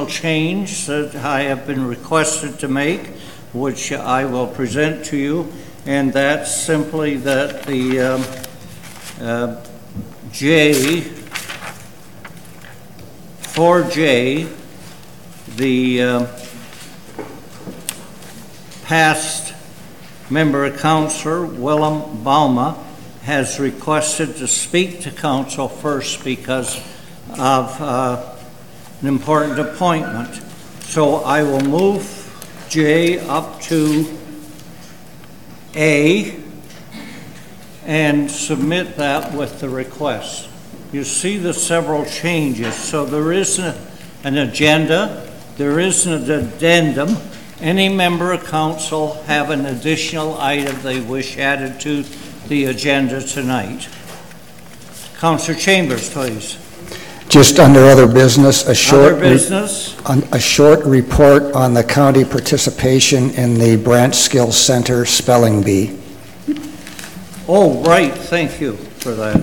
change that I have been requested to make, which I will present to you, and that's simply that the4J, the past member of council, Willem Balma, has requested to speak to council first because of an important appointment. So I will move J up to A and submit that with the request. You see the several changes. So there is an agenda, there is an addendum. Any member of council have an additional item they wish added to the agenda tonight. Councillor Chambers, please. Just under other business, a short report on the county participation in the Brant Skills Center Spelling Bee. Oh, right. Thank you for that,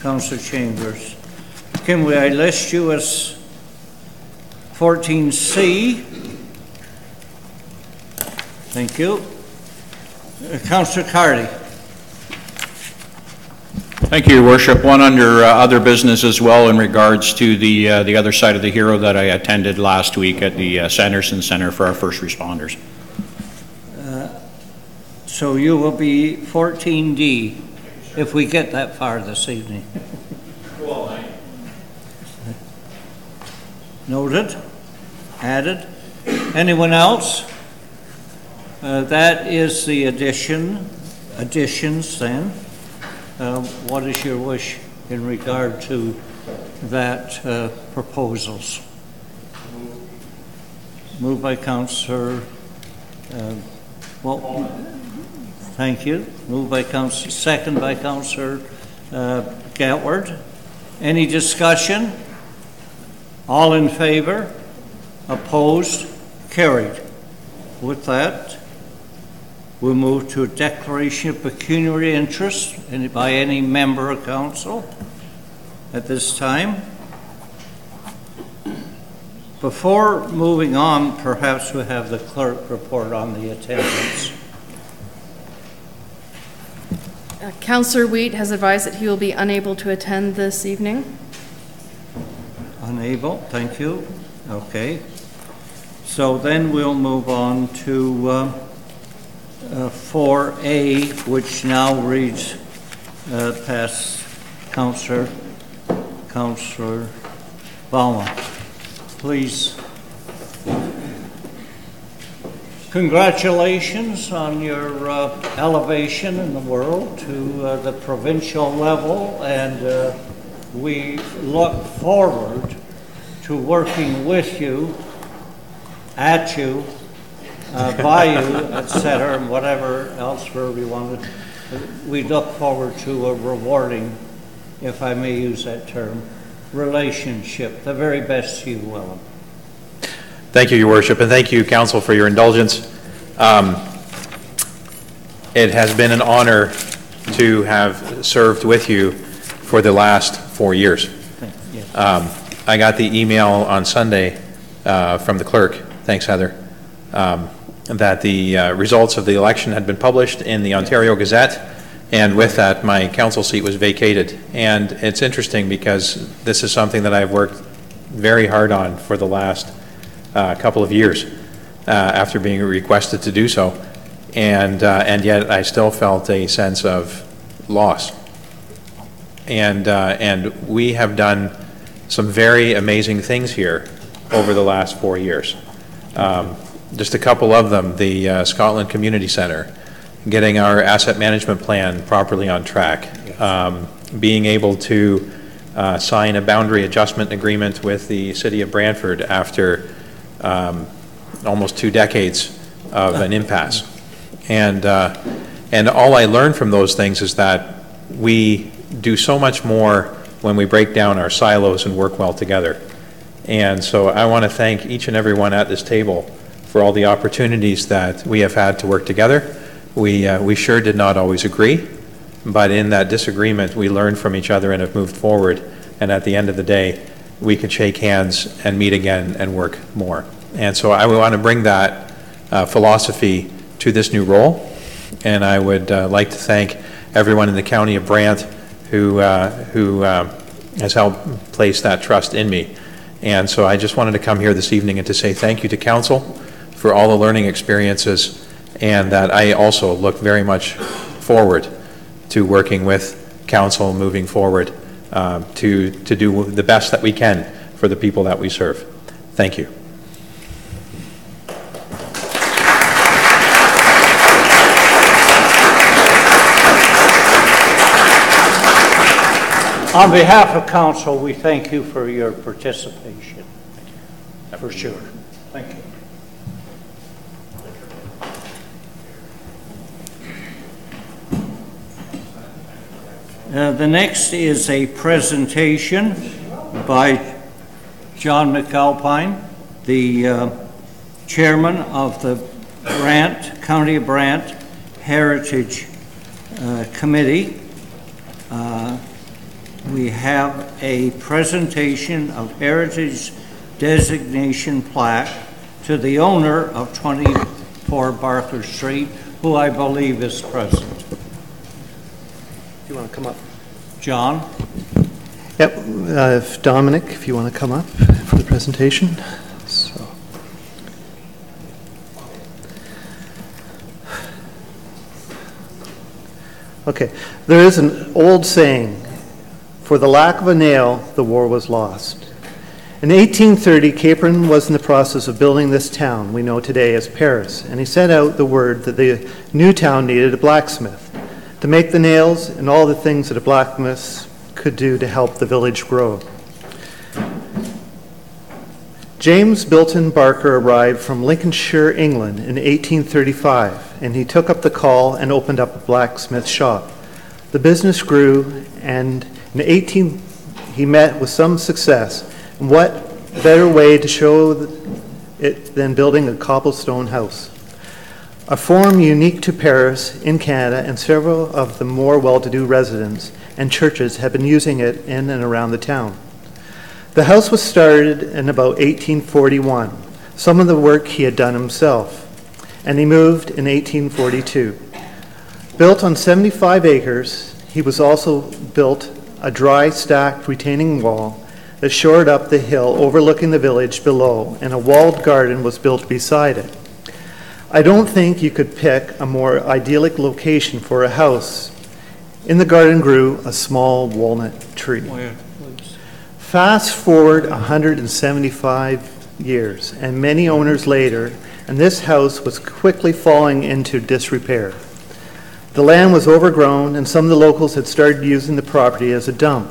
Councillor Chambers. Can I list you as 14C? Thank you. Councillor Carty. Thank you, Your Worship. One under other business as well in regards to the other side of the hero that I attended last week at the Sanderson Center for our first responders. So you will be 14D if we get that far this evening. Noted. Added. Anyone else? That is the additions then. What is your wish in regard to that proposals? Moved by Councillor, thank you. Moved by Councillor, second by Councillor Gatward. Any discussion? All in favor? Opposed? Carried. With that, we'll move to a declaration of pecuniary interest by any member of council at this time. Before moving on, perhaps we have the clerk report on the attendance. Councillor Wheat has advised that he will be unable to attend this evening. Unable, thank you. Okay. So then we'll move on to 4A, which now reads past Councillor Balma. Please. Congratulations on your elevation in the world to the provincial level, and we look forward to working with you, at you, by you, etc., and whatever else we wanted. We look forward to a rewarding, if I may use that term, relationship. The very best to you, Willem. Thank you, Your Worship, and thank you, Council, for your indulgence. It has been an honor to have served with you for the last 4 years. I got the email on Sunday from the clerk, thanks Heather, that the results of the election had been published in the Ontario Gazette, and with that my council seat was vacated. And it's interesting because this is something that I've worked very hard on for the last couple of years after being requested to do so, and yet I still felt a sense of loss. And we have done some very amazing things here over the last 4 years. Just a couple of them: the Scotland Community Centre, getting our asset management plan properly on track, being able to sign a boundary adjustment agreement with the City of Brantford after almost 2 decades of an impasse. And all I learned from those things is that we do so much more when we break down our silos and work well together. And so I want to thank each and every one at this table for all the opportunities that we have had to work together. We sure did not always agree, but in that disagreement we learned from each other and have moved forward. And at the end of the day, we could shake hands and meet again and work more. And so I want to bring that philosophy to this new role. And I would like to thank everyone in the County of Brant who has helped place that trust in me. And so I just wanted to come here this evening and to say thank you to Council for all the learning experiences, and that I also look very much forward to working with Council moving forward to do the best that we can for the people that we serve. Thank you. On behalf of Council, we thank you for your participation. For sure. Thank you. The next is a presentation by John McAlpine, the chairman of the County of Brant Heritage Committee. We have a presentation of Heritage Designation plaque to the owner of 24 Barker Street, who I believe is present. You want to come up? John? Yep, if Dominic, if you want to come up for the presentation. So. Okay, there is an old saying, for the lack of a nail, the war was lost. In 1830, Capron was in the process of building this town we know today as Paris, and he sent out the word that the new town needed a blacksmith to make the nails and all the things that a blacksmith could do to help the village grow. James Bilton Barker arrived from Lincolnshire, England in 1835, and he took up the call and opened up a blacksmith shop. The business grew, and in he met with some success. And what better way to show it than building a cobblestone house? A form unique to Paris in Canada, and several of the more well-to-do residents and churches have been using it in and around the town. The house was started in about 1841, some of the work he had done himself, and he moved in 1842. Built on 75 acres, he was also built a dry stacked retaining wall that shored up the hill overlooking the village below, and a walled garden was built beside it. I don't think you could pick a more idyllic location for a house. In the garden grew a small walnut tree. Fast forward 175 years and many owners later, and this house was quickly falling into disrepair. The land was overgrown, and some of the locals had started using the property as a dump.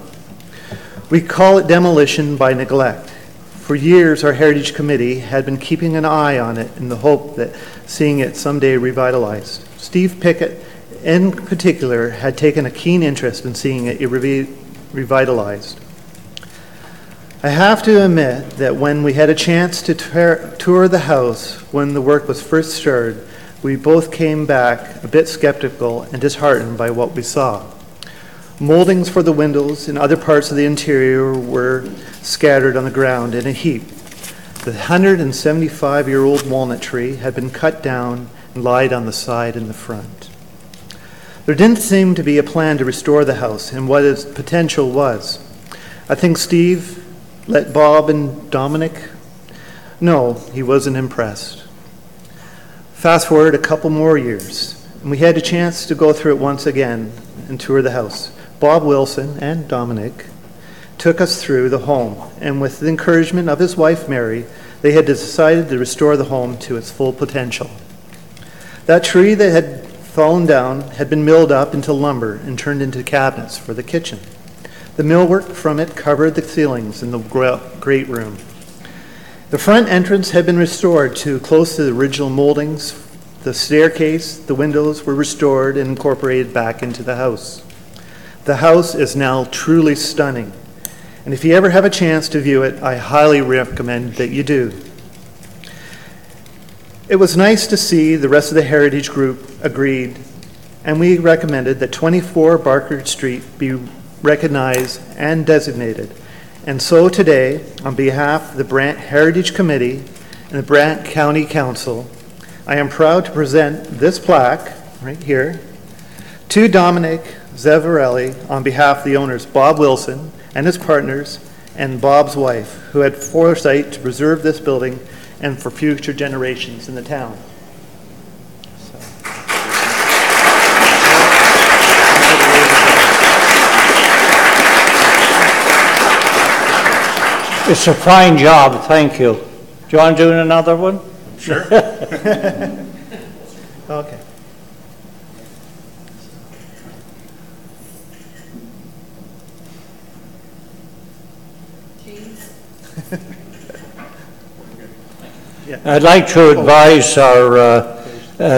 We call it demolition by neglect. For years, our Heritage Committee had been keeping an eye on it in the hope that seeing it someday revitalized. Steve Pickett, in particular, had taken a keen interest in seeing it revitalized. I have to admit that when we had a chance to tour the house when the work was first started, we both came back a bit skeptical and disheartened by what we saw. Moldings for the windows and other parts of the interior were scattered on the ground in a heap. The 175-year-old walnut tree had been cut down and lied on the side and the front. There didn't seem to be a plan to restore the house and what its potential was. I think Steve let Bob and Dominic know he wasn't impressed. Fast forward a couple more years, and we had a chance to go through it once again and tour the house. Bob Wilson and Dominic took us through the home, and with the encouragement of his wife Mary, they had decided to restore the home to its full potential. That tree that had fallen down had been milled up into lumber and turned into cabinets for the kitchen. The millwork from it covered the ceilings in the great room. The front entrance had been restored to close to the original moldings. The staircase, the windows were restored and incorporated back into the house. The house is now truly stunning, and if you ever have a chance to view it, I highly recommend that you do. It was nice to see the rest of the Heritage Group agreed, and we recommended that 24 Barker Street be recognized and designated, And so today, on behalf of the Brant Heritage Committee and the Brant County Council, I am proud to present this plaque, right here, to Dominic Zavarelli on behalf of the owners Bob Wilson and his partners and Bob's wife, who had foresight to preserve this building and for future generations in the town. It's a fine job, thank you. Do you want to do another one? Sure. Okay. I'd like to advise our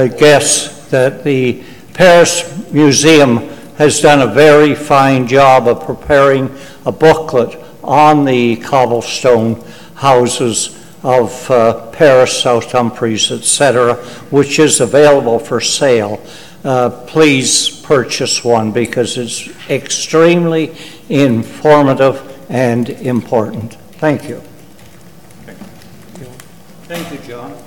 guests that the Paris Museum has done a very fine job of preparing a booklet on the cobblestone houses of Paris, South Dumfries, etc., which is available for sale. Please purchase one because it's extremely informative and important. Thank you. Thank you, John.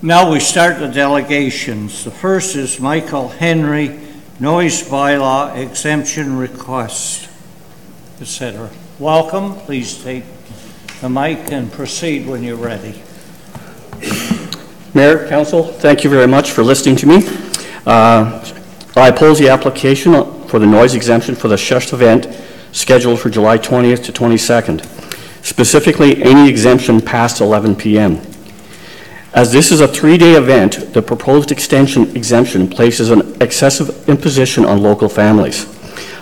Now we start the delegations. The first is Michael Henry, noise bylaw exemption request, etc. Welcome. Please take the mic and proceed when you're ready. Mayor, Council, thank you very much for listening to me. I oppose the application for the noise exemption for the Shush event scheduled for July 20th to 22nd, specifically any exemption past 11 p.m. As this is a 3-day event, the proposed exemption places an excessive imposition on local families.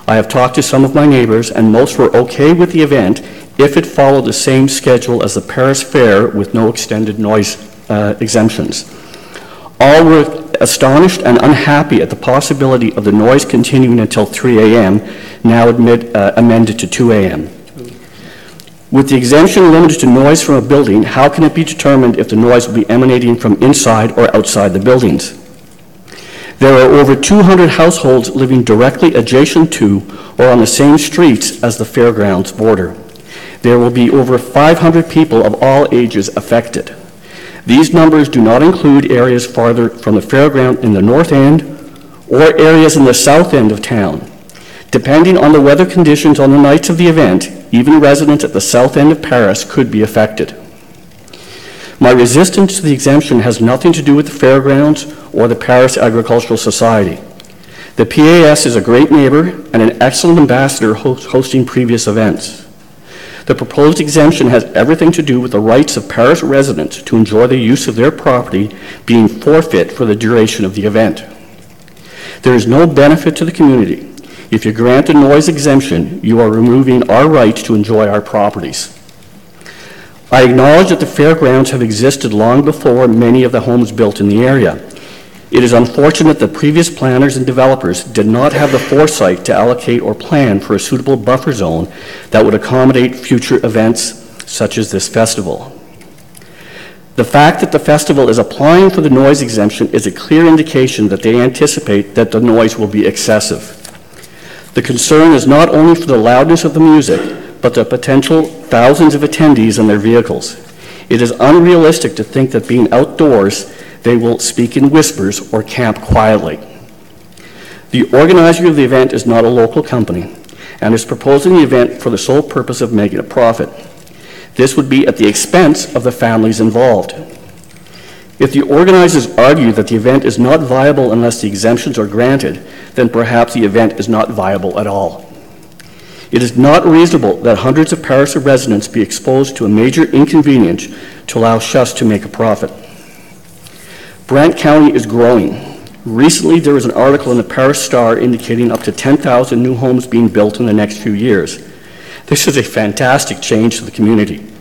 I have talked to some of my neighbors, and most were okay with the event if it followed the same schedule as the Paris Fair with no extended noise exemptions. All were astonished and unhappy at the possibility of the noise continuing until 3 a.m., now amended to 2 a.m. With the exemption limited to noise from a building, how can it be determined if the noise will be emanating from inside or outside the buildings? There are over 200 households living directly adjacent to or on the same streets as the fairgrounds border. There will be over 500 people of all ages affected. These numbers do not include areas farther from the fairground in the north end or areas in the south end of town. Depending on the weather conditions on the nights of the event, even residents at the south end of Paris could be affected. My resistance to the exemption has nothing to do with the fairgrounds or the Paris Agricultural Society. The PAS is a great neighbor and an excellent ambassador hosting previous events. The proposed exemption has everything to do with the rights of Paris residents to enjoy the use of their property being forfeit for the duration of the event. There is no benefit to the community. If you grant a noise exemption, you are removing our right to enjoy our properties. I acknowledge that the fairgrounds have existed long before many of the homes built in the area. It is unfortunate that previous planners and developers did not have the foresight to allocate or plan for a suitable buffer zone that would accommodate future events such as this festival. The fact that the festival is applying for the noise exemption is a clear indication that they anticipate that the noise will be excessive. The concern is not only for the loudness of the music, but the potential thousands of attendees and their vehicles. It is unrealistic to think that being outdoors, they will speak in whispers or camp quietly. The organizer of the event is not a local company and is proposing the event for the sole purpose of making a profit. This would be at the expense of the families involved. If the organizers argue that the event is not viable unless the exemptions are granted, then perhaps the event is not viable at all. It is not reasonable that hundreds of Paris residents be exposed to a major inconvenience to allow Shush to make a profit. Brant County is growing. Recently, there was an article in the Paris Star indicating up to 10,000 new homes being built in the next few years. This is a fantastic change to the community.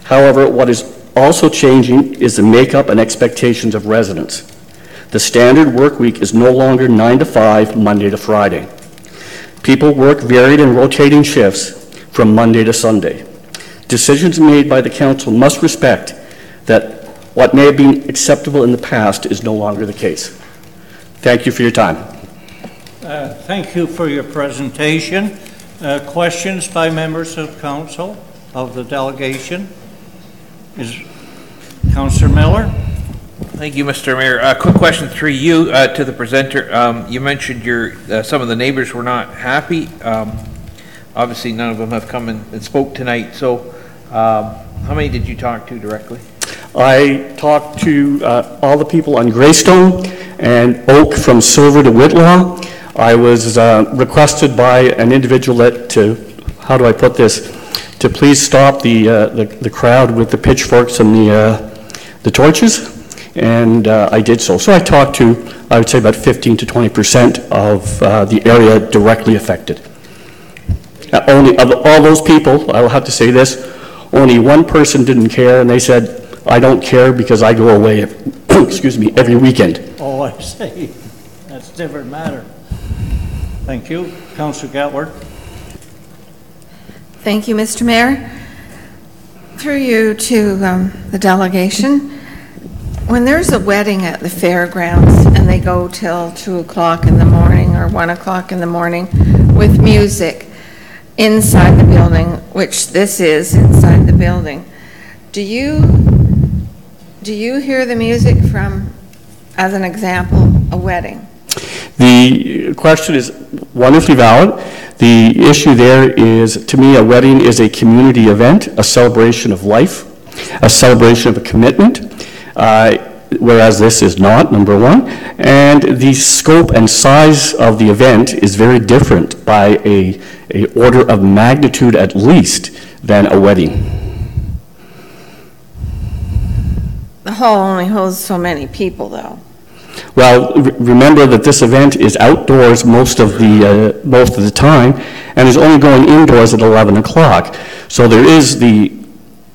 However, what is also changing is the makeup and expectations of residents. The standard work week is no longer 9 to 5, Monday to Friday. People work varied and rotating shifts from Monday to Sunday. Decisions made by the council must respect that what may have been acceptable in the past is no longer the case. Thank you for your time. Thank you for your presentation. Questions by members of council of the delegation? Is Councillor Miller? Thank you, Mr. Mayor. Quick question through you to the presenter. You mentioned some of the neighbors were not happy. Obviously, none of them have come and spoke tonight. So, how many did you talk to directly? I talked to all the people on Greystone and Oak from Silver to Whitlaw. I was requested by an individual how do I put this, to please stop the crowd with the pitchforks and the torches, and I did so. So I talked to, I would say, about 15 to 20% of the area directly affected. Only of all those people, I will have to say this, only one person didn't care, and they said, I don't care because I go away, excuse me, every weekend. Oh, I see. That's a different matter. Thank you. Councillor Gatward. Thank you, Mr. Mayor. Through you to the delegation, when there's a wedding at the fairgrounds and they go till 2 o'clock in the morning or 1 o'clock in the morning with music inside the building, which this is inside the building, do you hear the music from, as an example, a wedding? The question is wonderfully valid. The issue there is, to me, a wedding is a community event, a celebration of life, a celebration of a commitment, whereas this is not, number one. And the scope and size of the event is very different by a order of magnitude at least than a wedding. The hall only holds so many people, though. Well, remember that this event is outdoors most of the time, and is only going indoors at 11 o'clock. So there is the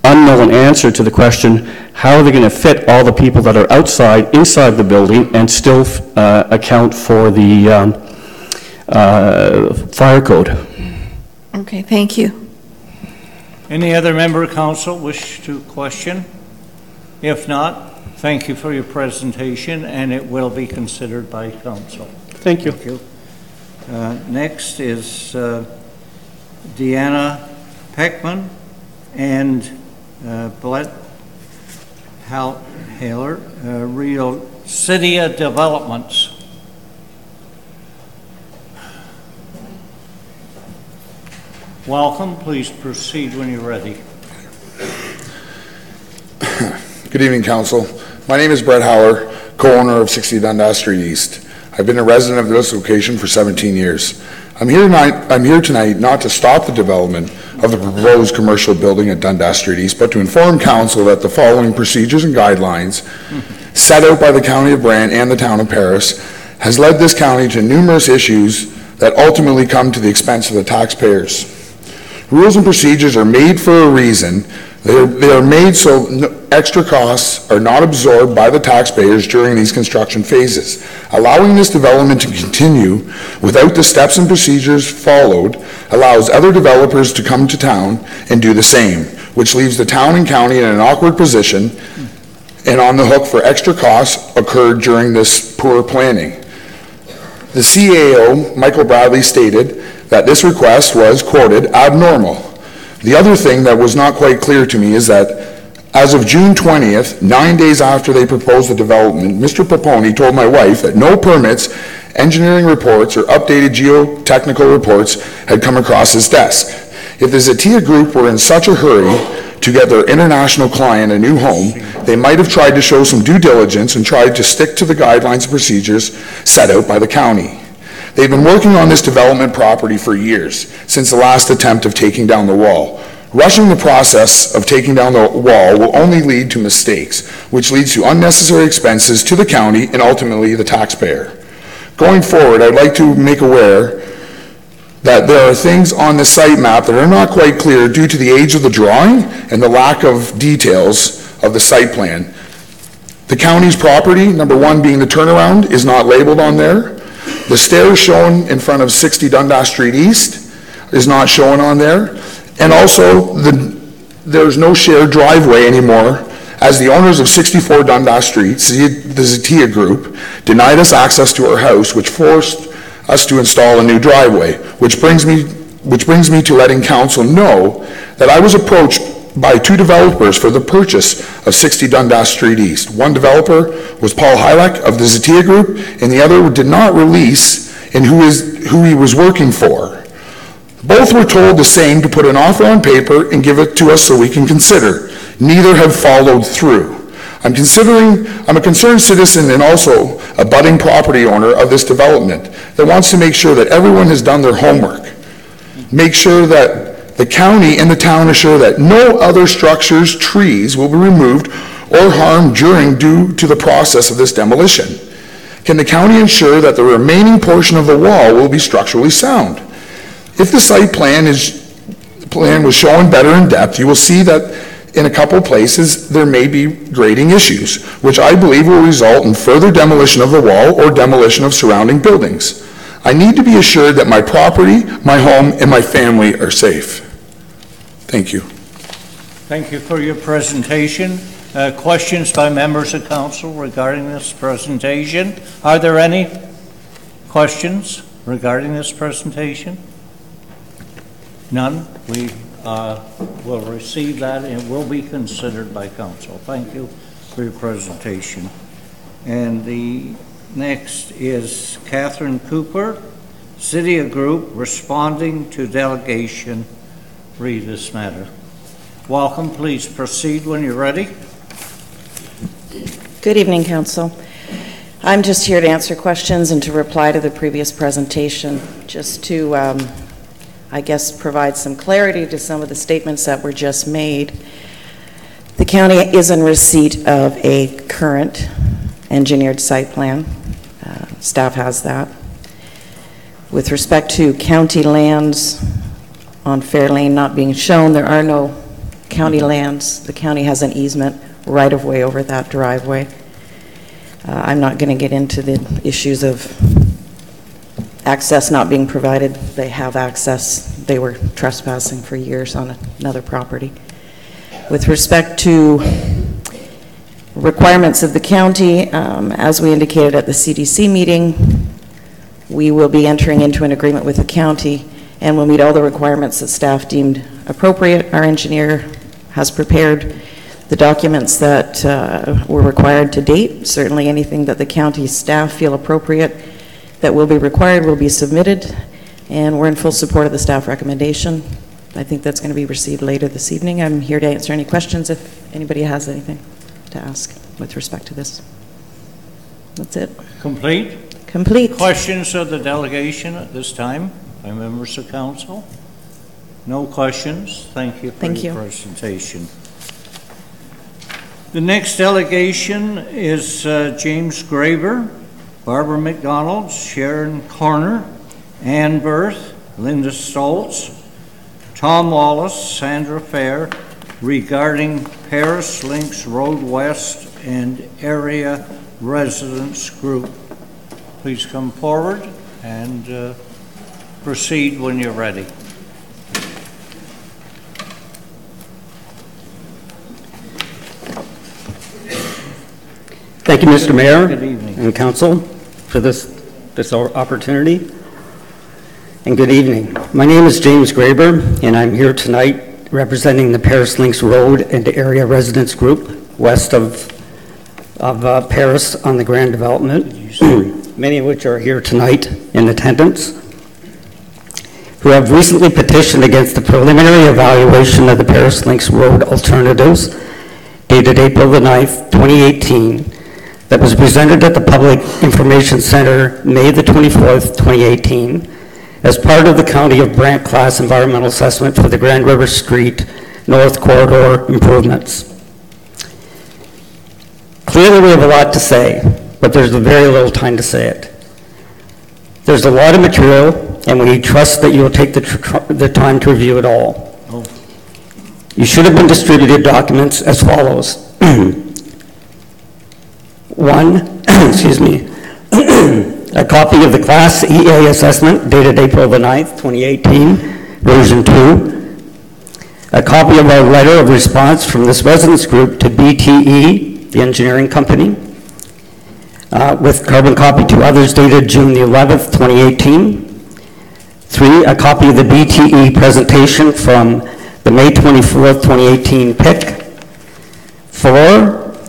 unknown answer to the question, how are they going to fit all the people that are outside, inside the building, and still account for the fire code? Okay, thank you. Any other member of council wish to question? If not, thank you for your presentation, and it will be considered by council. Thank you. Thank you. Next is Deanna Peckman and Blett Haler, Rio City Developments. Welcome. Please proceed when you're ready. Good evening, Council. My name is Brett Howler, co-owner of 60 Dundas Street East. I've been a resident of this location for 17 years. I'm here tonight not to stop the development of the proposed commercial building at Dundas Street East, but to inform Council that the following procedures and guidelines set out by the County of Brant and the Town of Paris has led this county to numerous issues that ultimately come to the expense of the taxpayers. Rules and procedures are made for a reason. They are made so extra costs are not absorbed by the taxpayers during these construction phases. Allowing this development to continue without the steps and procedures followed allows other developers to come to town and do the same, which leaves the town and county in an awkward position and on the hook for extra costs occurred during this poor planning. The CAO, Michael Bradley, stated that this request was, quoted, abnormal. The other thing that was not quite clear to me is that as of June 20th, 9 days after they proposed the development, Mr. Paponi told my wife that no permits, engineering reports, or updated geotechnical reports had come across his desk. If the Zatia Group were in such a hurry to get their international client a new home, they might have tried to show some due diligence and tried to stick to the guidelines and procedures set out by the county. They've been working on this development property for years, since the last attempt of taking down the wall. Rushing the process of taking down the wall will only lead to mistakes, which leads to unnecessary expenses to the county and ultimately the taxpayer. Going forward, I'd like to make aware that there are things on the site map that are not quite clear due to the age of the drawing and the lack of details of the site plan. The county's property, number one being the turnaround, is not labeled on there. The stairs shown in front of 60 Dundas Street East is not shown on there. And also, there's no shared driveway anymore, as the owners of 64 Dundas Street, the Zatia Group, denied us access to our house, which forced us to install a new driveway, which brings me to letting council know that I was approached by 2 developers for the purchase of 60 Dundas Street East. One developer was Paul Hilek of the Zatia Group, and the other did not release in who he was working for. Both were told the same, to put an offer on paper and give it to us so we can consider. Neither have followed through. I'm a concerned citizen and also a budding property owner of this development that wants to make sure that everyone has done their homework. Make sure that the county and the town assure that no other structures, trees will be removed or harmed due to the process of this demolition. Can the county ensure that the remaining portion of the wall will be structurally sound? If the site plan was shown better in depth, you will see that in a couple places there may be grading issues, which I believe will result in further demolition of the wall or demolition of surrounding buildings. I need to be assured that my property, my home, and my family are safe. Thank you. Thank you for your presentation. Questions by members of council regarding this presentation? Are there any questions regarding this presentation? None? We will receive that and it will be considered by council. Thank you for your presentation. And the next is Catherine Cooper, City Group, responding to delegation. Read this matter. Welcome. Please proceed when you're ready. Good evening, Council. I'm just here to answer questions and to reply to the previous presentation, just to, I guess, provide some clarity to some of the statements that were just made. The county is in receipt of a current engineered site plan. Staff has that. With respect to county lands on Fair Lane not being shown, there are no county lands. The county has an easement right of way over that driveway. I'm not going to get into the issues of access not being provided. They have access. They were trespassing for years on another property. With respect to requirements of the county, as we indicated at the CDC meeting, we will be entering into an agreement with the county and will meet all the requirements that staff deemed appropriate. Our engineer has prepared the documents that were required to date. Certainly anything that the county staff feel appropriate that will be required will be submitted, and we're in full support of the staff recommendation. I think that's going to be received later this evening. I'm here to answer any questions if anybody has anything to ask with respect to this. That's it. Complete? Complete. Questions of the delegation at this time by members of council? No questions. Thank you for your presentation. The next delegation is James Graber, Barbara McDonald, Sharon Corner, Ann Berth, Linda Stoltz, Tom Wallace, Sandra Fair, regarding Paris Links Road West and Area Residents Group. Please come forward and proceed when you're ready. Thank you, Mr. Mayor and Council, for this opportunity. And good evening. My name is James Graber, and I'm here tonight representing the Paris Links Road and Area Residents Group west of Paris on the Grand Development, many of which are here tonight in attendance, who have recently petitioned against the preliminary evaluation of the Paris Links Road alternatives dated April the 9th, 2018, that was presented at the Public Information Center May the 24th, 2018, as part of the County of Brant Class Environmental Assessment for the Grand River Street North Corridor improvements. Clearly we have a lot to say, but there's very little time to say it. There's a lot of material, and we trust that you will take the time to review it all. You should have been distributed documents as follows. One, excuse me, a copy of the Class EA assessment dated April the 9th, 2018, version 2. A copy of our letter of response from this residence group to BTE, the engineering company. with carbon copy to others dated June the 11th, 2018. 3, a copy of the BTE presentation from the May 24th, 2018 PIC. 4,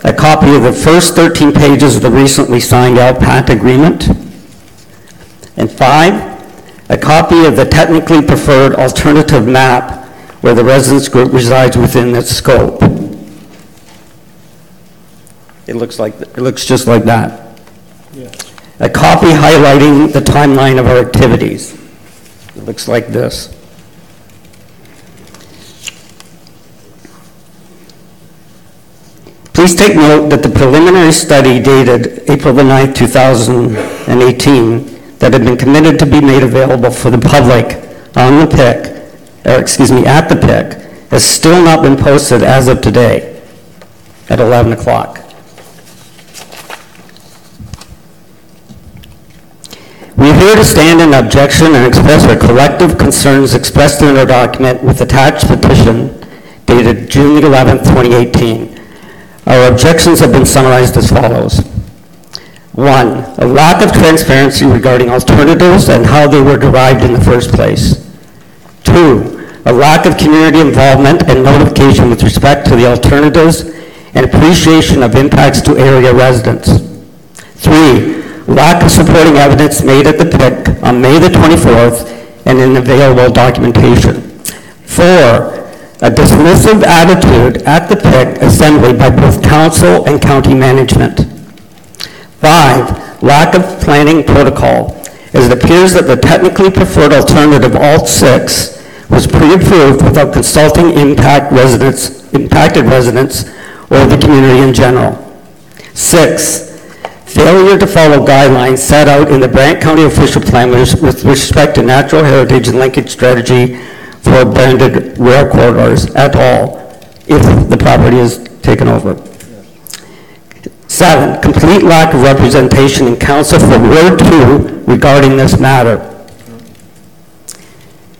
a copy of the first 13 pages of the recently signed LPAT agreement. And 5, a copy of the technically preferred alternative map where the residence group resides within its scope. It looks just like that. Yes. A copy highlighting the timeline of our activities. It looks like this. Please take note that the preliminary study dated April the 9th, 2018, that had been committed to be made available for the public on the PIC, at the PIC, has still not been posted as of today at 11 o'clock. We are here to stand in objection and express our collective concerns expressed in our document with attached petition dated June 11th, 2018. Our objections have been summarized as follows. 1, a lack of transparency regarding alternatives and how they were derived in the first place. 2, a lack of community involvement and notification with respect to the alternatives and appreciation of impacts to area residents. 3, lack of supporting evidence made at the PIC on May the 24th and in available documentation. 4, a dismissive attitude at the PIC assembly by both council and county management. 5, lack of planning protocol, as it appears that the technically preferred alternative Alt 6 was pre-approved without consulting impacted residents or the community in general. 6, failure to follow guidelines set out in the Brant County official plan with respect to natural heritage and linkage strategy for branded rail corridors at all, if the property is taken over. 7, complete lack of representation in council for Ward 2 regarding this matter.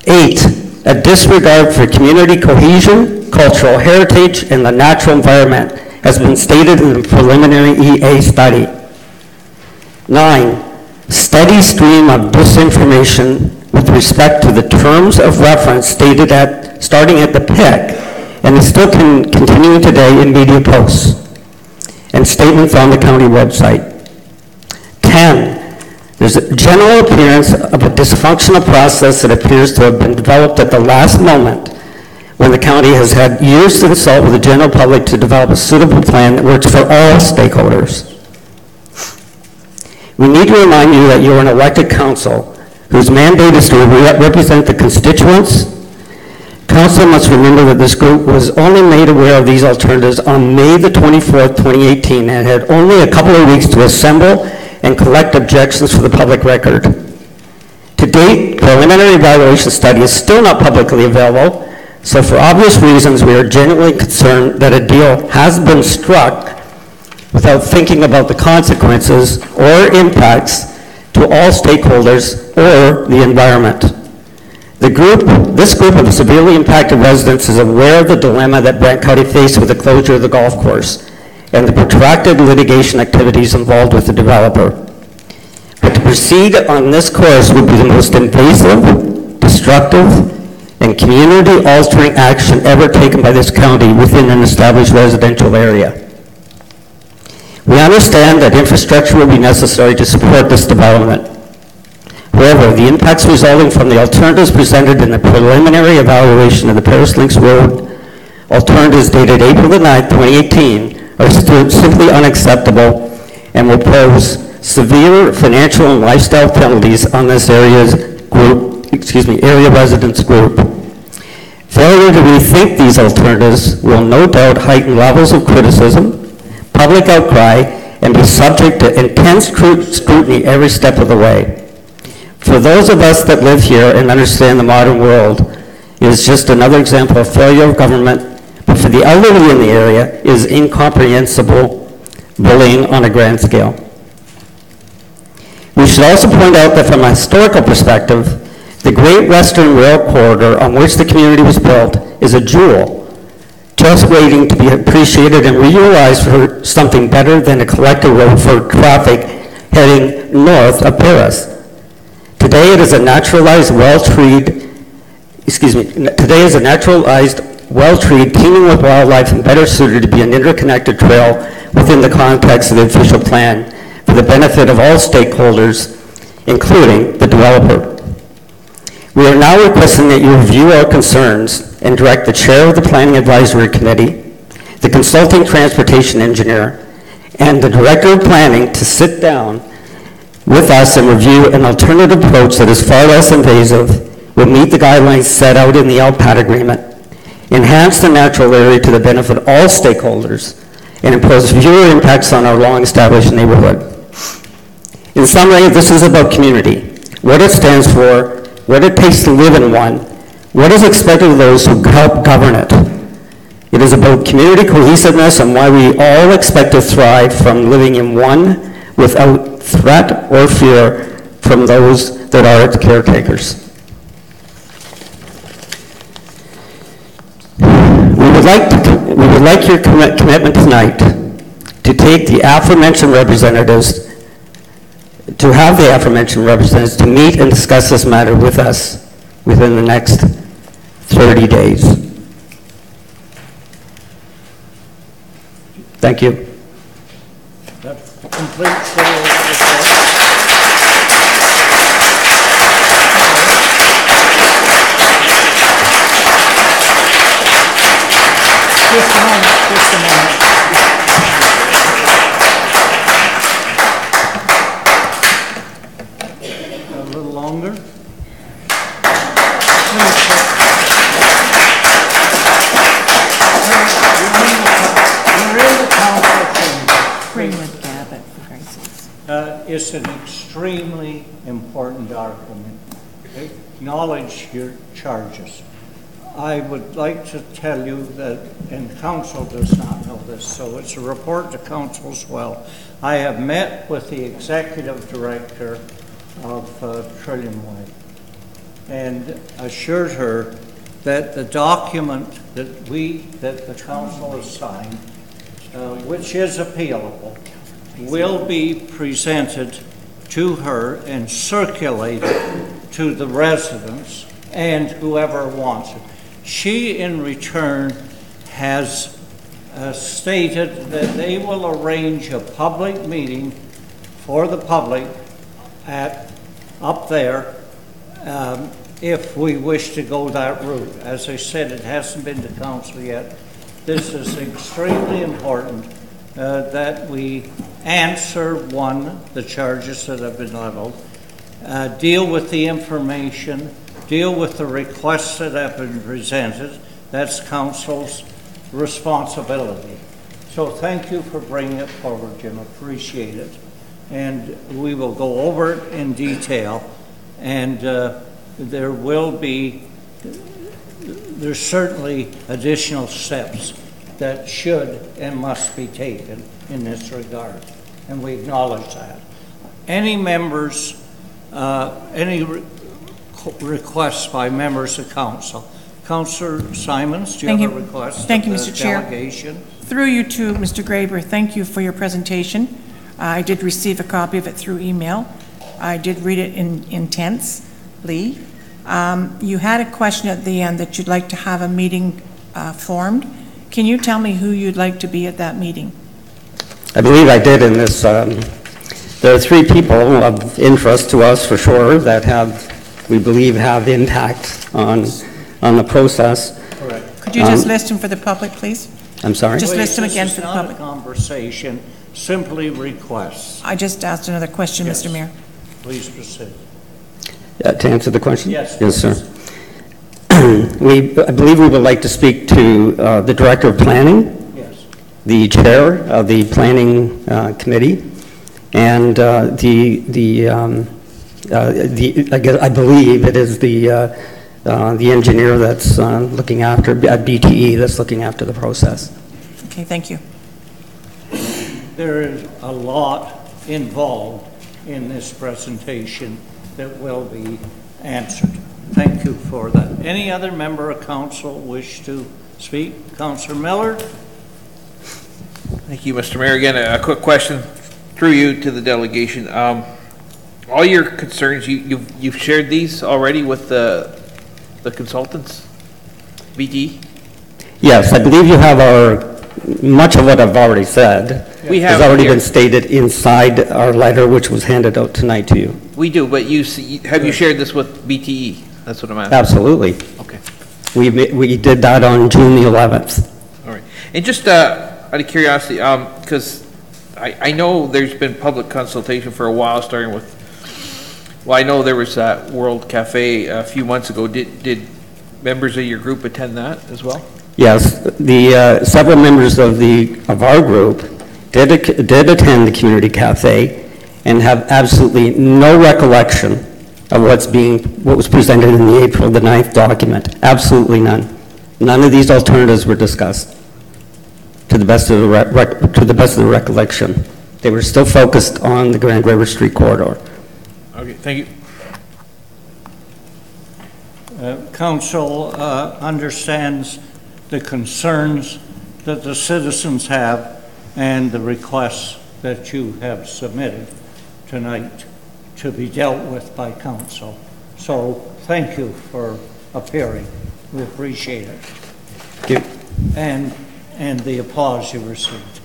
8, a disregard for community cohesion, cultural heritage, and the natural environment has been stated in the preliminary EA study. 9, steady stream of disinformation with respect to the terms of reference stated starting at the PIC and is still continuing today in media posts and statements on the county website. 10, there's a general appearance of a dysfunctional process that appears to have been developed at the last moment when the county has had years to consult with the general public to develop a suitable plan that works for all stakeholders. We need to remind you that you are an elected council whose mandate is to represent the constituents. Council must remember that this group was only made aware of these alternatives on May the 24th, 2018, and had only a couple of weeks to assemble and collect objections for the public record. To date, preliminary evaluation study is still not publicly available, so for obvious reasons, we are genuinely concerned that a deal has been struck without thinking about the consequences or impacts to all stakeholders or the environment. This group of severely impacted residents is aware of the dilemma that Brant County faced with the closure of the golf course and the protracted litigation activities involved with the developer. But to proceed on this course would be the most invasive, destructive, and community-altering action ever taken by this county within an established residential area. We understand that infrastructure will be necessary to support this development. However, the impacts resulting from the alternatives presented in the preliminary evaluation of the Paris Links Road alternatives dated April the 9th, 2018 are simply unacceptable and will pose severe financial and lifestyle penalties on this area residents group. Failure to rethink these alternatives will no doubt heighten levels of criticism, public outcry, and be subject to intense scrutiny every step of the way. For those of us that live here and understand the modern world, it is just another example of failure of government, but for the elderly in the area, it is incomprehensible bullying on a grand scale. We should also point out that from a historical perspective, the Great Western Rail Corridor on which the community was built is a jewel just waiting to be appreciated and realized for something better than a collector road for traffic heading north of Paris. Today it is a naturalized, well-treed, well-treed, teeming with wildlife and better suited to be an interconnected trail within the context of the official plan for the benefit of all stakeholders, including the developer. We are now requesting that you review our concerns and direct the chair of the Planning Advisory Committee, the consulting transportation engineer, and the director of planning to sit down with us and review an alternative approach that is far less invasive, will meet the guidelines set out in the LPAT agreement, enhance the natural area to the benefit of all stakeholders, and impose fewer impacts on our long-established neighborhood. In summary, this is about community, what it stands for, what it takes to live in one, what is expected of those who help govern it. It is about community cohesiveness and why we all expect to thrive from living in one without threat or fear from those that are its caretakers. We would like your commitment tonight to take the aforementioned representatives, to have the aforementioned representatives to meet and discuss this matter with us within the next 30 days. Thank you. That completes the Just a moment. A little longer. It's an extremely important argument. Acknowledge your charges. I would like to tell you that, and council does not know this, so it's a report to council as well. I have met with the executive director of Trillionway and assured her that the document that the council has signed, which is appealable, will be presented to her and circulated to the residents and whoever wants it. She, in return, has stated that they will arrange a public meeting for the public up there if we wish to go that route. As I said, it hasn't been to council yet. This is extremely important that we answer, one, the charges that have been leveled, deal with the information, deal with the requests that have been presented. That's council's responsibility. So thank you for bringing it forward, Jim. Appreciate it. And we will go over it in detail. And there's certainly additional steps that should and must be taken in this regard. And we acknowledge that. Any members, requests by members of council. Councillor Simons, do you have a request? Thank you, Mr. Chair. Delegation? Through you to Mr. Graber, thank you for your presentation. I did receive a copy of it through email. I did read it intensely. You had a question at the end that you'd like to have a meeting formed. Can you tell me who you'd like to be at that meeting? I believe I did in this. There are three people of interest to us for sure that we believe have impact on the process. Correct. Could you just list them for the public, please? I'm sorry? Just list them again for the public. This is not a conversation, simply requests. I just asked another question, Yes. Mr. Mayor. Please proceed. To answer the question? Yes. Yes, sir. I believe we would like to speak to the Director of Planning, Yes. the Chair of the Planning Committee, and I believe it is the engineer that's looking after, BTE, that's looking after the process. Okay, thank you. There is a lot involved in this presentation that will be answered. Thank you for that. Any other member of council wish to speak. Councillor Miller? Thank you, Mr. Mayor. Again, a quick question through you to the delegation. All your concerns, you've shared these already with the consultants, BT? Yes, I believe you have much of what I've already said. We have has already here. been stated inside our letter, which was handed out tonight to you. We do, but have you shared this with BTE? That's what I'm asking. Absolutely. Okay. We did that on June the 11th. All right. And just out of curiosity, because I know there's been public consultation for a while, starting with, well, I know there was that World Cafe a few months ago. Did members of your group attend that as well? Yes, the several members of our group did attend the community cafe and have absolutely no recollection of what was presented in the April the 9th document. Absolutely none. None of these alternatives were discussed, to the best of the recollection. They were still focused on the Grand River Street corridor. Okay, thank you. Council understands the concerns that the citizens have and the requests that you have submitted tonight to be dealt with by council. So thank you for appearing. We appreciate it. Thank you. And the applause you received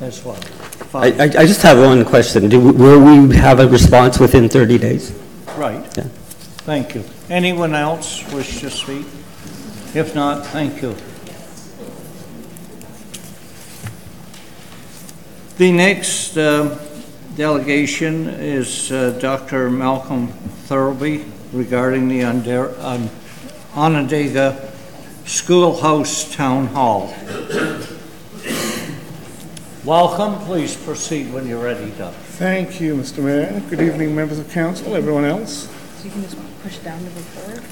as well. I just have one question. Will we have a response within 30 days? Right. Yeah. Thank you. Anyone else wish to speak? If not, thank you. The next delegation is Dr. Malcolm Thurlby regarding the Onondaga Schoolhouse Town Hall. Welcome. Please proceed when you're ready, Doug. Thank you, Mr. Mayor. Good evening, members of council, everyone else. So you can just push down to record.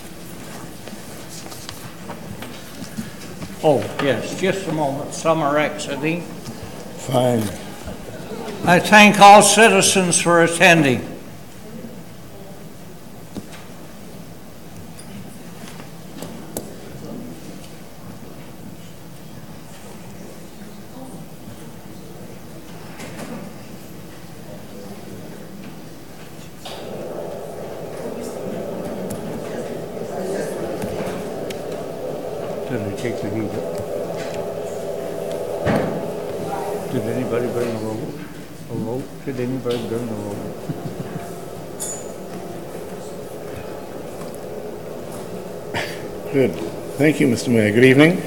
Oh, yes, just a moment. Some are exiting. Fine. I thank all citizens for attending. Did I take the heat up? Did anybody bring a rope? A rope? Did anybody bring a rope? Good. Thank you, Mr. Mayor. Good evening.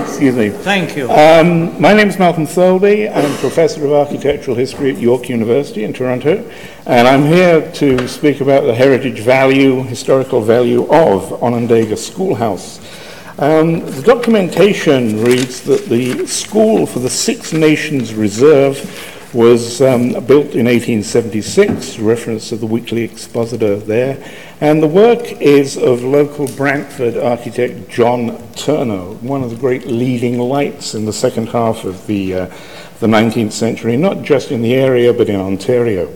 Excuse me. Thank you. My name is Malcolm Thurlby. I'm Professor of Architectural History at York University in Toronto, and I'm here to speak about the heritage value, historical value of Onondaga Schoolhouse. The documentation reads that the school for the Six Nations Reserve was built in 1876, reference to the Weekly Expositor there, and the work is of local Brantford architect John Turner, one of the great leading lights in the second half of the 19th century, not just in the area but in Ontario.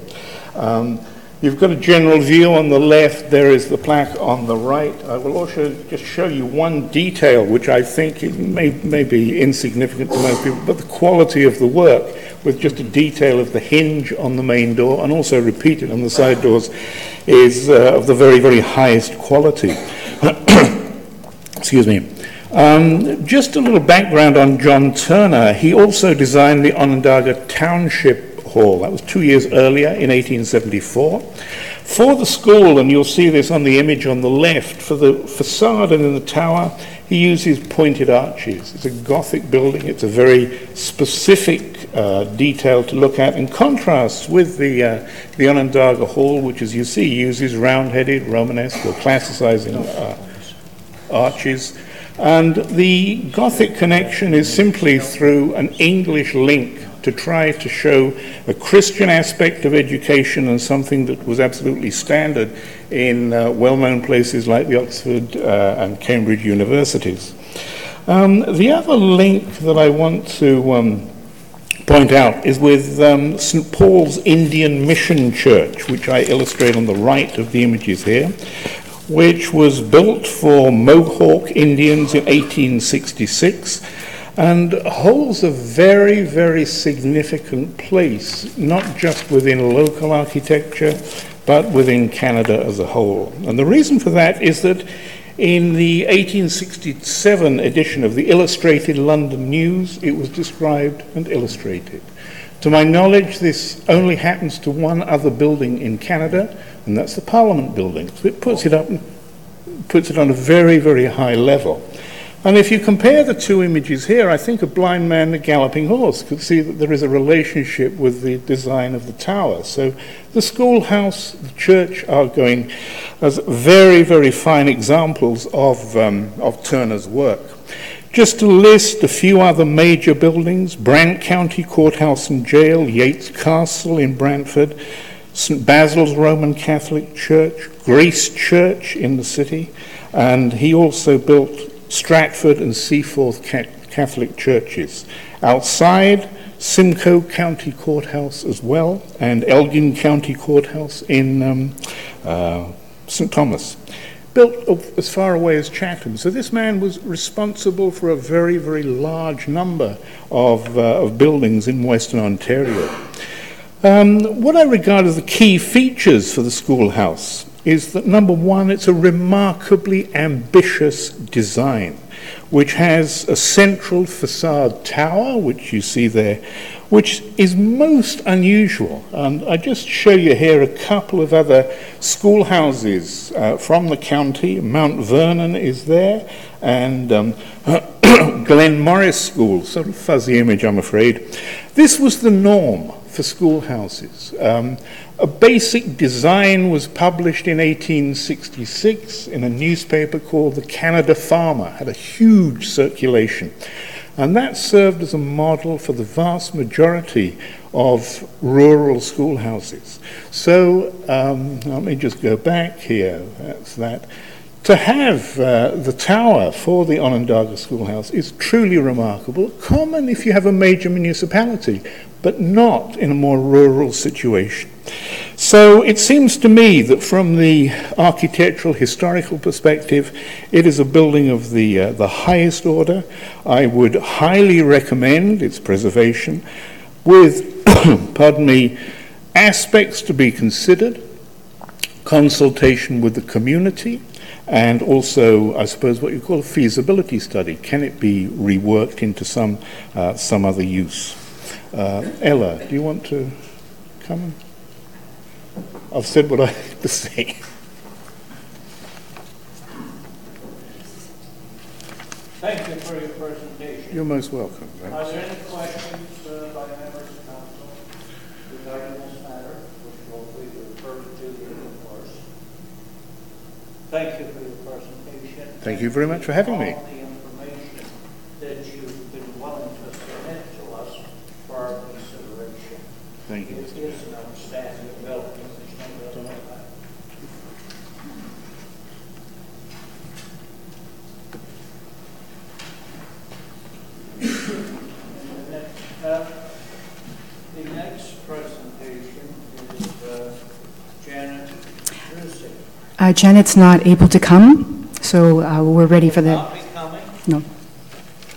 You've got a general view on the left. There is the plaque on the right. I will also just show you one detail which I think may be insignificant to most people, but the quality of the work, with just a detail of the hinge on the main door and also repeated on the side doors, is of the very, very highest quality. Excuse me. Just a little background on John Turner. He also designed the Onondaga Township Hall. That was 2 years earlier in 1874. For the school, and you'll see this on the image on the left, for the facade and in the tower, he uses pointed arches. It's a Gothic building. It's a very specific detail to look at, in contrast with the Onondaga Hall, which, as you see, uses round-headed Romanesque or classicizing arches. And the Gothic connection is simply through an English link to try to show a Christian aspect of education and something that was absolutely standard in well-known places like the Oxford and Cambridge universities. The other link that I want to point out is with St. Paul's Indian Mission Church, which I illustrate on the right of the images here. which was built for Mohawk Indians in 1866 and holds a very, very significant place, not just within local architecture, but within Canada as a whole. And the reason for that is that in the 1867 edition of the Illustrated London News, it was described and illustrated. To my knowledge, this only happens to one other building in Canada, and that's the Parliament building. So it puts it on a very, very high level. And if you compare the two images here, I think a blind man and a galloping horse could see that there is a relationship with the design of the tower. So the schoolhouse, the church are going as very, very fine examples of Turner's work. Just to list a few other major buildings: Brant County Courthouse and Jail, Yates Castle in Brantford, St. Basil's Roman Catholic Church, Grace Church in the city, and he also built Stratford and Seaforth Catholic churches. Outside, Simcoe County Courthouse as well, and Elgin County Courthouse in St. Thomas. Built as far away as Chatham. So this man was responsible for a very, very large number of buildings in Western Ontario. What I regard as the key features for the schoolhouse is that, number one, it's a remarkably ambitious design, which has a central facade tower, which you see there, which is most unusual. And I just show you here a couple of other schoolhouses from the county. Mount Vernon is there, and Glen Morris School, sort of fuzzy image, I'm afraid. This was the norm for schoolhouses. A basic design was published in 1866 in a newspaper called the Canada Farmer. It had a huge circulation. And that served as a model for the vast majority of rural schoolhouses. So let me just go back here. That's that. To have the tower for the Onondaga Schoolhouse is truly remarkable. Common if you have a major municipality, but not in a more rural situation. So it seems to me that from the architectural historical perspective, it is a building of the highest order. I would highly recommend its preservation with, pardon me, aspects to be considered, consultation with the community, and also, I suppose, what you call a feasibility study. Can it be reworked into some other use? Ella, do you want to come? I've said what I have to say. Thank you for your presentation. You're most welcome. Are there any questions by members of council regarding this matter, which will be referred to of course? Thank you for your presentation. Thank you very much for having me. All the information that you've been willing to submit to us for our consideration. Thank you. It is an outstanding building. There's no doubt about that. The next presentation is Janet Drusy. Janet's not able to come, so we're ready for the... Not be coming? No.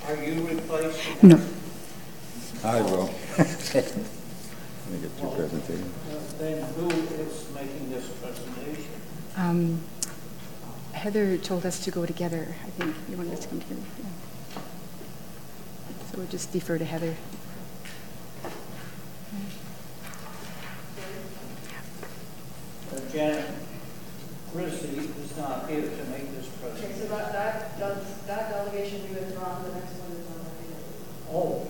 Are you replacing? No. I will. Let me get your presentation. Then who is making this presentation? Heather told us to go together. I think you wanted us to come together. Yeah. So we'll just defer to Heather. Janet Christie is not here to make this presentation. Okay, so that delegation you withdraw, the next one is on the Oh,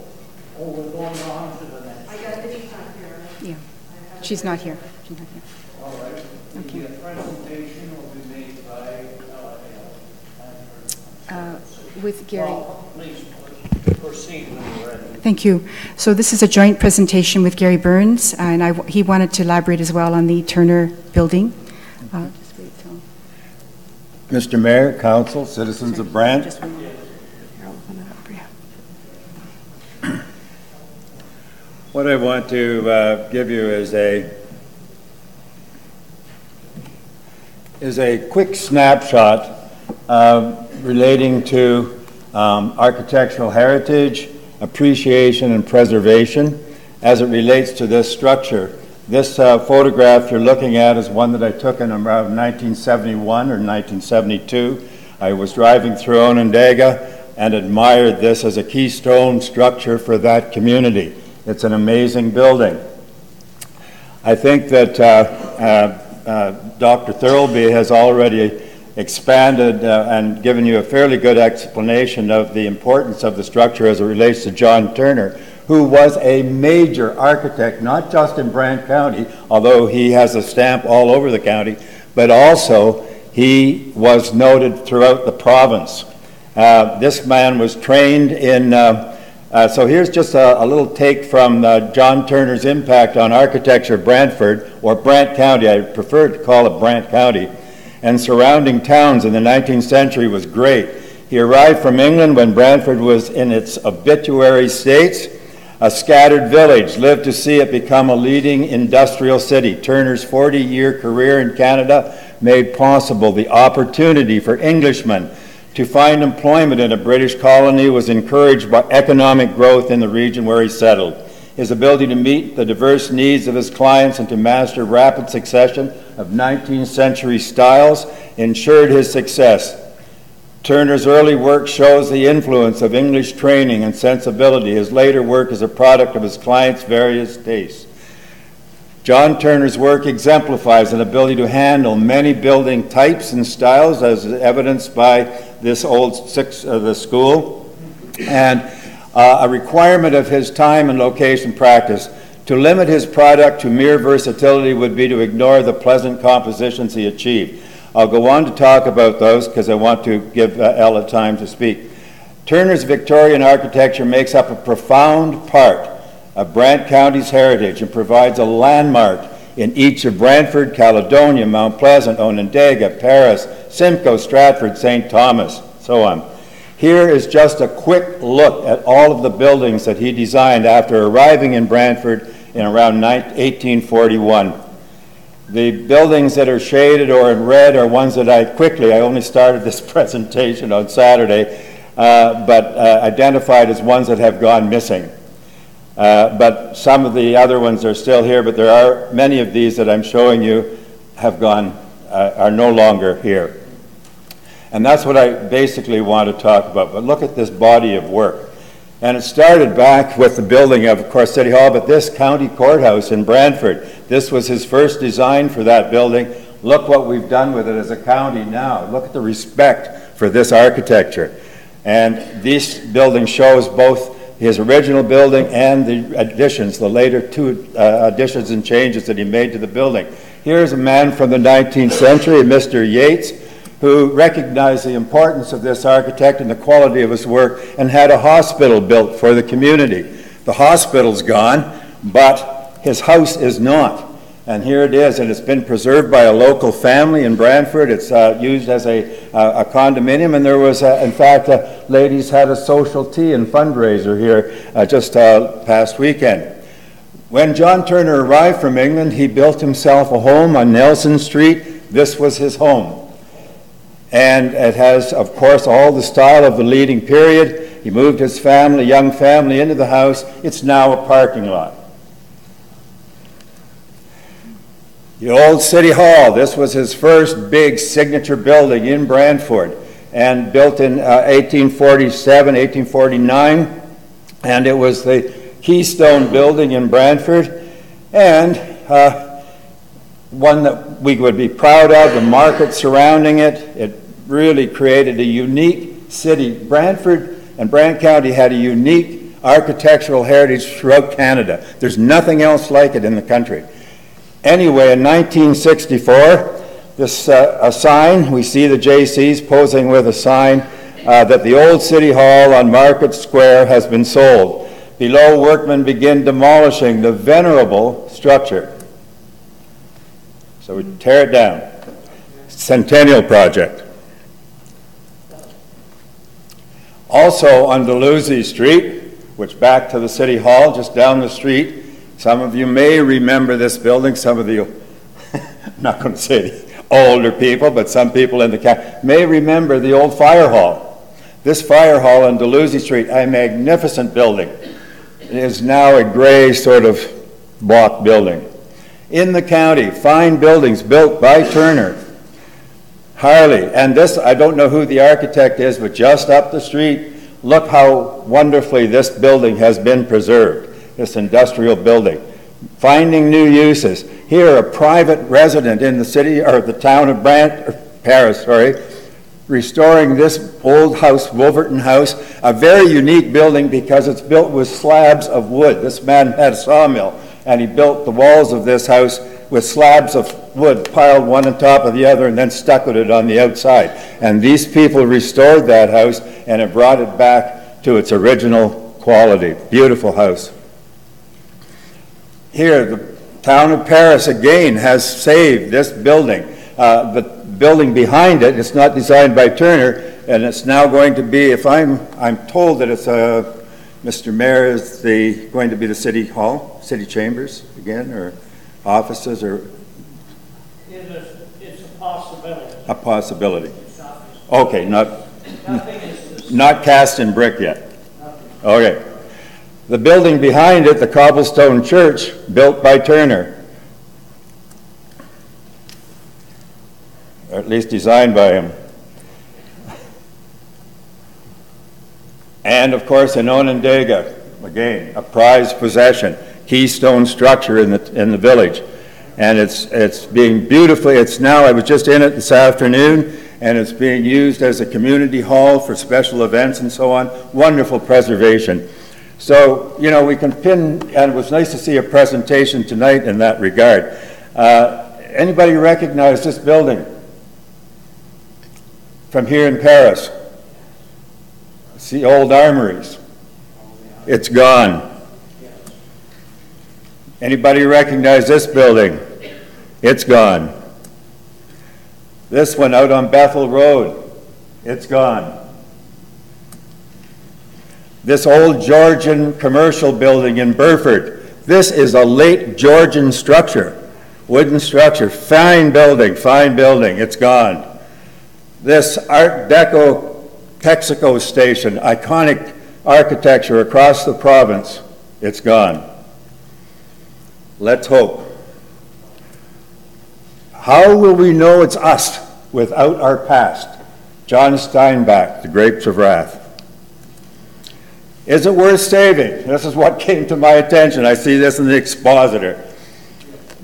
we're going on to the next. I got it, she's not here. Yeah. She's not here. She's not here. All right. Okay. The presentation will be made by with Gary. Well, please proceed when you're ready. Thank you. So this is a joint presentation with Gary Burns, and he wanted to elaborate as well on the Turner building. Just wait till... Mr. Mayor, Council, citizens of Brant. Just one moment. Here, I'll open it up for you. What I want to give you is is a quick snapshot relating to architectural heritage, appreciation, and preservation as it relates to this structure. This photograph you're looking at is one that I took in around 1971 or 1972. I was driving through Onondaga and admired this as a keystone structure for that community. It's an amazing building. I think that Dr. Thirlby has already expanded and given you a fairly good explanation of the importance of the structure as it relates to John Turner, who was a major architect, not just in Brant County, although he has a stamp all over the county, but also he was noted throughout the province. This man was trained in, so here's just a little take from John Turner's impact on architecture of Brantford, or Brant County. I prefer to call it Brant County, and surrounding towns in the 19th century was great. He arrived from England when Brantford was in its obituary states, a scattered village, lived to see it become a leading industrial city. Turner's 40-year career in Canada made possible the opportunity for Englishmen to find employment in a British colony, was encouraged by economic growth in the region where he settled. His ability to meet the diverse needs of his clients and to master rapid succession of 19th century styles ensured his success. Turner's early work shows the influence of English training and sensibility. His later work is a product of his clients' various tastes. John Turner's work exemplifies an ability to handle many building types and styles, as evidenced by this old the school, and a requirement of his time and location practice. To limit his product to mere versatility would be to ignore the pleasant compositions he achieved. I'll go on to talk about those because I want to give Ella time to speak. Turner's Victorian architecture makes up a profound part of Brant County's heritage and provides a landmark in each of Brantford, Caledonia, Mount Pleasant, Onondaga, Paris, Simcoe, Stratford, St. Thomas, so on. Here is just a quick look at all of the buildings that he designed after arriving in Brantford in around 1841. The buildings that are shaded or in red are ones that I only started this presentation on Saturday, but identified as ones that have gone missing. But some of the other ones are still here, but there are many of these that I'm showing you have gone, are no longer here. And that's what I basically want to talk about. But look at this body of work. And it started back with the building of course, City Hall, but this county courthouse in Brantford. This was his first design for that building. Look what we've done with it as a county now. Look at the respect for this architecture. And this building shows both his original building and the additions, the later two additions and changes that he made to the building. Here's a man from the 19th century, Mr. Yates, who recognized the importance of this architect and the quality of his work and had a hospital built for the community. The hospital's gone, but his house is not. And here it is, and it's been preserved by a local family in Brantford. It's used as a condominium, and there was, in fact, ladies had a social tea and fundraiser here just past weekend. When John Turner arrived from England, he built himself a home on Nelson Street. This was his home. And it has, of course, all the style of the leading period. He moved his family, young family, into the house. It's now a parking lot. The old City Hall, this was his first big signature building in Brantford, and built in 1847, 1849, and it was the keystone building in Brantford, and one that we would be proud of, the market surrounding it. It really created a unique city. Brantford and Brant County had a unique architectural heritage throughout Canada. There's nothing else like it in the country. Anyway, in 1964, this a sign, we see the JCs posing with a sign that the old City Hall on Market Square has been sold. Below, workmen begin demolishing the venerable structure. So we tear it down. Centennial Project. Also on Dalhousie Street, which back to the City Hall, just down the street. Some of you may remember this building, some of you, I'm not going to say it, older people, but some people in the county may remember the old fire hall. This fire hall on Dalhousie Street, a magnificent building, is now a gray sort of block building. In the county, fine buildings built by Turner, Harley, and this, I don't know who the architect is, but just up the street, look how wonderfully this building has been preserved, this industrial building. Finding new uses. Here, a private resident in the city, or the town of Brant, or Paris, sorry, restoring this old house, Wolverton House, a very unique building because it's built with slabs of wood. This man had a sawmill, and he built the walls of this house with slabs of wood piled one on top of the other and then stuccoed it on the outside. And these people restored that house and have brought it back to its original quality. Beautiful house. Here, the town of Paris again has saved this building. The building behind it, it's not designed by Turner, and it's now going to be, if I'm told that it's Mr. Mayor, is going to be the city hall, city chambers again, or offices, or? It's a possibility. A possibility. Okay, not cast in brick yet. Okay. The building behind it, the cobblestone church, built by Turner, or at least designed by him. And of course in Onondaga, again, a prized possession, keystone structure in the village. And it's being beautifully, it's now, I was just in it this afternoon, and it's being used as a community hall for special events and so on. Wonderful preservation. So, you know, we can pin, and it was nice to see a presentation tonight in that regard. Anybody recognize this building from here in Paris? See old armories. It's gone. Anybody recognize this building? It's gone. This one out on Bethel Road, it's gone. This old Georgian commercial building in Burford, this is a late Georgian structure, wooden structure, fine building, it's gone. This Art Deco Texaco station, iconic architecture across the province, it's gone. Let's hope. How will we know it's us without our past? John Steinbeck, The Grapes of Wrath. Is it worth saving? This is what came to my attention. I see this in the expositor.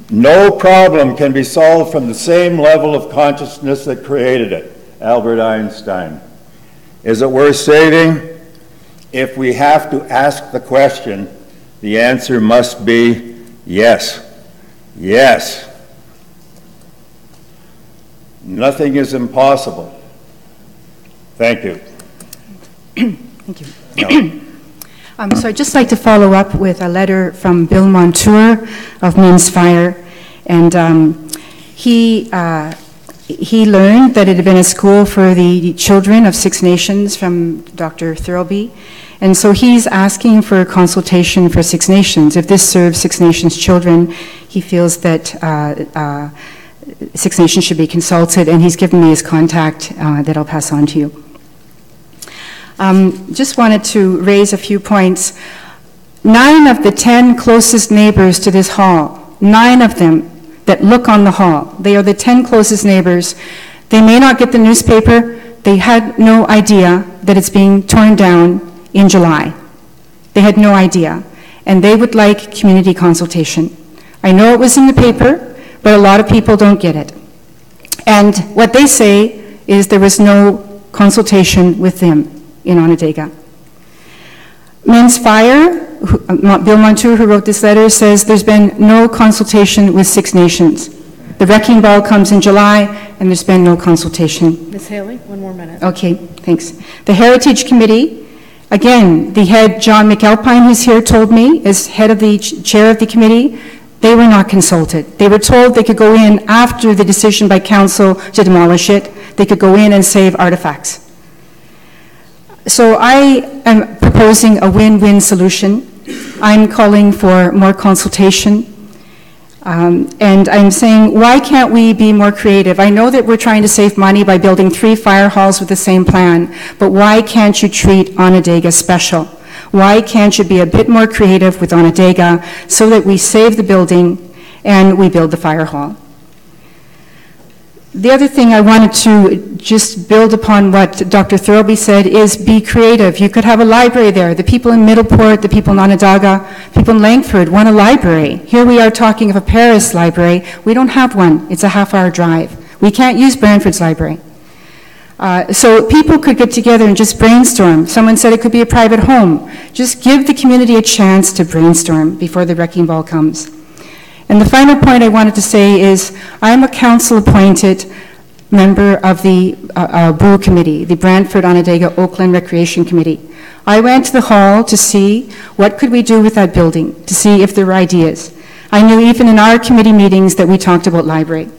No problem can be solved from the same level of consciousness that created it. Albert Einstein. Is it worth saving? If we have to ask the question, the answer must be yes. Yes. Nothing is impossible. Thank you. Thank you. So I'd just like to follow up with a letter from Bill Montour of Men's Fire. And he learned that it had been a school for the children of Six Nations from Dr. Thirlby. And so he's asking for a consultation for Six Nations. If this serves Six Nations children, he feels that Six Nations should be consulted, and he's given me his contact that I'll pass on to you. Just wanted to raise a few points. 9 of the 10 closest neighbors to this hall, 9 of them that look on the hall, they are the 10 closest neighbors. They may not get the newspaper. They had no idea that it's being torn down in July. They had no idea. And they would like community consultation. I know it was in the paper, but a lot of people don't get it. And what they say is there was no consultation with them in Onondaga. Men's Fire, Bill Montour, who wrote this letter, says there's been no consultation with Six Nations. The wrecking ball comes in July, and there's been no consultation. Ms. Haley, 1 more minute. Okay, thanks. The Heritage Committee, again, the head, John McAlpine, who's here, told me, as head of the chair of the committee, they were not consulted. They were told they could go in after the decision by council to demolish it. They could go in and save artifacts. So I am proposing a win-win solution. I'm calling for more consultation. And I'm saying, why can't we be more creative? I know that we're trying to save money by building 3 fire halls with the same plan, but why can't you treat Onondaga special? Why can't you be a bit more creative with Onondaga so that we save the building and we build the fire hall? The other thing I wanted to just build upon what Dr. Thirlby said is be creative. You could have a library there. The people in Middleport, the people in Onondaga, people in Langford want a library. Here we are talking of a Paris library. We don't have one. It's a half-hour drive. We can't use Brantford's library. So people could get together and just brainstorm. Someone said it could be a private home. Just give the community a chance to brainstorm before the wrecking ball comes. And the final point I wanted to say is I'm a council-appointed member of the BOO committee, the Brantford Onondaga Oakland Recreation Committee. I went to the hall to see what could we do with that building, to see if there were ideas. I knew even in our committee meetings that we talked about library.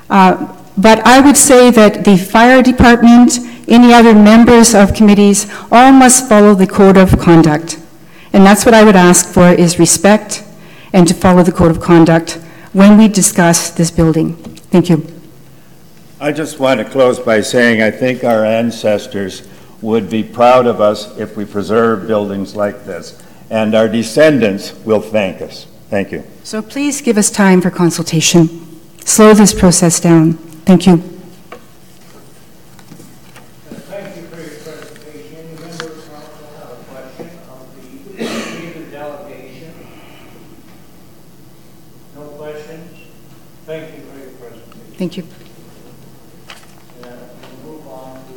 But I would say that the fire department, any other members of committees, all must follow the code of conduct. And that's what I would ask for is respect and to follow the code of conduct when we discuss this building. Thank you. I just want to close by saying I think our ancestors would be proud of us if we preserve buildings like this, and our descendants will thank us. Thank you. So please give us time for consultation. Slow this process down. Thank you. Thank you for your presentation. Any members of council have a question of the leader delegation? No questions? Thank you for your presentation. Thank you. We'll move on to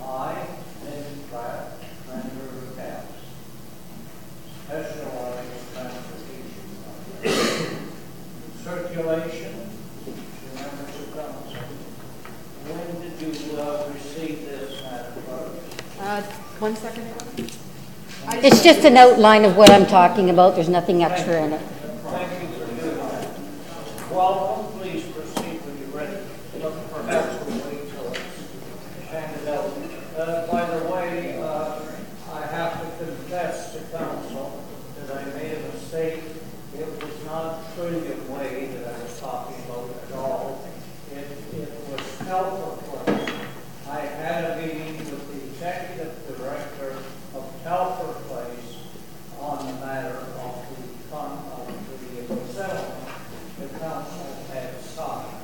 I, and plaque, member caps. Specialized transportation. Circulation to members of council. When did you receive this, Madam Clerk? 1 second. It's just an outline of what I'm talking about. There's nothing extra in it. Thank you for doing that. Welcome, please proceed when you're ready. Perhaps we'll wait till it's handed out. By the way, I have to confess to council that I made a mistake. It was not Trillium Way that I was talking about at all. It was Telfer Place. I had a meeting with the executive director of Telfer Place on the matter of the settlement the council had signed,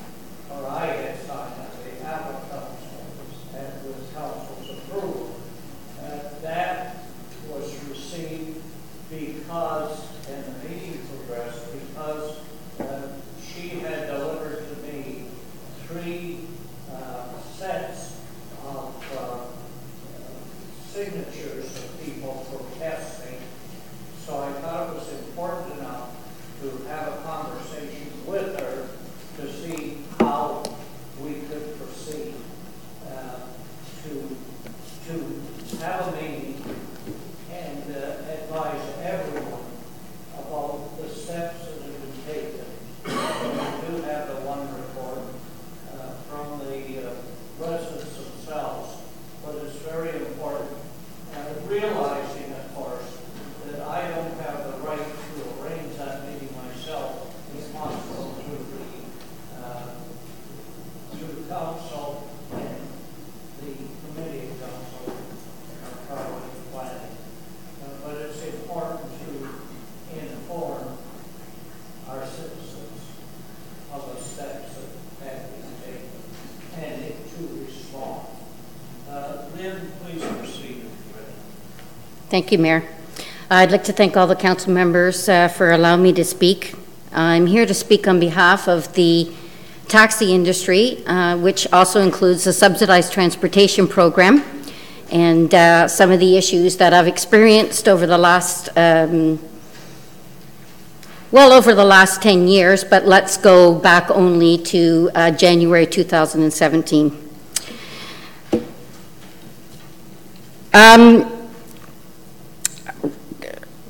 or I had signed on behalf of council, and with council's approval. That was received because, and the meeting progressed because she had delivered to me 3 sets of signatures of people protesting. So I thought it was important enough to have a conversation with her to see how we could proceed, to have a meeting and advise everyone about the steps that have been taken. We do have the one report from the residents themselves, but it's very important. Realizing, of course, that I don't have the right to arrange that meeting myself. It's possible through council and the committee of council are probably planning. But it's important to inform our citizens of the steps that have been taken and to respond. Lynn, please proceed. Thank you, Mayor. I'd like to thank all the council members for allowing me to speak. I'm here to speak on behalf of the taxi industry, which also includes the subsidized transportation program, and some of the issues that I've experienced over the last, well over the last 10 years, but let's go back only to January 2017.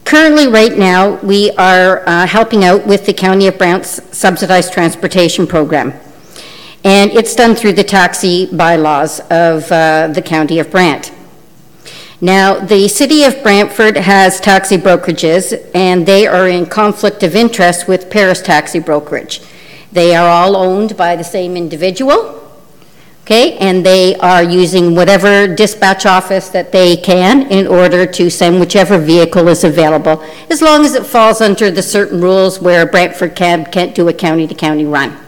Currently, right now, we are helping out with the County of Brant's subsidized transportation program. And it's done through the taxi bylaws of the County of Brant. Now, the city of Brantford has taxi brokerages, and they are in conflict of interest with Paris Taxi Brokerage. They are all owned by the same individual, okay, and they are using whatever dispatch office that they can in order to send whichever vehicle is available, as long as it falls under the certain rules where Brantford Cab can't do a county-to-county run.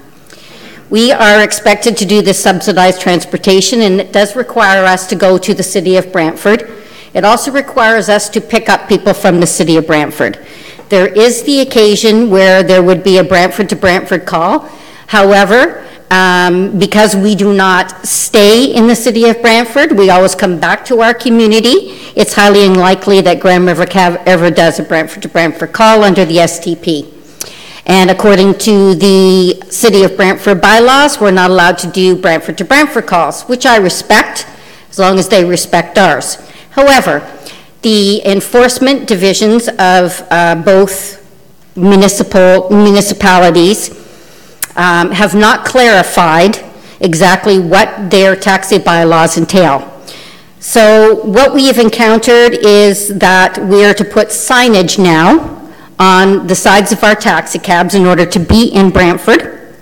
We are expected to do this subsidized transportation, and it does require us to go to the city of Brantford. It also requires us to pick up people from the city of Brantford. There is the occasion where there would be a Brantford to Brantford call. However, because we do not stay in the city of Brantford, we always come back to our community. It's highly unlikely that Grand River Cab ever does a Brantford to Brantford call under the STP. And according to the City of Brantford bylaws, we're not allowed to do Brantford to Brantford calls, which I respect, as long as they respect ours. However, the enforcement divisions of both municipalities have not clarified exactly what their taxi bylaws entail. So what we have encountered is that we are to put signage now on the sides of our taxi cabs in order to be in Brantford,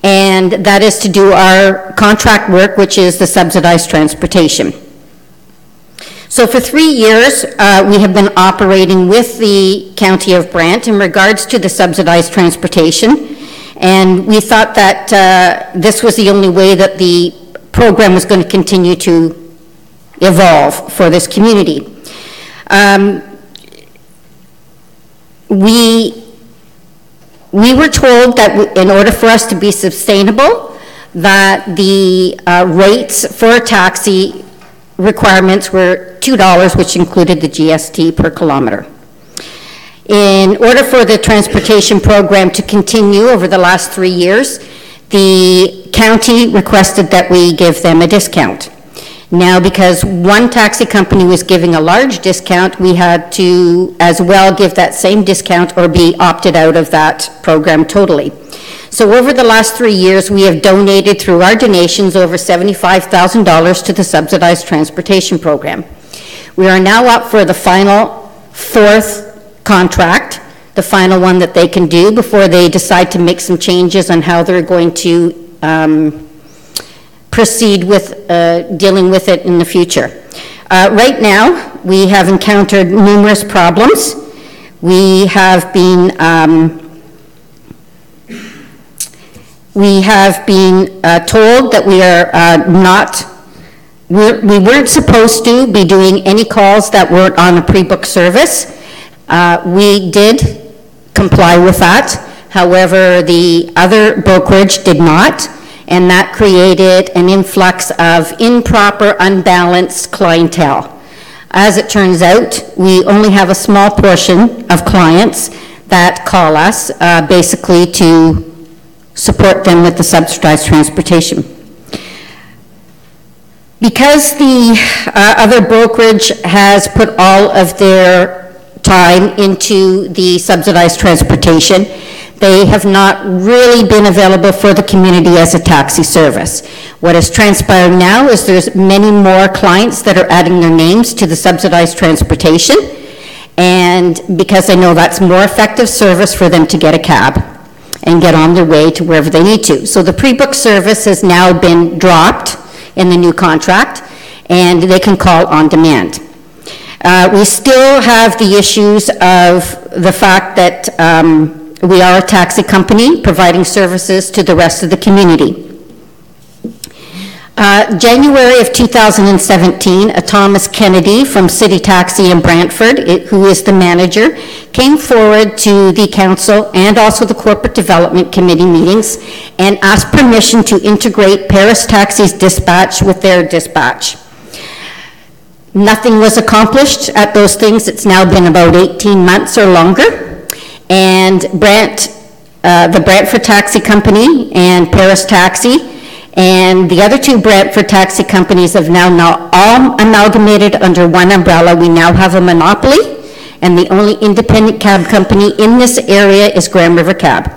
and that is to do our contract work, which is the subsidized transportation. So for 3 years, we have been operating with the County of Brant in regards to the subsidized transportation, and we thought that this was the only way that the program was going to continue to evolve for this community. We were told that in order for us to be sustainable, that the rates for a taxi requirements were $2, which included the GST per kilometer. In order for the transportation program to continue over the last 3 years, the county requested that we give them a discount. Now, because one taxi company was giving a large discount, we had to as well give that same discount or be opted out of that program totally. So over the last 3 years, we have donated through our donations over $75,000 to the subsidized transportation program. We are now up for the final 4th contract, the final one that they can do before they decide to make some changes on how they're going to proceed with dealing with it in the future. Right now, we have encountered numerous problems. We have been told that we are we weren't supposed to be doing any calls that weren't on a pre-booked service. We did comply with that. However, the other brokerage did not, and that created an influx of improper, unbalanced clientele. As it turns out, we only have a small portion of clients that call us basically to support them with the subsidized transportation. Because the other brokerage has put all of their time into the subsidized transportation, they have not really been available for the community as a taxi service. What is transpiring now is there's many more clients that are adding their names to the subsidized transportation, and because they know that's more effective service for them to get a cab and get on their way to wherever they need to. So the pre-booked service has now been dropped in the new contract, and they can call on demand. We still have the issues of the fact that we are a taxi company providing services to the rest of the community. January of 2017, a Thomas Kennedy from City Taxi in Brantford, who is the manager, came forward to the council and also the corporate development committee meetings and asked permission to integrate Paris Taxi's dispatch with their dispatch. Nothing was accomplished at those things. It's now been about 18 months or longer. And the Brantford Taxi Company and Paris Taxi and the other 2 Brantford taxi companies have now all amalgamated under one umbrella. We now have a monopoly, and the only independent cab company in this area is Grand River Cab.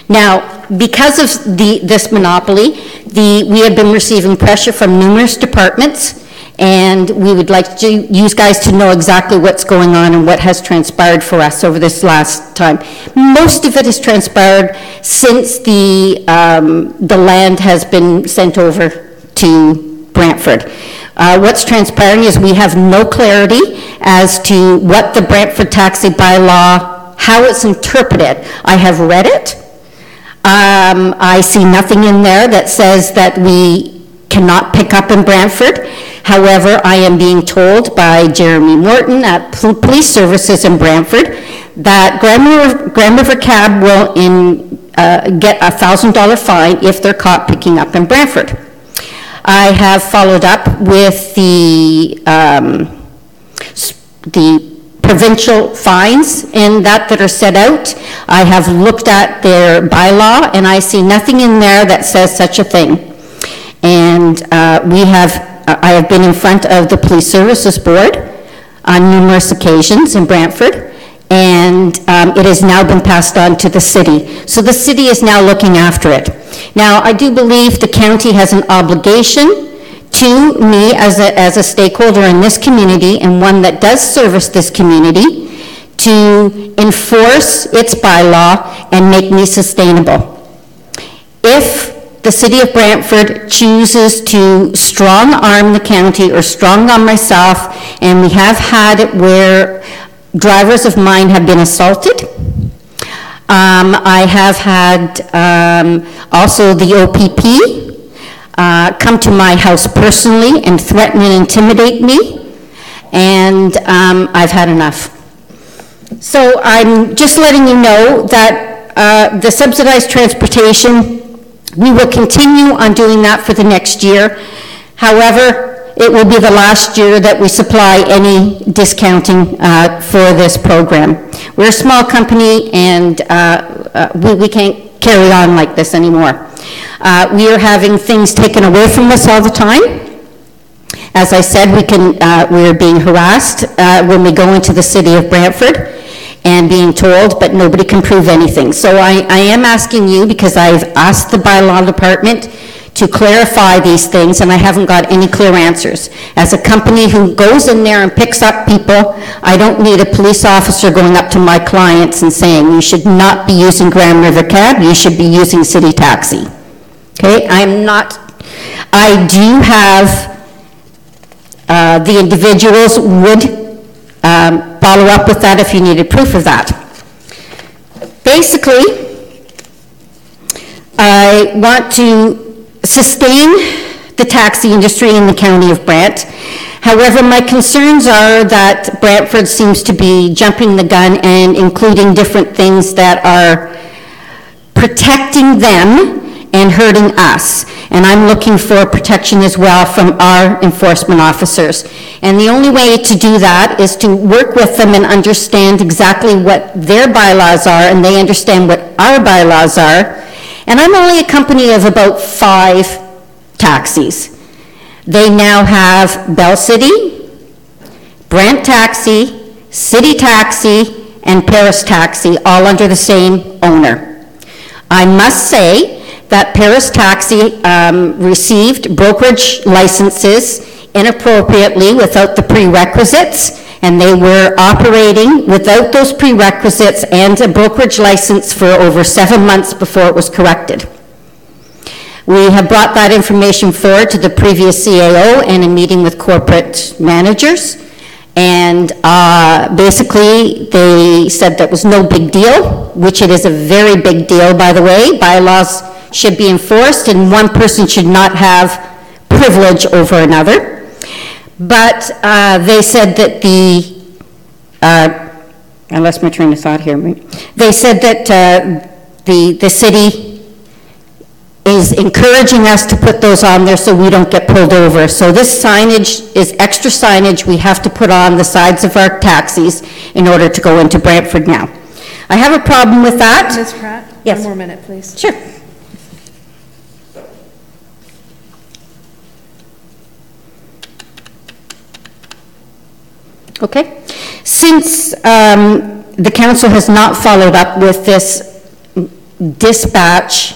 Now, because of this monopoly, we have been receiving pressure from numerous departments, And we would like you guys to know exactly what's going on and what has transpired for us over this last time. Most of it has transpired since the land has been sent over to Brantford. What's transpiring is we have no clarity as to what the Brantford taxi bylaw, how it's interpreted. I have read it. I see nothing in there that says that we cannot pick up in Brantford. However, I am being told by Jeremy Morton at Police Services in Brantford that Grand River Cab will get a $1,000 fine if they're caught picking up in Brantford. I have followed up with the provincial fines that are set out. I have looked at their bylaw and I see nothing in there that says such a thing. And I have been in front of the Police Services Board on numerous occasions in Brantford, and it has now been passed on to the city. So the city is now looking after it. Now, I do believe the county has an obligation to me as a stakeholder in this community, and one that does service this community, to enforce its bylaw and make me sustainable. If the city of Brantford chooses to strong-arm the county or strong-arm myself, and we have had it where drivers of mine have been assaulted. I have had also the OPP come to my house personally and threaten and intimidate me, and I've had enough. So I'm just letting you know that the subsidized transportation, we will continue on doing that for the next year. However, it will be the last year that we supply any discounting for this program. We're a small company, and we can't carry on like this anymore. We are having things taken away from us all the time. As I said, we are being harassed when we go into the city of Brantford and being told, but nobody can prove anything. So I am asking you, because I've asked the bylaw department to clarify these things, and I haven't got any clear answers. As a company who goes in there and picks up people, I don't need a police officer going up to my clients and saying, you should not be using Grand River Cab, you should be using city taxi. Okay, I do have, the individuals would follow up with that if you needed proof of that. Basically, I want to sustain the taxi industry in the county of Brant. However, my concerns are that Brantford seems to be jumping the gun and including different things that are protecting them and hurting us. And I'm looking for protection as well from our enforcement officers. And the only way to do that is to work with them and understand exactly what their bylaws are, and they understand what our bylaws are. And I'm only a company of about 5 taxis. They now have Bell City, Brant Taxi, City Taxi, and Paris Taxi, all under the same owner. I must say that Paris Taxi received brokerage licenses inappropriately without the prerequisites, and they were operating without those prerequisites and a brokerage license for over 7 months before it was corrected. We have brought that information forward to the previous CAO in a meeting with corporate managers, and basically they said that was no big deal, which it is a very big deal, by the way. Bylaws should be enforced, and one person should not have privilege over another. But they said that I lost my train of thought here. They said that the city is encouraging us to put those on there so we don't get pulled over. So this signage is extra signage we have to put on the sides of our taxis in order to go into Brantford now. I have a problem with that. Ms. Pratt? Yes. One more minute, please. Sure. Okay. Since the council has not followed up with this dispatch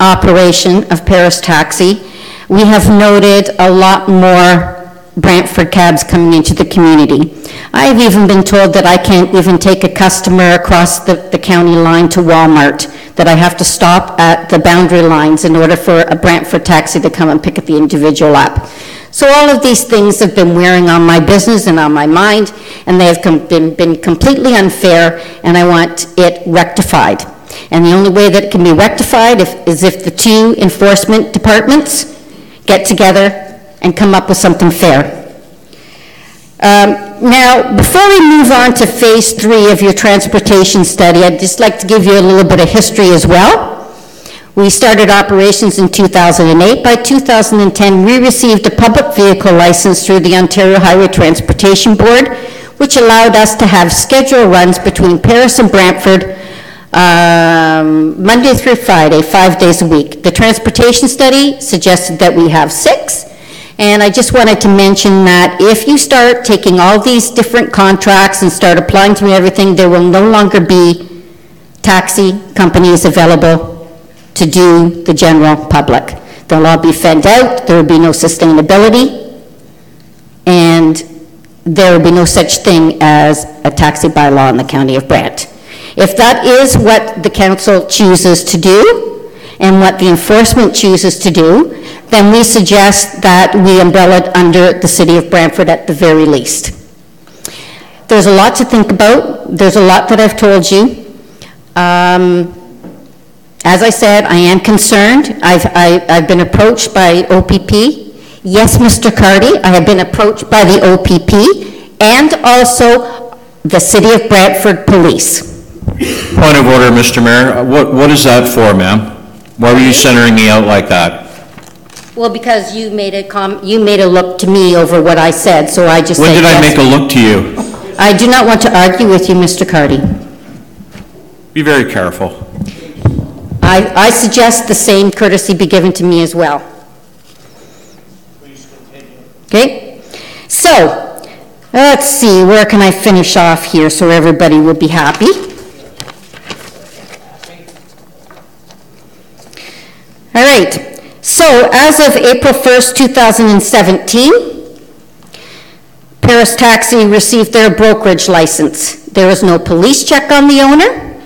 operation of Paris Taxi, we have noted a lot more Brantford cabs coming into the community. I've even been told that I can't even take a customer across the county line to Walmart, that I have to stop at the boundary lines in order for a Brantford taxi to come and pick the individual up. So all of these things have been wearing on my business and on my mind, and they have been completely unfair, and I want it rectified. And the only way that it can be rectified is if the two enforcement departments get together and come up with something fair. Now, before we move on to phase 3 of your transportation study, I'd just like to give you a little bit of history as well. We started operations in 2008. By 2010, we received a public vehicle license through the Ontario Highway Transportation Board, which allowed us to have scheduled runs between Paris and Brantford Monday through Friday, 5 days a week. The transportation study suggested that we have 6. And I just wanted to mention that if you start taking all these different contracts and start applying to everything, there will no longer be taxi companies available to do the general public. They'll all be fed out, there will be no sustainability, and there will be no such thing as a taxi bylaw in the County of Brant. If that is what the council chooses to do, and what the enforcement chooses to do, then we suggest that we umbrella it under the City of Brantford at the very least. There's a lot to think about. There's a lot that I've told you. As I said, I am concerned. I've been approached by OPP. Yes, Mr. Cardy, I have been approached by the OPP and also the City of Brantford Police. Point of order, Mr. Mayor. What is that for, ma'am? Why were you centering me out like that? Well, because you made a look to me over what I said, so I just When said did I yes. make a look to you? I do not want to argue with you, Mr. Cardy. Be very careful. I suggest the same courtesy be given to me as well. Okay? So, let's see, where can I finish off here so everybody will be happy? All right. So, as of April 1st, 2017, Paris Taxi received their brokerage license. There was no police check on the owner.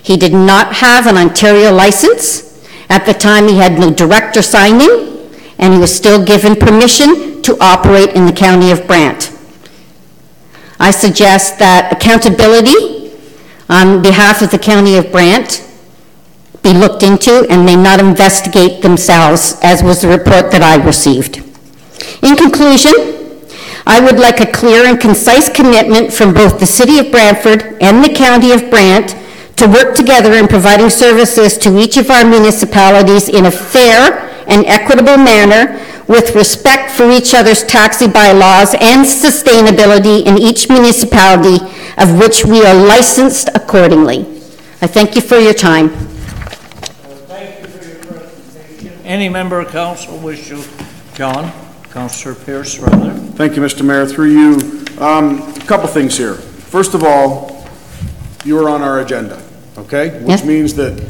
He did not have an Ontario license. At the time, he had no director signing, and he was still given permission to operate in the County of Brant. I suggest that accountability on behalf of the County of Brant be looked into, and they not investigate themselves, as was the report that I received. In conclusion, I would like a clear and concise commitment from both the City of Brantford and the County of Brant to work together in providing services to each of our municipalities in a fair and equitable manner with respect for each other's taxi bylaws and sustainability in each municipality of which we are licensed accordingly. I thank you for your time. Thank you for your presentation. Any member of council wish to? John? Councillor Pierce, rather. Thank you, Mr. Mayor. Through you, a couple things here. First of all, you were on our agenda, okay? Which means that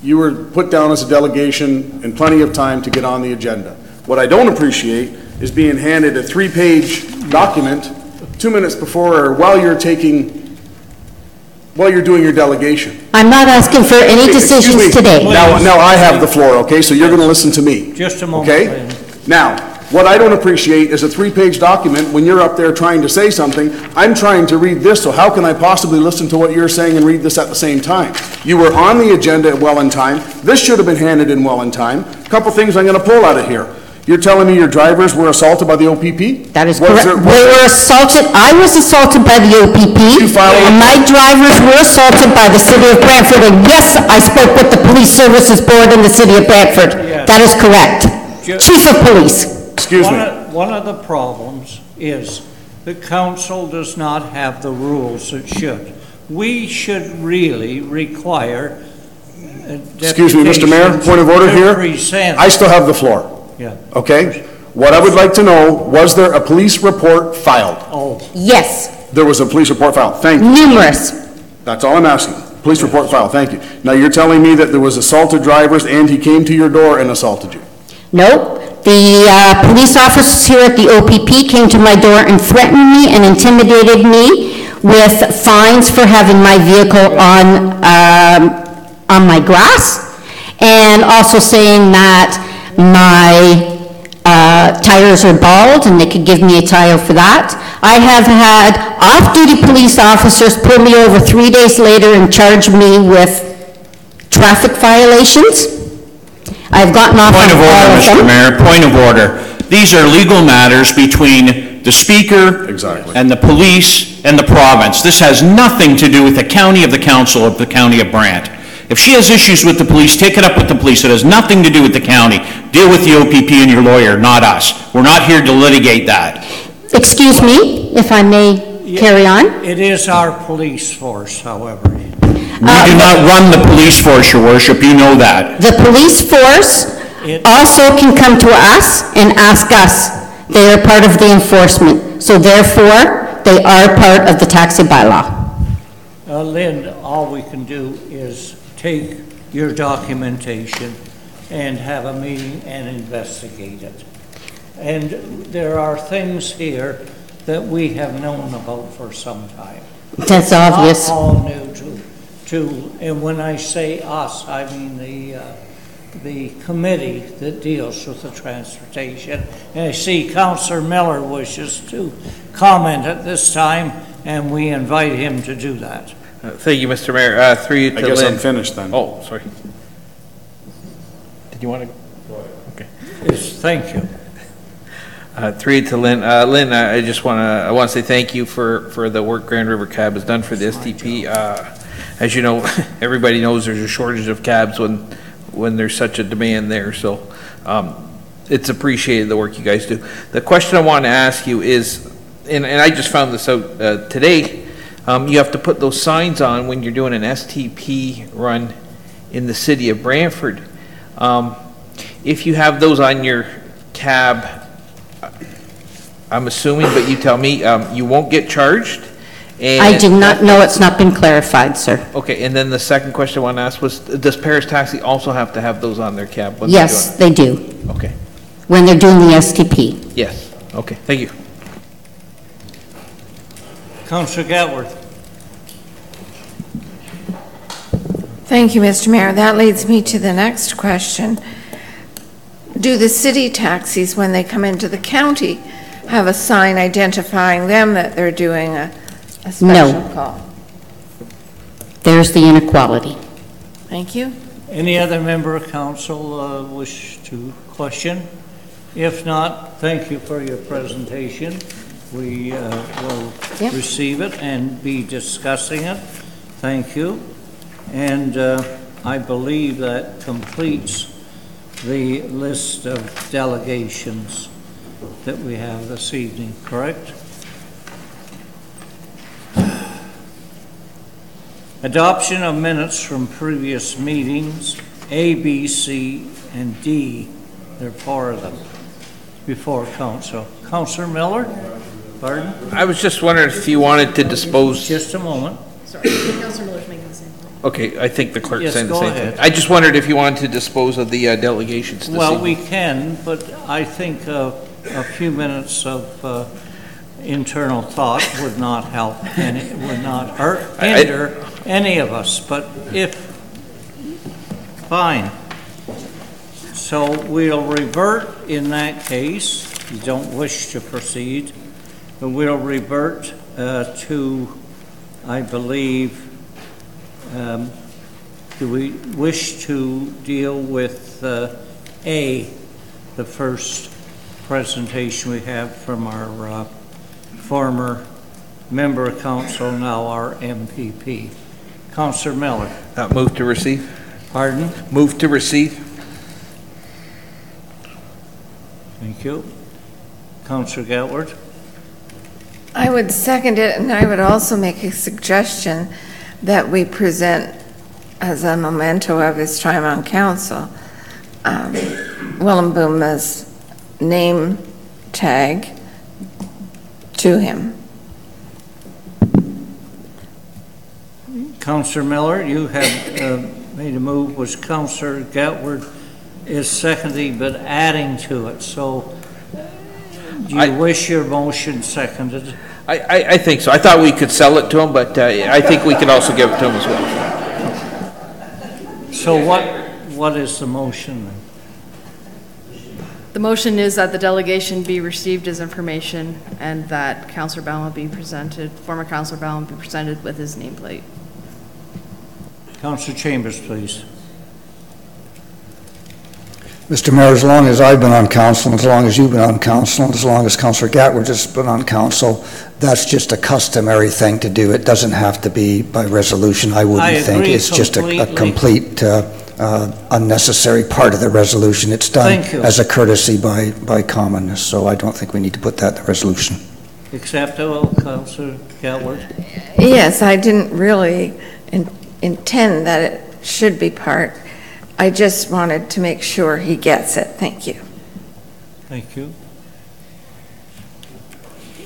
you were put down as a delegation in plenty of time to get on the agenda. What I don't appreciate is being handed a 3-page document 2 minutes before or while you're doing your delegation. I'm not asking for any decisions today. Now I have the floor, okay? So you're going to listen to me. Just a moment. Okay? Now, what I don't appreciate is a 3-page document when you're up there trying to say something. I'm trying to read this, so how can I possibly listen to what you're saying and read this at the same time? You were on the agenda well in time. This should have been handed in well in time. A couple things I'm going to pull out of here. You're telling me your drivers were assaulted by the OPP? That is correct. They were assaulted. I was assaulted by the OPP, and my drivers were assaulted by the City of Brantford. And yes, I spoke with the Police Services Board in the City of Brantford. Yes. That is correct. Chief of Police. Excuse me. One of the problems is the council does not have the rules it should. We should really require Excuse me, Mr. Mayor, point of order here. I still have the floor. Yeah. Okay? What I would like to know, was there a police report filed? Oh. Yes. There was a police report filed. Thank you. Numerous. That's all I'm asking. Police report filed. Thank you. Now you're telling me that there was assaulted drivers and he came to your door and assaulted you? Nope. The police officers here at the OPP came to my door and threatened me and intimidated me with fines for having my vehicle on my grass, and also saying that my tires are bald and they could give me a tire for that. I have had off-duty police officers pull me over 3 days later and charge me with traffic violations. I've gotten off on all of them. Point of order, Mr. Mayor, point of order. These are legal matters between the Speaker and the police and the province. This has nothing to do with the county of the council of the county of Brant. If she has issues with the police, take it up with the police. It has nothing to do with the county. Deal with the OPP and your lawyer, not us. We're not here to litigate that. Excuse me, if I may carry on. It is our police force, however. We do not run the police force, your worship, you know that. The police force also can come to us and ask us. They are part of the enforcement, so therefore, they are part of the taxi bylaw. Lynn, all we can do is take your documentation and have a meeting and investigate it. And there are things here that we have known about for some time. That's obvious. Not all new to, and when I say us, I mean the committee that deals with the transportation. And I see Councillor Miller wishes to comment at this time, and we invite him to do that. Thank you, Mr. Mayor. Through you to Lynn. I guess I'm finished then. Oh, sorry. Did you want to go ahead? Okay. Yes, thank you. Through you to Lynn. Lynn, I just want to say thank you for the work Grand River Cab has done for the STP. As you know, everybody knows there's a shortage of cabs when there's such a demand there. So it's appreciated, the work you guys do. The question I want to ask you is, and I just found this out today, you have to put those signs on when you're doing an STP run in the city of Brantford. If you have those on your cab, I'm assuming, but you tell me, you won't get charged? And I do not know, it's not been clarified, sir. Okay, and then the second question I want to ask was, does Paris Taxi also have to have those on their cab? When Yes, they do. Okay. When they're doing the STP. Yes, okay, thank you. Councillor Gatworth. Thank you, Mr. Mayor. That leads me to the next question. Do the city taxis, when they come into the county, have a sign identifying them that they're doing a special call? There's the inequality. Thank you. Any other member of council wish to question? If not, thank you for your presentation. We will receive it and be discussing it. Thank you. And I believe that completes the list of delegations that we have this evening, correct? Adoption of minutes from previous meetings, A, B, C, and D. There are 4 of them before council. Councillor Miller? Pardon? I was just wondering if you wanted to dispose... Just a moment. Sorry, Councillor Miller's making the same point. Okay, I think the clerk's saying the go same ahead. thing. I just wondered if you wanted to dispose of the delegations this Well, evening. we can, but I think a few minutes of internal thought would not help, and it would not hinder any of us, but fine. So we'll revert in that case. You don't wish to proceed, but we'll revert to, I believe, do we wish to deal with A, the first presentation we have from our former member of council, now our MPP. Councillor Miller. Move to receive. Pardon? Move to receive. Thank you. Councillor Gatward. I would second it, and I would also make a suggestion that we present as a memento of his time on council, Willem Booma's name tag to him. Councillor Miller, you have made a move. Was Councillor Gatward is seconding, but adding to it, so do you wish your motion seconded? I think so. I thought we could sell it to them, but I think we can also give it to them as well. So what is the motion then? The motion is that the delegation be received as information and that Councillor Ballin be presented, former Councillor Ballin be presented with his nameplate. Councillor Chambers, please. Mr. Mayor, as long as I've been on council, and as long as you've been on council, and as long as Councillor Gatwood has been on council, that's just a customary thing to do. It doesn't have to be by resolution, I wouldn't think. It's just a complete unnecessary part of the resolution. It's done as a courtesy by commonness, so I don't think we need to put that in the resolution. Acceptable, Councillor Gatwood? Yes, I didn't really intend that it should be part. I just wanted to make sure he gets it. Thank you. Thank you.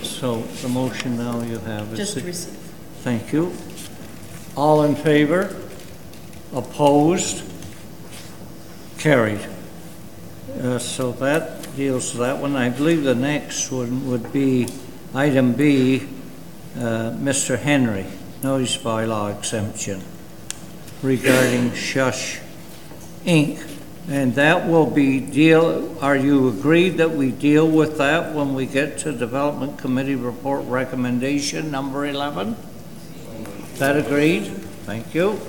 So the motion now you have is... Just to receive. Thank you. All in favor? Opposed? Carried. So that deals with that one. I believe the next one would be item B, Mr. Henry, noise bylaw exemption regarding Shush Inc. And that will be are you agreed that we deal with that when we get to Development Committee Report Recommendation number 11? That agreed? Thank you.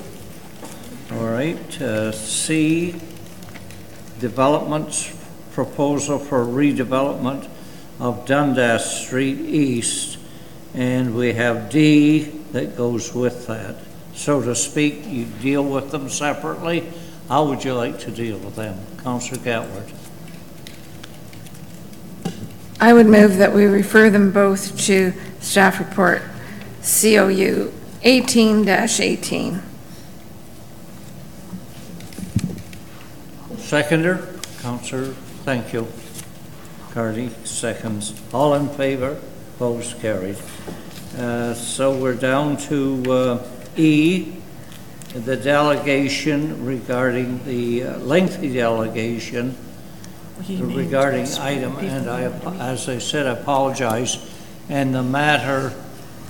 All right, C, Development's proposal for redevelopment of Dundas Street East, and we have D that goes with that. So to speak, you deal with them separately. How would you like to deal with them? Councillor Gatwood. I would move that we refer them both to staff report COU 18-18. Seconder, Councillor, thank you. Cardy, seconds. All in favor? Opposed, carried. So we're down to E, the delegation regarding the lengthy delegation regarding item, and as I said, I apologize, and the matter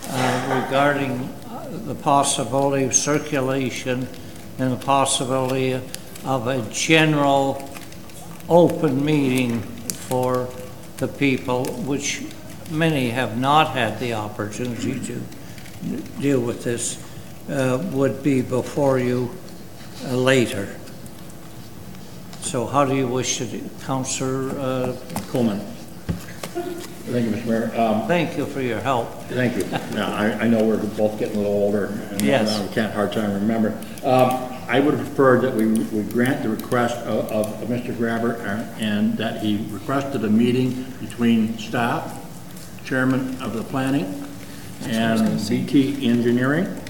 regarding the possibility of circulation and the possibility of a general open meeting for the people, which many have not had the opportunity to deal with this, would be before you later. So how do you wish to do? Councillor Coleman. Thank you, Mr. Mayor. Thank you for your help. Thank you. Now, I know we're both getting a little older, and yes. We can't hard time remember. I would have preferred that we grant the request of Mr. Grabber, and that he requested a meeting between staff, chairman of the planning, and BT Engineering,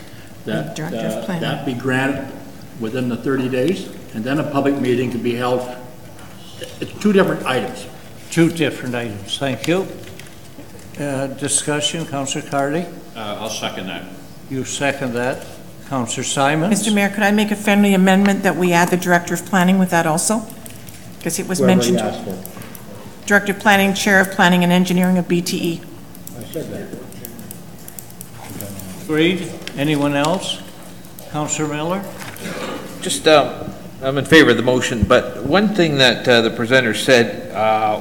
that be granted within the 30 days, and then a public meeting could be held. It's two different items. Two different items. Thank you. Discussion, Councillor Cardy? I'll second that. You second that. Councillor Simons? Mr. Mayor, could I make a friendly amendment that we add the Director of Planning with that also? Because it was mentioned. Director of Planning, Chair of Planning and Engineering of BTE. I said that. Agreed. Anyone else? Councillor Miller? Just, I'm in favor of the motion, but one thing that the presenter said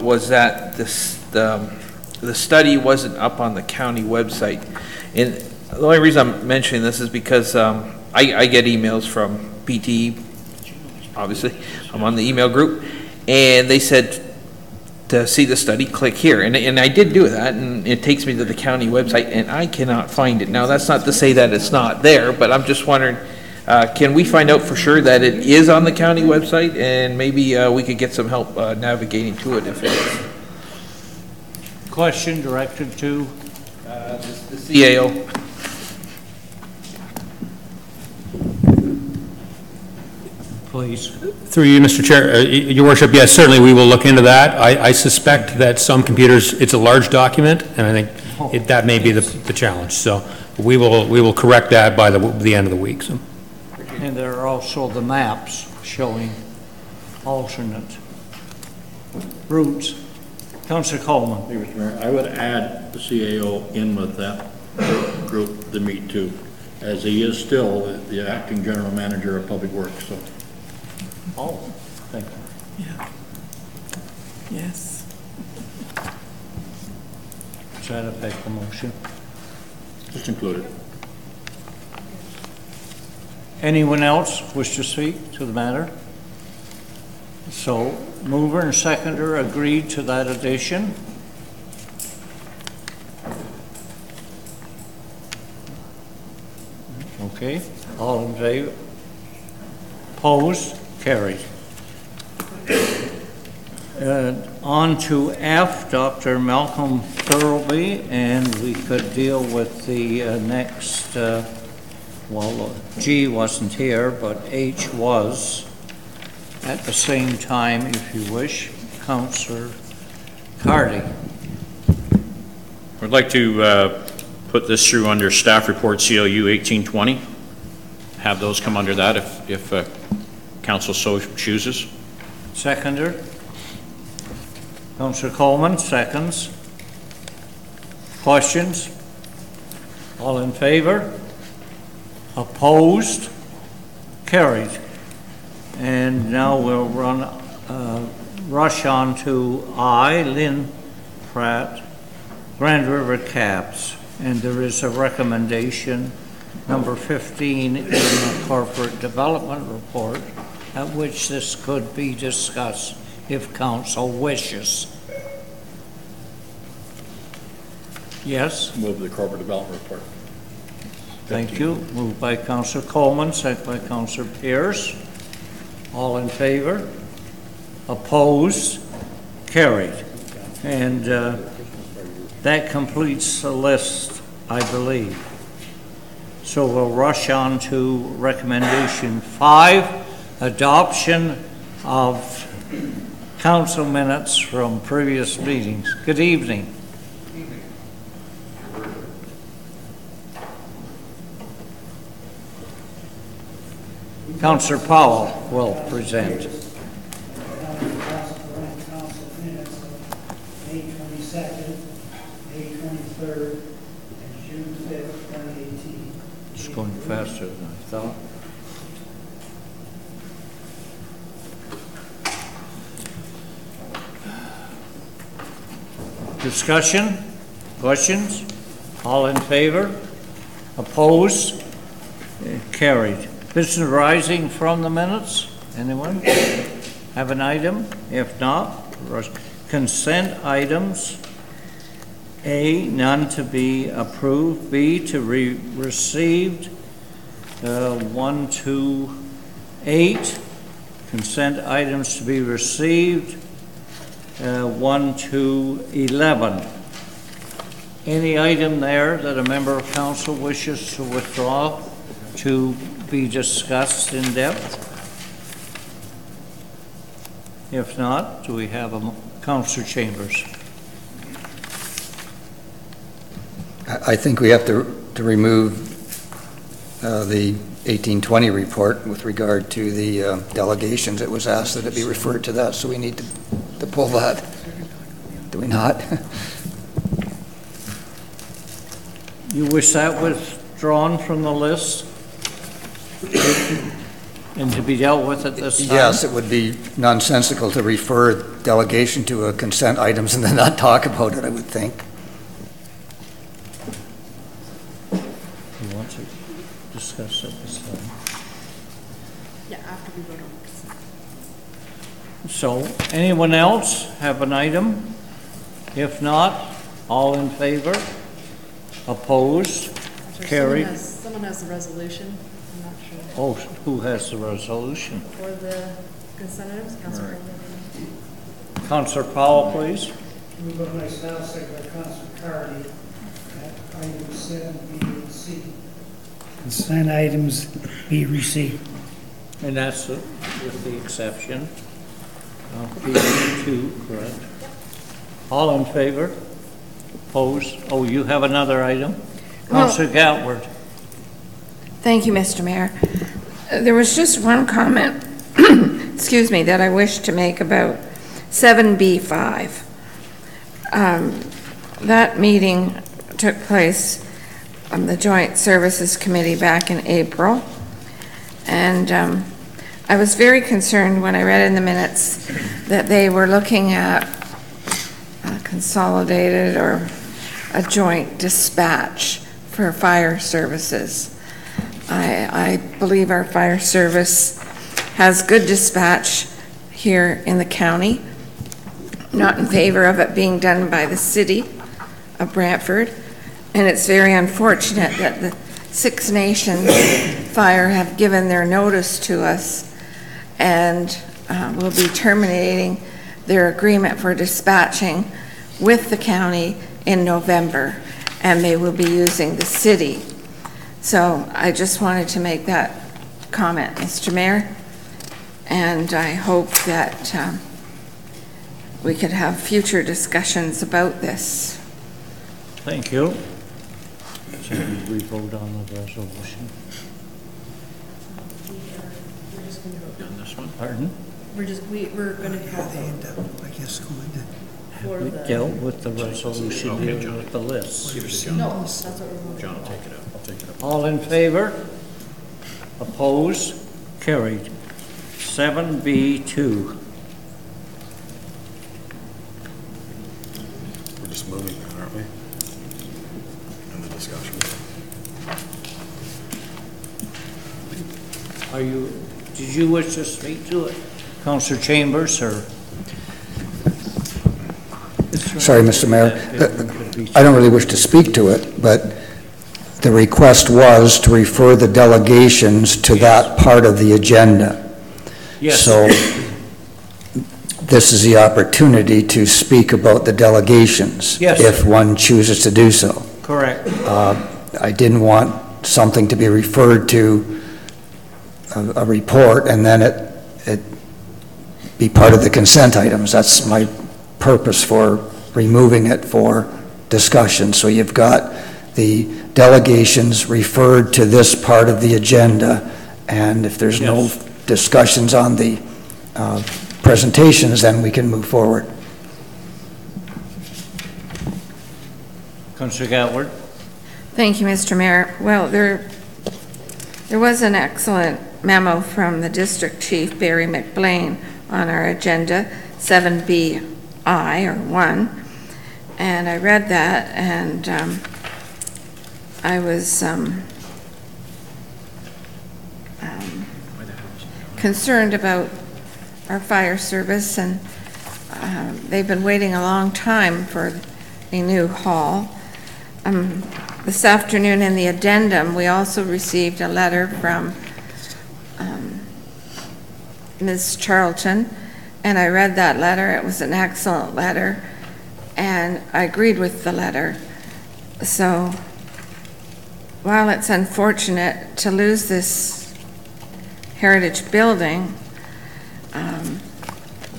was that the study wasn't up on the county website. And the only reason I'm mentioning this is because I get emails from BTE, obviously. I'm on the email group, and they said to see the study, click here. And I did do that, and it takes me to the county website, and I cannot find it. Now, that's not to say that it's not there, but I'm just wondering, can we find out for sure that it is on the county website, and maybe we could get some help navigating to it if it is? Question directed to the CAO. Please. Through you, Mr. Chair, Your Worship, yes, certainly we will look into that. I suspect that some computers, it's a large document, and I think that may be the challenge. So we will correct that by the end of the week. So. And there are also the maps showing alternate routes. Councillor Coleman. Thank you, Mr. Mayor. I would add the CAO in with that group to meet too, as he is still the acting general manager of public works, so. Oh, thank you. Yeah. Yes. Does that affect the motion? Just include it. Anyone else wish to speak to the matter? So, mover and seconder agreed to that addition. Okay, all in favor? Opposed? Carried. On to F, Dr. Malcolm Thurlby, and we could deal with the next, well, G wasn't here, but H was at the same time, if you wish. Councillor Cardy. I'd like to put this through under staff report CLU 1820. Have those come under that if council so chooses. Seconder. Councillor Coleman, seconds. Questions? All in favor? Opposed? Carried. And now we'll rush on to I, Lynn Pratt, Grand River Cabs. And there is a recommendation, number 15 in the corporate development report, at which this could be discussed if council wishes. Yes? Move the corporate development report. Thank you. Moved by Councillor Coleman, second by Councillor Pierce. All in favor? Opposed? Carried. And that completes the list, I believe. So we'll rush on to recommendation 5, adoption of council minutes from previous meetings. Good evening. Councillor Powell will present. May 22nd, May 23rd, and June 5th, 2018. It's going faster than I thought. Discussion? Questions? All in favor? Opposed? Carried. Business arising from the minutes? Anyone have an item? If not, consent items. A, none to be approved. B, to be received. 1 to 8. Consent items to be received. 1 to 11. Any item there that a member of council wishes to withdraw to be discussed in depth? If not, do we have a Councillor Chambers? I think we have to remove the 1820 report with regard to the delegations. It was asked that it be referred to that, so we need to pull that. Do we not? You wish that withdrawn from the list and to be dealt with at this time? Yes, it would be nonsensical to refer delegation to a consent items and then not talk about it, I would think. You want to discuss it this time? Yeah, after we vote on consent. So, anyone else have an item? If not, all in favor? Opposed? Carried? Someone has the resolution. I'm not sure. Oh, who has the resolution? For the consent items, Councilor Powell. Councillor Powell, please. Moved by myself, second by Councillor Cardy, that item 7 B and C. Consent items be received. And that's with the exception of P2, correct? All in favor? Opposed? Oh, you have another item? Councillor Gatward. Thank you, Mr. Mayor. There was just one comment excuse me, that I wish to make about 7B5. That meeting took place on the Joint Services Committee back in April, and I was very concerned when I read in the minutes that they were looking at a consolidated or a joint dispatch for fire services. I believe our fire service has good dispatch here in the county. Not in favor of it being done by the city of Brantford, and it's very unfortunate that the Six Nations Fire have given their notice to us and will be terminating their agreement for dispatching with the county in November, and they will be using the city. So I just wanted to make that comment, Mr. Mayor, and I hope that we could have future discussions about this. Thank you. So we vote on the resolution. On this one? Pardon? We're going to have They end up, I guess, going to. Have we dealt with the resolution Okay, dealing John. with the list? No, that's what we're voting. John will take it up. I'll take it up. All in favor? Opposed? Carried. 7B2. We're just moving that, aren't we? In the discussion. Did you wish to speak to it? Councillor Chambers, or? Sorry, Mr. Mayor. I don't really wish to speak to it, but the request was to refer the delegations to that part of the agenda. Yes. So this is the opportunity to speak about the delegations. Yes. If one chooses to do so. Correct. I didn't want something to be referred to a report and then it be part of the consent items. That's my purpose for removing it for discussion. So you've got the delegations referred to this part of the agenda, and if there's no discussions on the presentations, then we can move forward. Councillor Gatward. Thank you, Mr. Mayor. Well, there was an excellent memo from the district chief, Barry McBlain, on our agenda, 7BI or 1, and I read that, and I was concerned about our fire service, and they've been waiting a long time for a new hall. This afternoon in the addendum, we also received a letter from Ms. Charlton, and I read that letter. It was an excellent letter, and I agreed with the letter. So while it's unfortunate to lose this heritage building,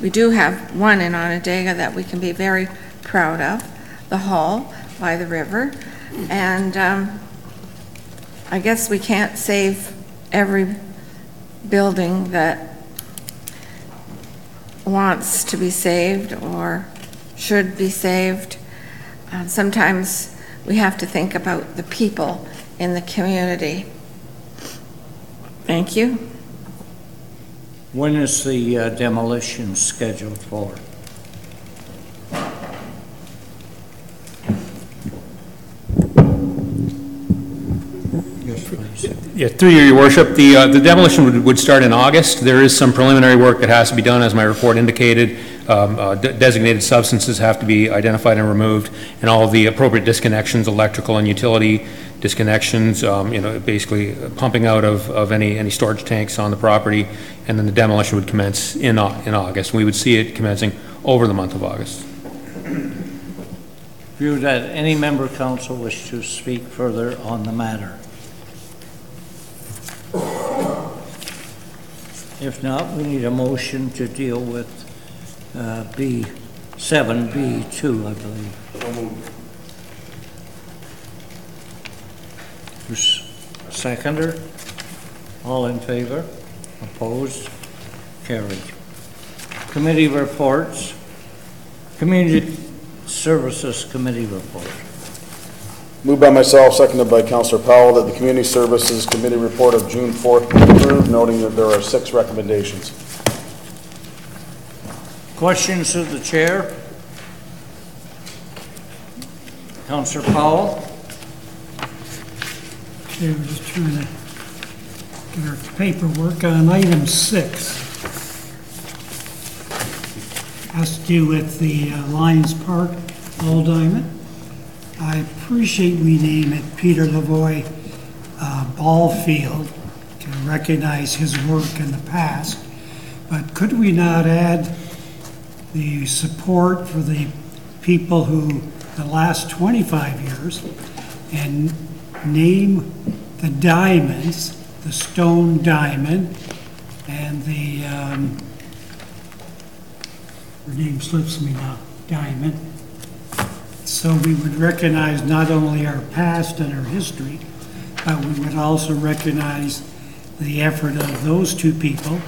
we do have one in Onondaga that we can be very proud of, the hall by the river, and I guess we can't save every building that wants to be saved or should be saved. Sometimes we have to think about the people in the community. Thank you. When is the demolition scheduled for? Yes, please. Yeah, through you, Your Worship, the demolition would start in August. There is some preliminary work that has to be done, as my report indicated. Designated substances have to be identified and removed, and all of the appropriate disconnections, electrical and utility disconnections, basically pumping out of any storage tanks on the property, and then the demolition would commence in August. We would see it commencing over the month of August. View that any member of council wish to speak further on the matter. If not, we need a motion to deal with B7B2, I believe. Seconder? All in favor? Opposed? Carried. Committee reports. Community Services Committee report. Moved by myself, seconded by Councillor Powell, that the Community Services Committee report of June 4th be approved, noting that there are 6 recommendations. Questions of the chair? Councillor Powell? Okay, we're just trying to get our paperwork on item 6. Has to do with the Lions Park Ball Diamond. I appreciate we name it Peter Lavoie Ball Field to recognize his work in the past, but could we not add the support for the people who the last 25 years and name the diamonds, the stone diamond and the her name slips me now, diamond. So we would recognize not only our past and our history, but we would also recognize the effort of those 2 people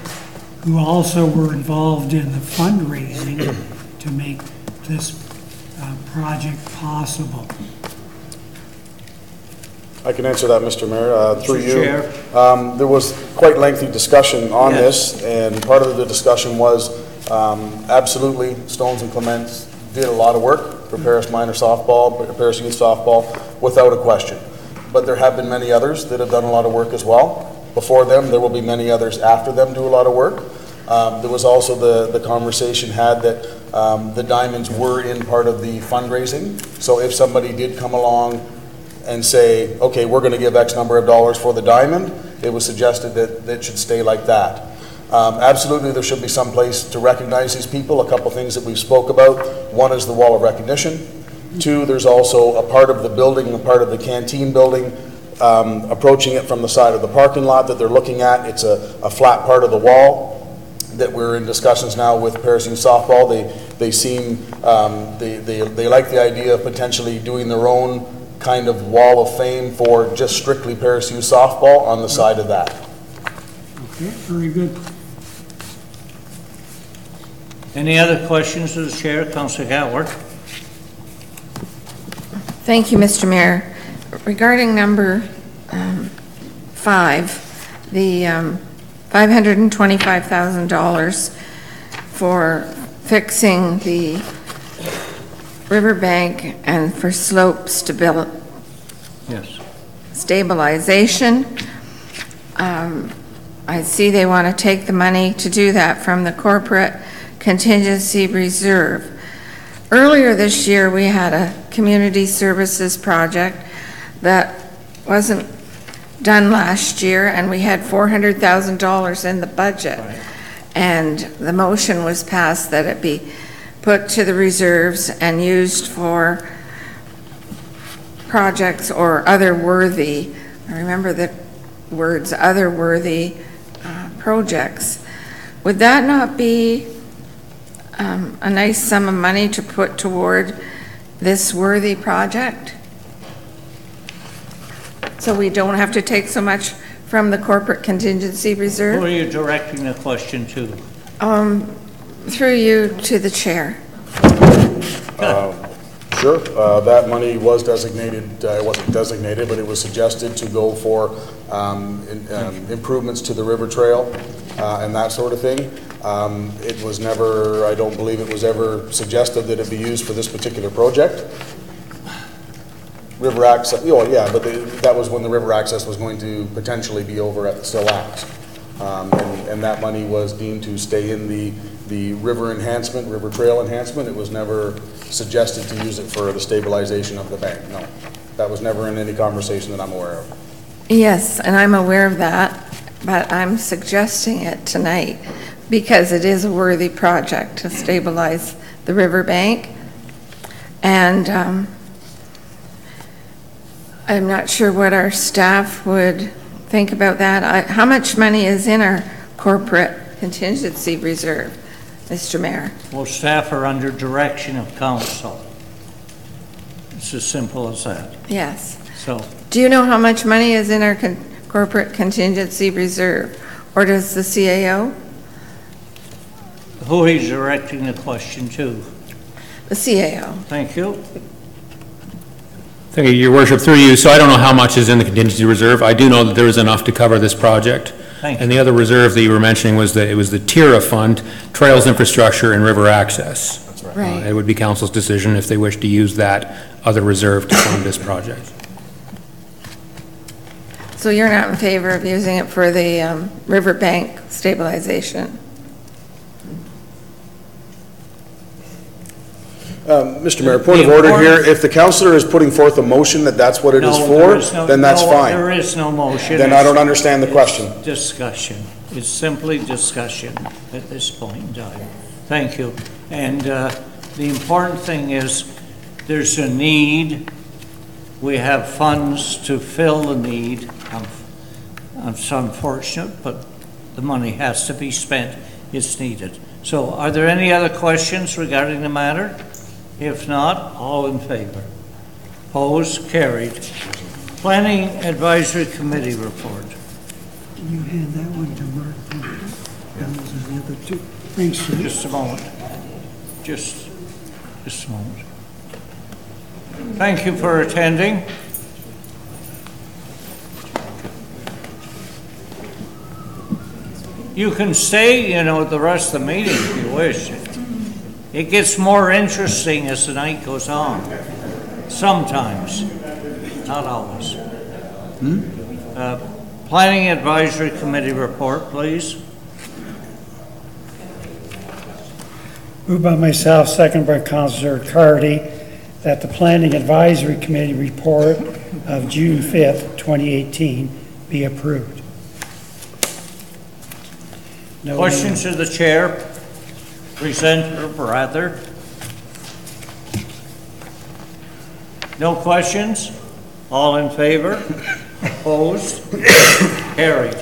who also were involved in the fundraising to make this project possible. I can answer that, Mr. Mayor, through you. Chair. There was quite lengthy discussion on this, and part of the discussion was absolutely Stones and Clements did a lot of work for Paris Minor Softball, Paris Youth Softball, without a question. But there have been many others that have done a lot of work as well. Before them, there will be many others after them do a lot of work. There was also the conversation had that the diamonds were in part of the fundraising. So if somebody did come along and say, okay, we're going to give X number of dollars for the diamond, it was suggested that it should stay like that. Absolutely, there should be some place to recognize these people. A couple things that we've spoke about. One is the wall of recognition. 2, there's also a part of the building, a part of the canteen building, approaching it from the side of the parking lot that they're looking at. It's a flat part of the wall that we're in discussions now with Paris Youth Softball. They seem, they like the idea of potentially doing their own kind of wall of fame for just strictly Paris Youth Softball on the side of that. Okay, very good. Any other questions to the chair? Councillor Gatward. Thank you, Mr. Mayor. Regarding number 5, the $525,000 for fixing the riverbank and for slope stabilization. I see they want to take the money to do that from the corporate contingency reserve. Earlier this year, we had a community services project that wasn't done last year, and we had $400,000 in the budget. Right. And the motion was passed that it be put to the reserves and used for projects or other worthy, I remember the words, other worthy projects. Would that not be a nice sum of money to put toward this worthy project? So we don't have to take so much from the corporate contingency reserve? Who are you directing the question to? Through you to the chair. Sure. That money was designated, it wasn't designated, but it was suggested to go for improvements to the river trail and that sort of thing. It was never, I don't believe it was ever suggested that it be used for this particular project. River access, oh yeah, but that was when the river access was going to potentially be over at the Still Axe. And that money was deemed to stay in the river enhancement, river trail enhancement. It was never suggested to use it for the stabilization of the bank, no. That was never in any conversation that I'm aware of. Yes, and I'm aware of that, but I'm suggesting it tonight because it is a worthy project to stabilize the riverbank. And I'm not sure what our staff would think about that. How much money is in our corporate contingency reserve, Mr. Mayor? Well, staff are under direction of council. It's as simple as that. Yes. So, do you know how much money is in our corporate contingency reserve? Or does the CAO? Who he's directing the question to? The CAO. Thank you. Thank you, Your Worship. Through you, so I don't know how much is in the contingency reserve. I do know that there is enough to cover this project. Thank you. And the other reserve that you were mentioning was it was the TIRA fund, Trails Infrastructure and River Access. That's right. Right. It would be council's decision if they wish to use that other reserve to fund this project. So you're not in favor of using it for the riverbank stabilization? Mr. Mayor, point of order here. If the councillor is putting forth a motion that that's what it is for, then that's fine. There is no motion. Then I don't understand the question. Discussion. It's simply discussion at this point in time. Thank you. And the important thing is there's a need. We have funds to fill the need. It's unfortunate, but the money has to be spent. It's needed. So are there any other questions regarding the matter? If not, all in favor. Opposed? Carried. Planning Advisory Committee report. Can you hand that one to Mark? And those are the other two. Thanks, sir. Just a moment. Just a moment. Thank you for attending. You can stay, the rest of the meeting if you wish. It gets more interesting as the night goes on. Sometimes, not always. Planning Advisory Committee report, please. Moved by myself, second by Councillor Cardy, that the Planning Advisory Committee report of June 5th, 2018 be approved. No Questions to the chair? Presenter, rather. No questions? All in favor? Opposed? Carried.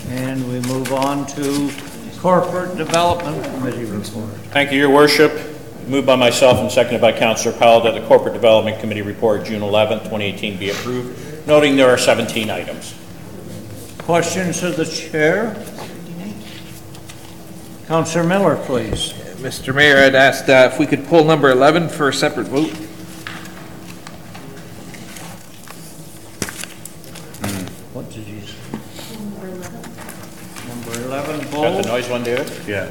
And we move on to Corporate Development Committee report. Thank you, Your Worship. Moved by myself and seconded by Councillor Powell that the Corporate Development Committee report June 11th, 2018 be approved, noting there are 17 items. Questions of the chair? Councillor Miller, please. Mr. Mayor, I'd asked if we could pull number 11 for a separate vote. What did you say? Number 11, pull. Got the noise one, David? Yeah.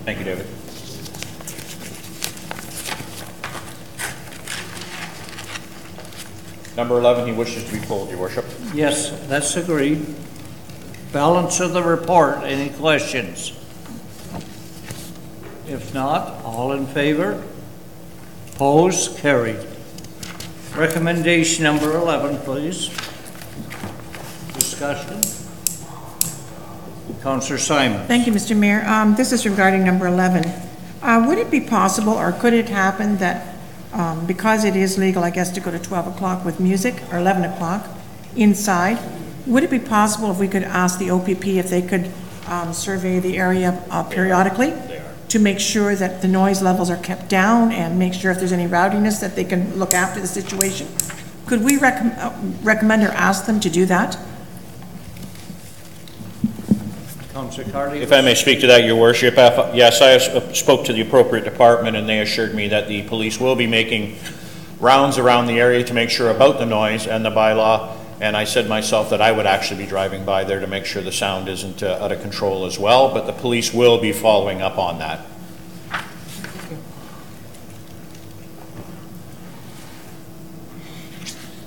Thank you, David. Number 11, he wishes to be pulled, Your Worship. Yes, that's agreed. Balance of the report, any questions? If not, all in favor? Opposed? Carried. Recommendation number 11, please. Discussion. Councillor Simon. Thank you, Mr. Mayor. This is regarding number 11. Would it be possible, or could it happen that because it is legal, I guess, to go to 12 o'clock with music, or 11 o'clock inside, would it be possible if we could ask the OPP if they could survey the area periodically to make sure that the noise levels are kept down and make sure if there's any rowdiness that they can look after the situation? Could we recommend or ask them to do that? Councillor Cardy. If I may speak to that, Your Worship, yes, I spoke to the appropriate department and they assured me that the police will be making rounds around the area to make sure about the noise and the bylaw. And I said myself that I would actually be driving by there to make sure the sound isn't out of control as well, but the police will be following up on that.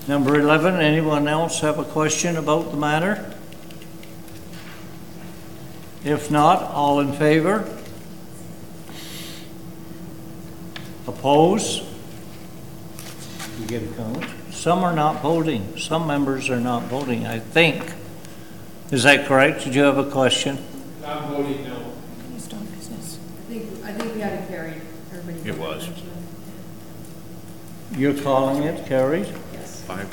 Number 11, anyone else have a question about the matter? If not, all in favor? Opposed? You get a count. Some are not voting. Some members are not voting, I think. Is that correct? Did you have a question? I'm voting no. I think we had it carried. It was. You're calling it carried? Yes. 5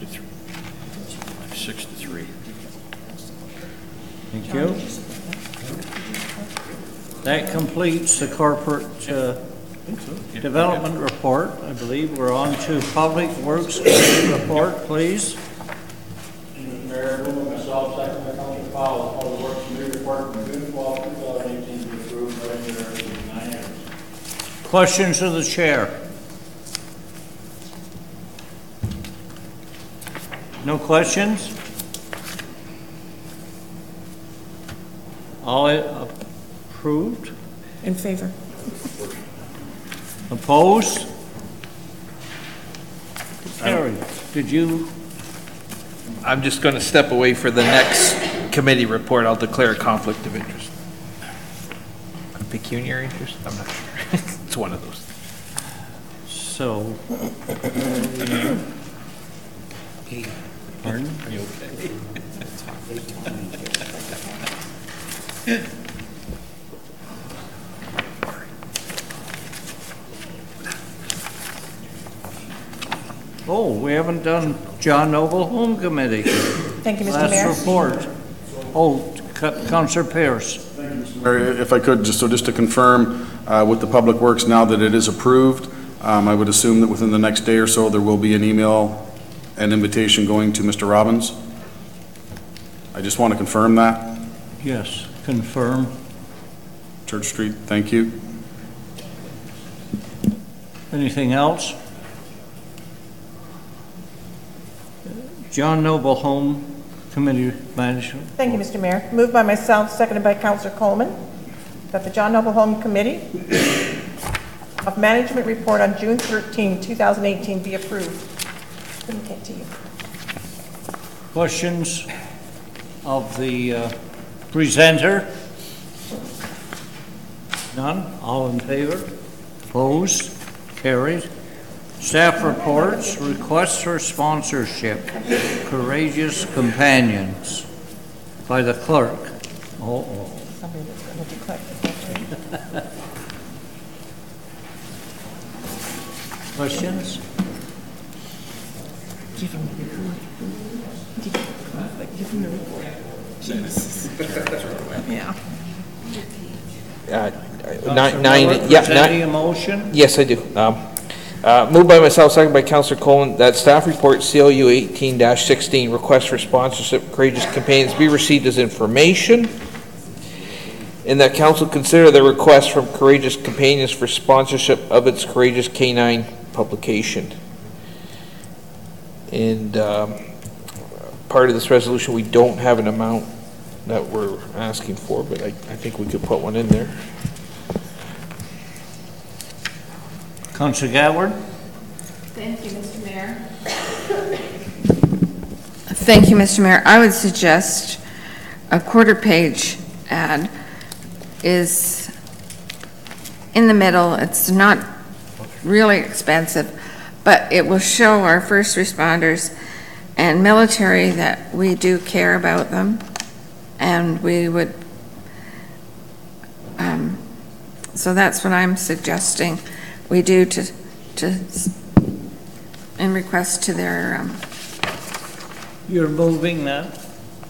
to 3. 6 to 3. Thank you. That completes the corporate development report. I believe we're on to Public Works Committee report, please. Mayor, myself, second by Councilor Powell, Public Works Committee report from June 12, 2018 to be approved by the Questions of the chair? No questions? All approved? In favor. Opposed? Carried. Did you? I'm just going to step away for the next committee report. I'll declare a conflict of interest. A pecuniary interest? I'm not sure. It's one of those. So, pardon? Are you okay? Oh, we haven't done John Noble Home Committee. Thank you, Mr. Mayor. Last report. Oh, Councillor Pierce. Mayor, if I could, just to confirm with the Public Works, now that it is approved, I would assume that within the next day or so, there will be an email and invitation going to Mr. Robbins. I just want to confirm that. Yes, confirm. Church Street, thank you. Anything else? John Noble Home Committee Management. Thank you, Mr. Mayor. Moved by myself, seconded by Councillor Coleman, that the John Noble Home Committee of Management report on June 13, 2018 be approved. Couldn't get to you. Questions of the presenter? None? All in favor? Opposed? Carried. Staff reports, requests for sponsorship, Courageous Companions, by the clerk. Somebody that's going to declare. Questions? Give him the report. Give him the report. Yeah. Presenting a motion? Yes, I do. Moved by myself, second by Councillor Coleman, that staff report CLU 18-16, request for sponsorship Courageous Companions be received as information, and that council consider the request from Courageous Companions for sponsorship of its Courageous Canine publication. And part of this resolution, we don't have an amount that we're asking for, but I think we could put one in there. Councillor Gatward. Thank you, Mr. Mayor. Thank you, Mr. Mayor. I would suggest a quarter-page ad is in the middle. It's not really expensive, but it will show our first responders and military that we do care about them, and we would, so that's what I'm suggesting we do to in request to their You're moving that?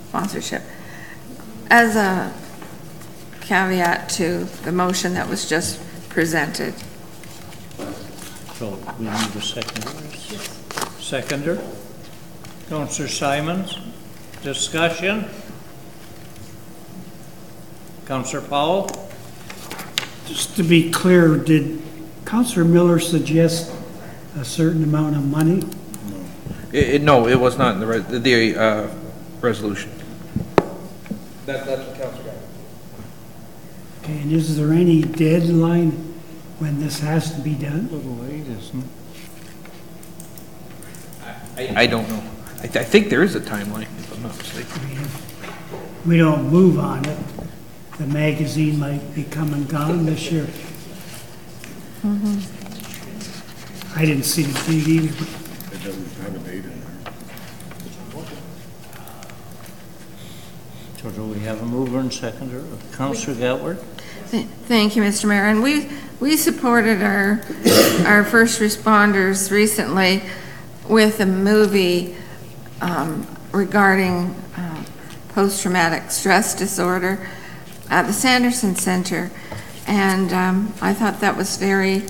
Sponsorship. As a caveat to the motion that was just presented. So we need a seconder. Seconder. Councillor Simons. Discussion. Councillor Powell. Just to be clear, did Councillor Miller suggest a certain amount of money? No, it was not in the resolution. That's what Councillor got. Okay, and is there any deadline when this has to be done? A little late, isn't it? I don't know. I think there is a timeline, if I'm not mistaken. I mean, if we don't move on it, the magazine might be come and gone this year. I didn't see the date either. It doesn't have a date in there. So do we have a mover and seconder? Councillor Gatward? Thank you, Mr. Mayor. And we supported our first responders recently with a movie regarding post-traumatic stress disorder at the Sanderson Center. And I thought that was very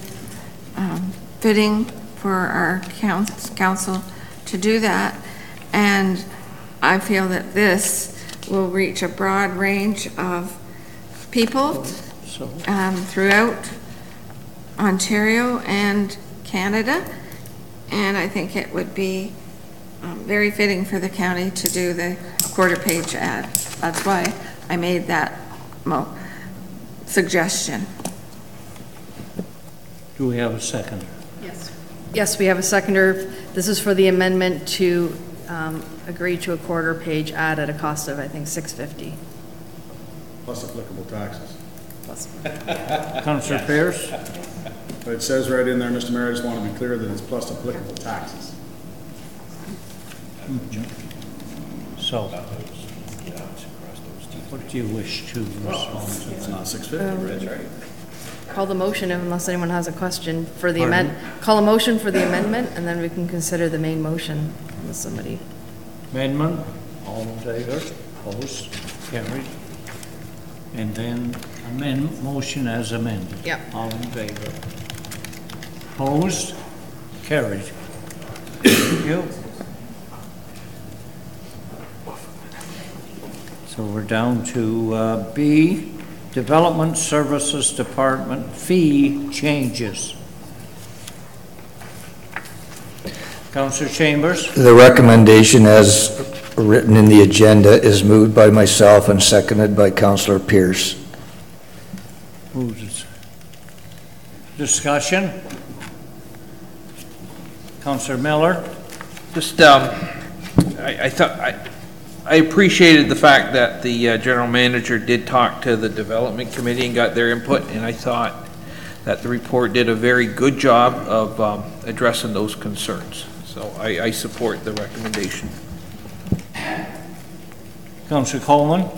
fitting for our council to do that. And I feel that this will reach a broad range of people throughout Ontario and Canada, and I think it would be very fitting for the county to do the quarter-page ad. That's why I made that suggestion. Do we have a seconder? Yes. Yes, we have a seconder. This is for the amendment to agree to a quarter-page ad at a cost of, I think, $6.50. Plus applicable taxes. Councillor Pierce? But it says right in there, Mr. Mayor, I just want to be clear that it's plus applicable taxes. So, what do you wish to respond to? It's not 650. Call the motion unless anyone has a question for the Pardon? call a motion for the amendment, and then we can consider the main motion unless somebody. Amendment, all in favor, opposed, carried. And then motion as amended. Yep. All in favor. Opposed, carried. Thank you. So we're down to B, Development Services Department fee changes. Councillor Chambers? The recommendation as written in the agenda is moved by myself and seconded by Councillor Pierce. Discussion? Councillor Miller? Just, I appreciated the fact that the general manager did talk to the development committee and got their input, and I thought that the report did a very good job of addressing those concerns. So I support the recommendation. Councillor Coleman?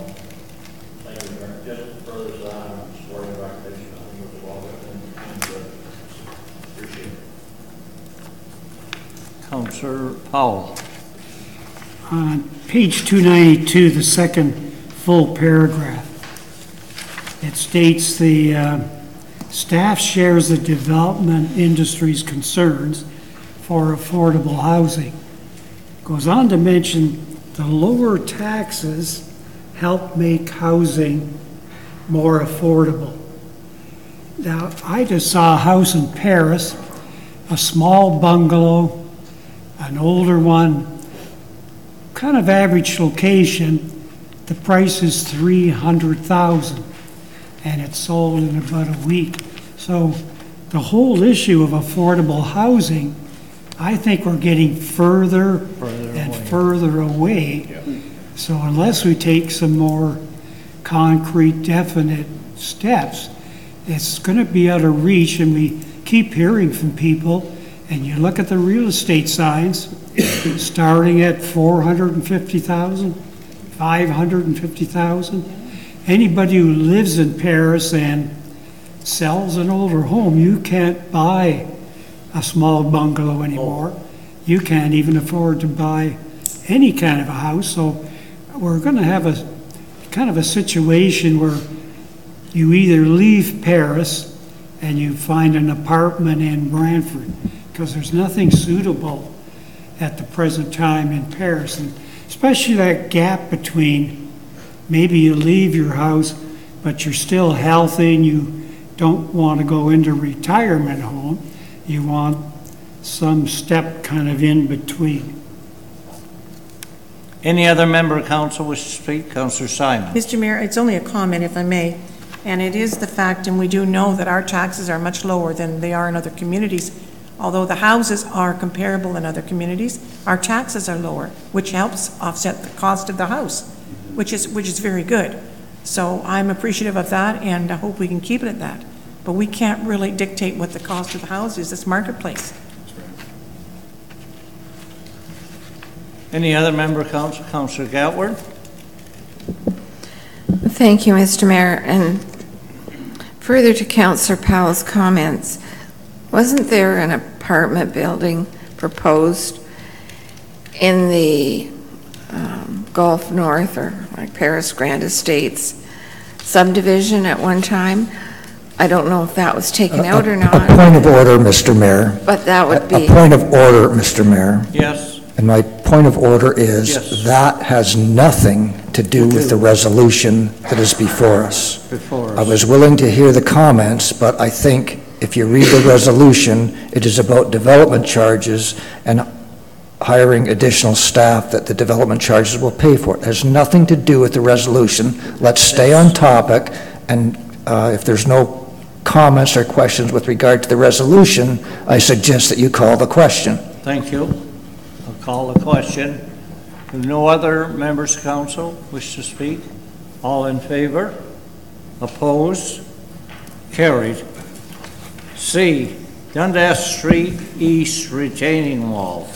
Councillor Powell? On page 292, the second full paragraph, it states the staff shares the development industry's concerns for affordable housing. Goes on to mention the lower taxes help make housing more affordable. Now, I just saw a house in Paris, a small bungalow, an older one, kind of average location. The price is $300,000, and it sold in about a week. So the whole issue of affordable housing, I think we're getting further and further away. Yeah. So unless we take some more concrete, definite steps, it's going to be out of reach. And we keep hearing from people, and you look at the real estate signs, starting at $450,000, $550,000. Anybody who lives in Paris and sells an older home, you can't buy a small bungalow anymore. You can't even afford to buy any kind of a house. So we're going to have a kind of a situation where you either leave Paris and you find an apartment in Brantford, because there's nothing suitable at the present time in Paris. And especially that gap between maybe you leave your house, but you're still healthy and you don't want to go into retirement home. You want some step kind of in between. Any other member of council wish to speak? Councillor Simon. Mr. Mayor, it's only a comment, if I may, and it is the fact, and we do know that our taxes are much lower than they are in other communities. Although the houses are comparable in other communities, our taxes are lower, which helps offset the cost of the house, which is very good. So I'm appreciative of that, and I hope we can keep it at that. But we can't really dictate what the cost of the house is. It's marketplace. Any other member of council? Councillor Gatward? Thank you, Mr. Mayor. And further to Councillor Powell's comments, wasn't there an apartment building proposed in the Gulf North, or like Paris Grand Estates subdivision at one time? I don't know if that was taken out or not. A point of order, Mr. Mayor. But that would be... A point of order, Mr. Mayor. Yes. And my point of order is yes. That has nothing to do with the resolution that is before us. I was willing to hear the comments, but I think if you read the resolution, it is about development charges and hiring additional staff that the development charges will pay for. It has nothing to do with the resolution. Let's stay on topic, and if there's no comments or questions with regard to the resolution, I suggest that you call the question. Thank you. I'll call the question. If no other members of council wish to speak? All in favor? Opposed? Carried. C, Dundas Street East retaining wall.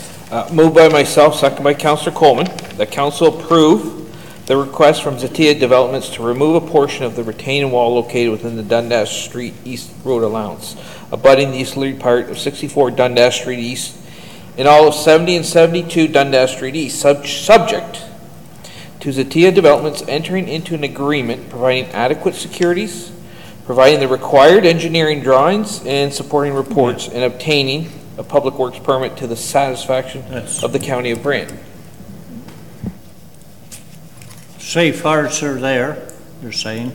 Moved by myself, second by Councillor Coleman, that council approve the request from Zatia Developments to remove a portion of the retaining wall located within the Dundas Street East road allowance, abutting the easterly part of 64 Dundas Street East in all of 70 and 72 Dundas Street East, subject to Zatia Developments entering into an agreement providing adequate securities, providing the required engineering drawings and supporting reports, and obtaining a public works permit to the satisfaction of the County of Brant. Safeguards are there, you're saying?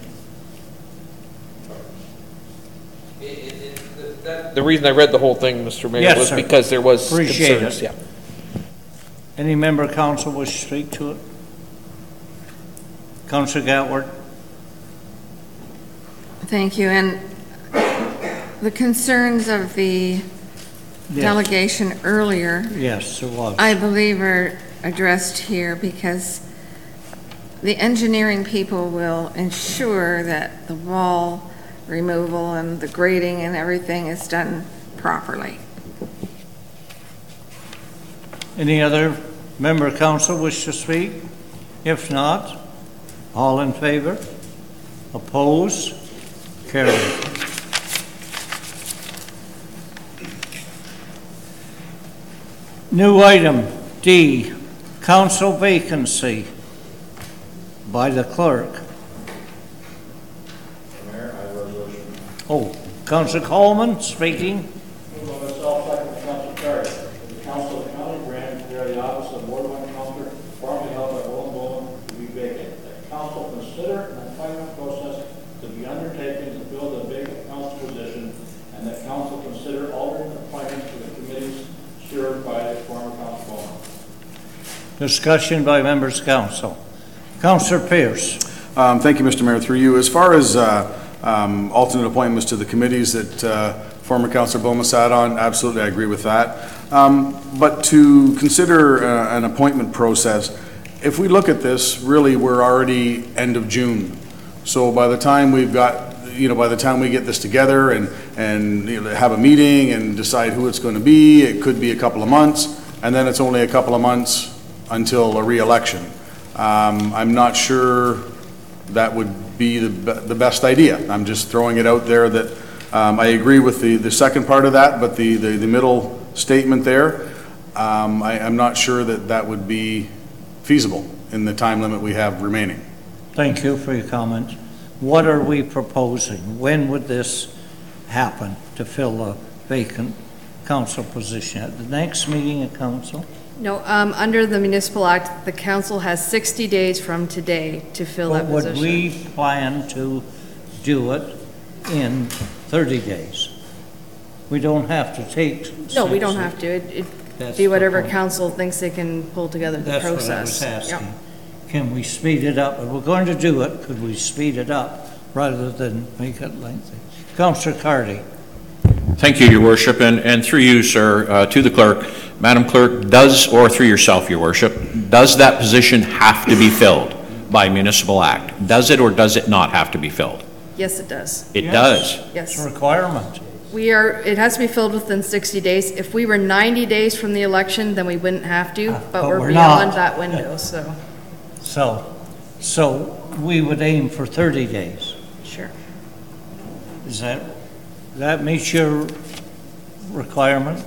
The reason I read the whole thing, Mr. Mayor, was because there was concerns. Yeah. Any member of council wish to speak to it? Councillor Gatward. Thank you. And the concerns of the delegation earlier, yes, it was. I believe are addressed here, because the engineering people will ensure that the wall removal and the grading and everything is done properly. Any other member of council wish to speak? If not, all in favor? Opposed? Carried. New item D, council vacancy by the clerk. Mayor, I have a resolution. Oh, Councillor Coleman speaking. Moved by myself, second by Councillor Carter. The Council of the County of Brant declare the office of Ward 1 Councillor formerly held by Roland Bowman to be vacant. The Council consider an appointment process to be undertaken to fill the vacant council position, and that Council consider alternate appointments to the committees served by the former Council Bowman. Discussion by members of council. Councillor Pierce. Thank you, Mr. Mayor. Through you, as far as alternate appointments to the committees that former Councillor Bowman sat on, absolutely, I agree with that. But to consider an appointment process, if we look at this, really, we're already end of June. So by the time we've got, by the time we get this together and have a meeting and decide who it's going to be, it could be a couple of months, and then it's only a couple of months until a re-election. I'm not sure that would be the best idea. I'm just throwing it out there that I agree with the second part of that, but the middle statement there, I'm not sure that would be feasible in the time limit we have remaining. Thank you for your comment. What are we proposing? When would this happen to fill a vacant council position? At the next meeting of council? No, under the Municipal Act, the council has 60 days from today to fill that position. Would we plan to do it in 30 days? We don't have to take... No, we don't have to. It'd be whatever council thinks they can pull together the process. That's what I was asking. Yep. Can we speed it up? If we're going to do it, could we speed it up rather than make it lengthy? Councillor Carty. Thank you, Your Worship, and through you, sir, to the clerk. Madam Clerk, does, or through yourself, Your Worship, does that position have to be filled by Municipal Act? Does it or does it not have to be filled? Yes, it does. It does? Yes. It's a requirement. It has to be filled within 60 days. If we were 90 days from the election, then we wouldn't have to, but we're beyond that window, so. So we would aim for 30 days. Sure. Is that meets your requirement,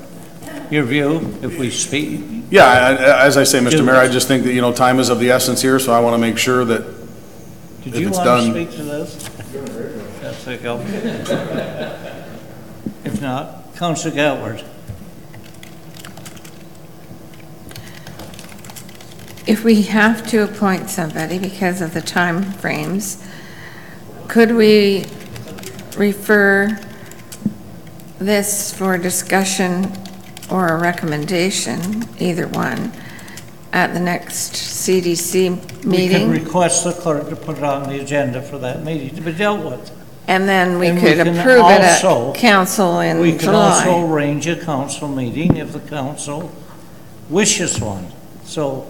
your view, if we speak? Yeah, as I say, Mr. Mayor, I just think that, time is of the essence here, so I want to make sure that Did if you it's want done. to speak to this? That's a go. If not, Councillor Gatward. If we have to appoint somebody because of the time frames, could we refer this for discussion or a recommendation, either one, at the next CDC We can meeting. request the clerk to put it on the agenda for that meeting to be dealt with. And then we And could can approve it also- at council in We can also July. arrange a council meeting if the council wishes one. So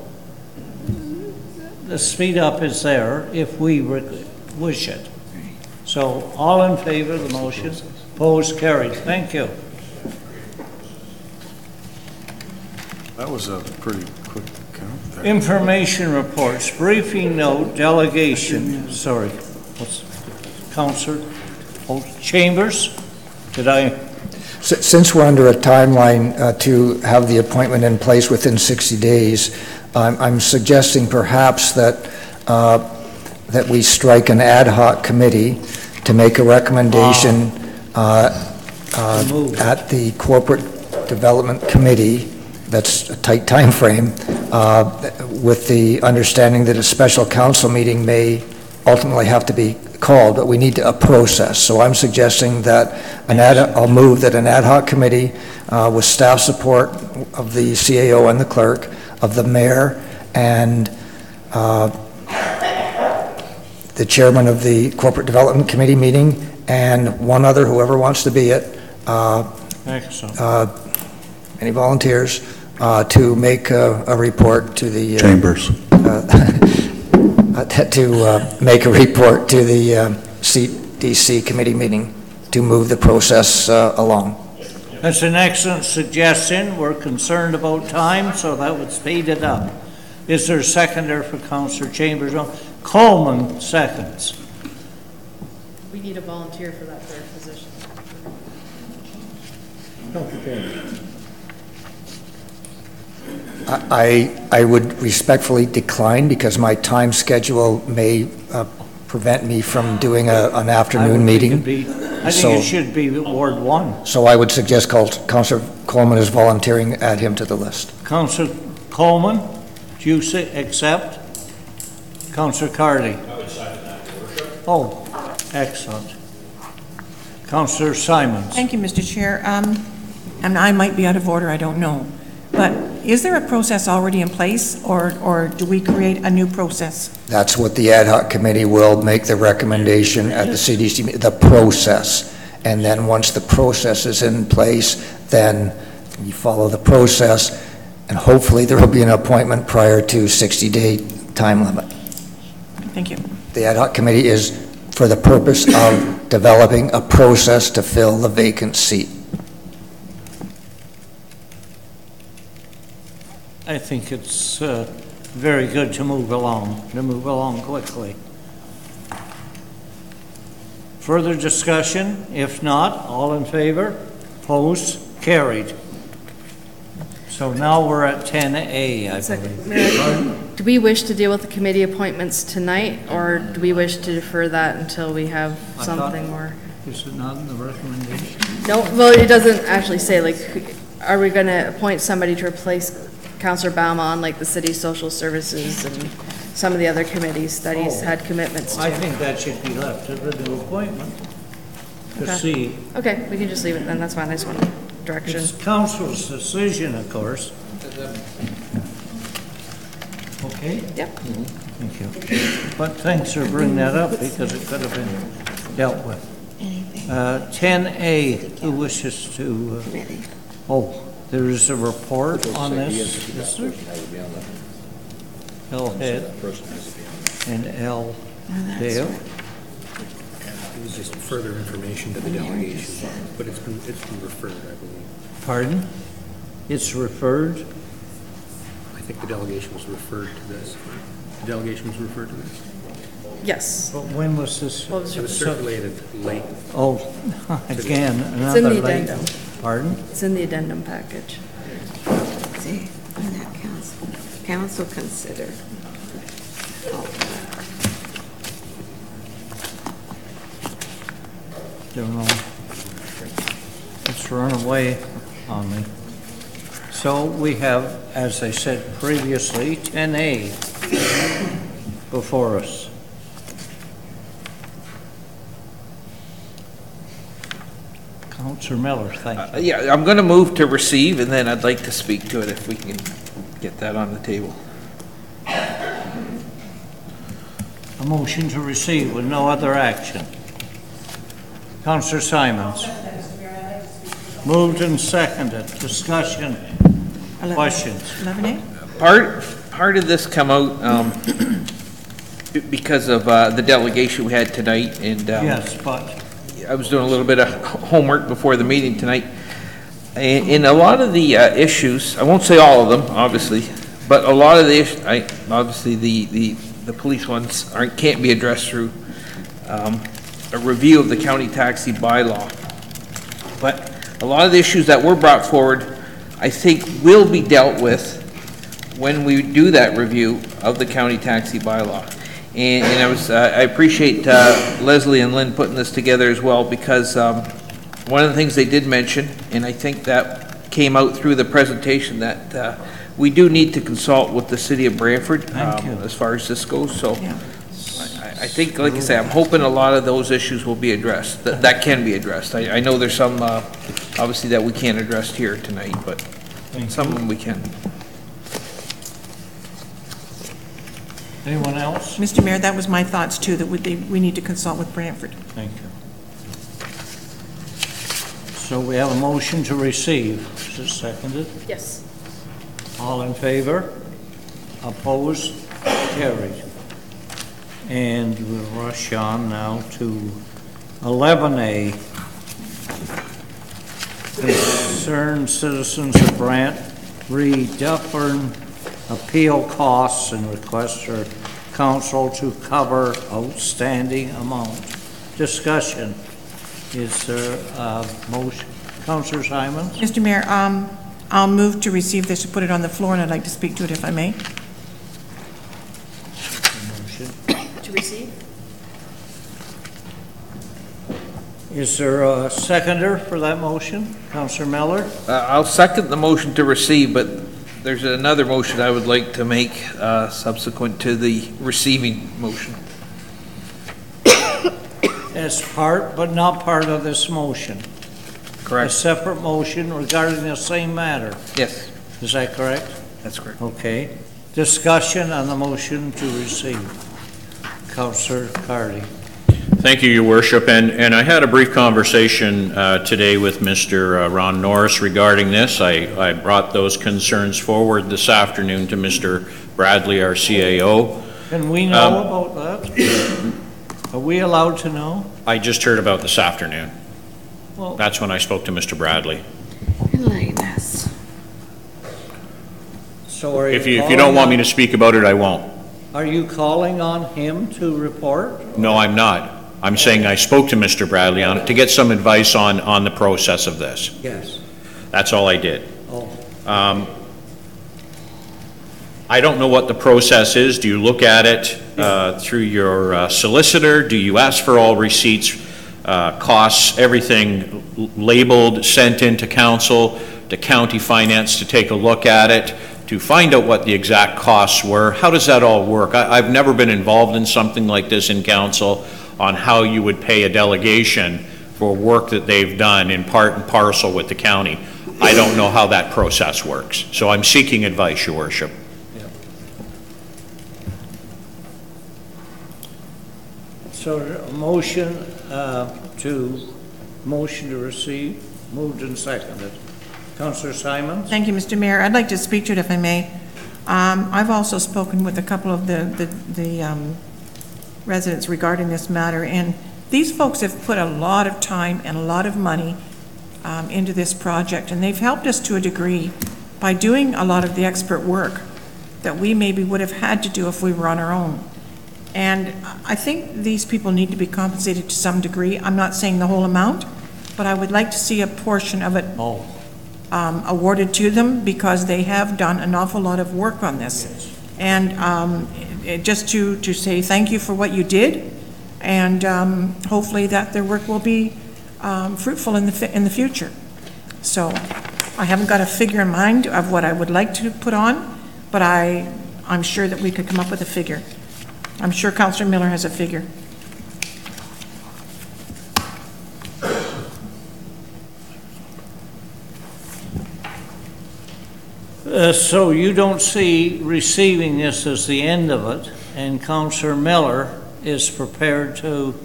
the speed up is there if we wish it. So all in favor of the motion, opposed, carried. Thank you. That was a pretty quick count there. Information reports, briefing note, delegation, sorry, what's, Councillor Chambers? Did I? Since we're under a timeline to have the appointment in place within 60 days, I'm suggesting perhaps that that we strike an ad hoc committee to make a recommendation at the Corporate Development Committee. That's a tight time frame, with the understanding that a special council meeting may ultimately have to be called, but we need a process. So I'm suggesting that I'll move that an ad hoc committee with staff support of the CAO and the clerk, of the mayor, and the chairman of the Corporate Development Committee meeting, and one other, whoever wants to be it. Excellent. Any volunteers to make a report to the Chambers. to make a report to the CDC committee meeting to move the process along. That's an excellent suggestion. We're concerned about time, so that would speed it up. Is there a seconder for Councillor Chambers? Coleman seconds. We need a volunteer for that third position. I would respectfully decline because my time schedule may prevent me from doing an afternoon meeting. I think it should be Ward 1. So I would suggest Councillor Coleman is volunteering, add him to the list. Councillor Coleman, do you accept? Councillor Cardy? I would second that, Your Worship. Oh, excellent. Councillor Simons? Thank you, Mr. Chair. And I might be out of order, I don't know. But is there a process already in place, or do we create a new process? That's what the ad hoc committee will make the recommendation at the CDC, the process. And then once the process is in place, then you follow the process, and hopefully there will be an appointment prior to 60-day time limit. Thank you. The ad hoc committee is for the purpose of developing a process to fill the vacant seat. I think it's very good to move along quickly. Further discussion? If not, all in favor? Opposed? Carried. So now we're at 10A, I believe. Do we wish to deal with the committee appointments tonight, or do we wish to defer that until we have something more? Is it not in the recommendation? No, well, it doesn't actually say, like, are we going to appoint somebody to replace Councillor Bauma on, like, the city social services and some of the other committees that he's had commitments to? I think that should be left to the new appointment to Okay. see. Okay, we can just leave it then, that's fine, I just want direction. It's council's decision, of course. Okay? Yep. Thank you. But thanks for bringing that up because it could have been dealt with. 10A, who wishes to, there is a report on this, is there? L. Head and L. Dale. Just further information to the delegation, but it's been referred, I believe. Pardon? It's referred? I think the delegation was referred to this. The delegation was referred to this? Yes. But when was this? It was circulated late. Oh, again, It's in another the late. addendum. Pardon? It's in the addendum package. See, on that council consider. Don't know. It's run away on me. So we have, as I said previously, 10A before us. Councillor Miller, thank you. Yeah, I'm going to move to receive, and then I'd like to speak to it if we can get that on the table. A motion to receive with no other action. Councillor Simons. Moved and seconded. Discussion. Questions? 11A? Part of this come out because of the delegation we had tonight, and Yes, but I was doing a little bit of homework before the meeting tonight. In a lot of the issues, I won't say all of them, obviously, but a lot of the issues, obviously the police ones can't be addressed through a review of the county taxi bylaw. But a lot of the issues that were brought forward, I think, will be dealt with when we do that review of the county taxi bylaw. And I appreciate Leslie and Lynn putting this together as well, because one of the things they did mention, and I think that came out through the presentation, that we do need to consult with the city of Brantford as far as this goes. So I think, like I say, I'm hoping a lot of those issues will be addressed, that can be addressed. I know there's some, obviously, that we can't address here tonight, but some of them we can. anyone else? Mr. Mayor, that was my thoughts too, that we need to consult with Brantford. Thank you. So we have a motion to receive. Is it seconded? Yes. All in favor? Opposed? Carried. And we'll rush on now to 11A. Concerned citizens of Brant Dufferin appeal costs and request for council to cover outstanding amount. Discussion. Is there a motion? Councillor Simons? Mr. Mayor, I'll move to receive this and put it on the floor, and I'd like to speak to it if I may. Motion. To receive? Is there a seconder for that motion? Councillor Miller? I'll second the motion to receive, but there's another motion I would like to make subsequent to the receiving motion. As part, but not part of this motion. Correct. A separate motion regarding the same matter. Yes. Is that correct? That's correct. Okay. Discussion on the motion to receive. Councillor Cardy. Thank you, Your Worship. And I had a brief conversation today with Mr. Ron Norris regarding this. I brought those concerns forward this afternoon to Mr. Bradley, our CAO. Can we know about that? Are we allowed to know? I just heard about this afternoon. Well, that's when I spoke to Mr. Bradley. Enlighten us. So are If you don't want me to speak about it, I won't. Are you calling on him to report? No, I'm not. I'm saying I spoke to Mr. Bradley on it to get some advice on the process of this. Yes. That's all I did. Oh. I don't know what the process is. Do you look at it through your solicitor? Do you ask for all receipts, costs, everything labeled, sent into council, to county finance to take a look at it, to find out what the exact costs were? How does that all work? I've never been involved in something like this in council on how you would pay a delegation for work that they've done in part and parcel with the county. I don't know how that process works. So I'm seeking advice, Your Worship. So a motion to receive, moved and seconded. Councillor Simons? Thank you, Mr. Mayor. I'd like to speak to it if I may. I've also spoken with a couple of the residents regarding this matter, and these folks have put a lot of time and a lot of money into this project, and they've helped us to a degree by doing a lot of the expert work that we maybe would have had to do if we were on our own. And I think these people need to be compensated to some degree. I'm not saying the whole amount, but I would like to see a portion of it awarded to them, because they have done an awful lot of work on this. Yes. And just to say thank you for what you did, and hopefully that their work will be fruitful in the future. So I haven't got a figure in mind of what I would like to put on, but I'm sure that we could come up with a figure. I'm sure Councillor Miller has a figure. So you don't see receiving this as the end of it, and Councillor Miller is prepared to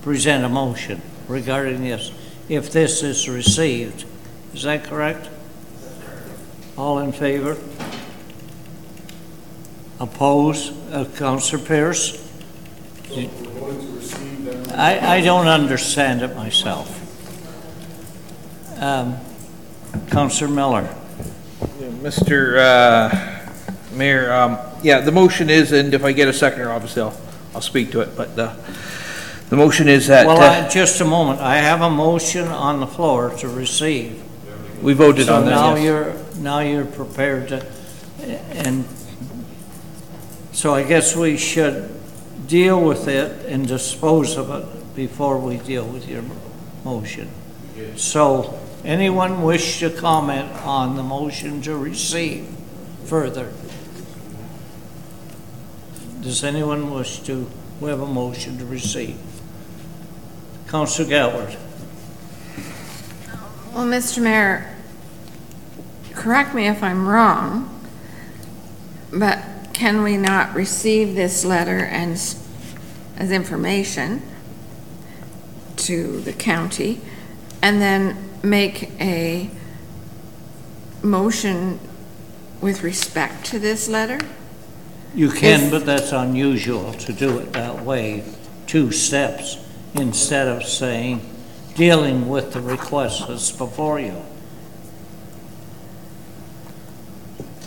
present a motion regarding this, if this is received. Is that correct? All in favor? Opposed? Councillor Pierce? I don't understand it myself. Councillor Miller. Mr. Mayor, yeah, the motion is, and if I get a seconder, obviously I'll speak to it, but the motion is that... Well, just a moment. I have a motion on the floor to receive. We voted on that, So now you're prepared to, and so I guess we should deal with it and dispose of it before we deal with your motion. So, anyone wish to comment on the motion to receive further? Does anyone wish to, we have a motion to receive? Councillor Gatward. Well, Mr. Mayor, correct me if I'm wrong, but can we not receive this letter and as information to the county and then make a motion with respect to this letter? You can, but that's unusual to do it that way, 2 steps, instead of saying, dealing with the request that's before you.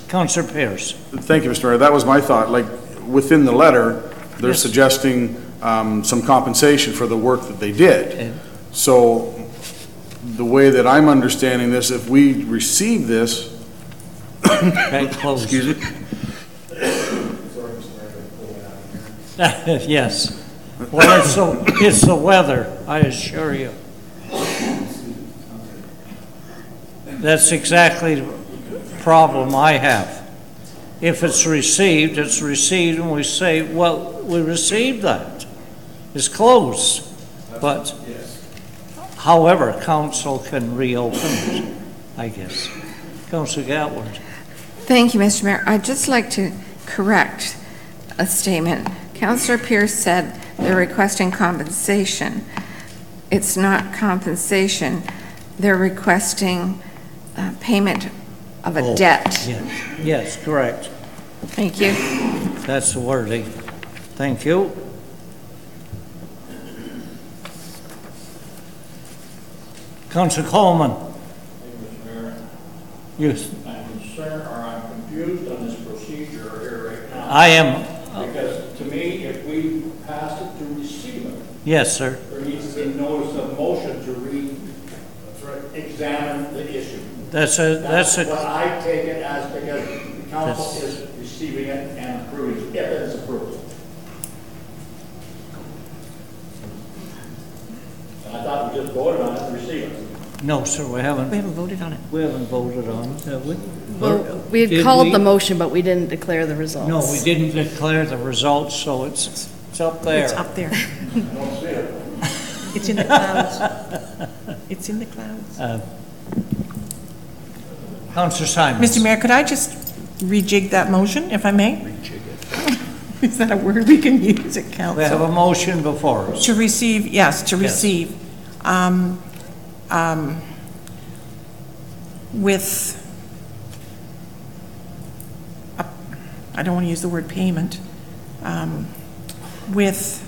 Councillor Pierce. Thank you, Mr. Mayor. That was my thought. Like, within the letter, they're suggesting some compensation for the work that they did. So the way that I'm understanding this, if we receive this, excuse me. Yes. Well, it's the weather, I assure you. That's exactly the problem I have. If it's received, and we say, well, we received that. It's closed. But, however, council can reopen it, I guess. Councillor Gatward. Thank you, Mr. Mayor. I'd just like to correct a statement. Councillor Pierce said they're requesting compensation. It's not compensation. They're requesting payment of a debt. Yes, correct. Thank you. That's the wording. Thank you. Councillor Coleman. Mr. Mayor. Yes. I'm concerned, or I'm confused on this procedure here right now. I am. Because to me, if we pass it to receive it. Yes, sir. There needs to be notice of motion to re-examine the issue. That's what I take it as, because the council is receiving it and approving it, if it is approved. And I thought we just voted on it to receive it. No, sir, we haven't. We haven't voted on it. We haven't voted on it, have we? Well, we had called the motion, but we didn't declare the results. No, we didn't declare the results, so it's up there. It's up there. I don't see it. It's in the clouds. It's in the clouds. Councillor Simons. Mr. Mayor, could I just rejig that motion, if I may? Rejig it. Is that a word we can use at council? We have a motion before us. To receive, yes, to receive. With, I don't want to use the word payment, with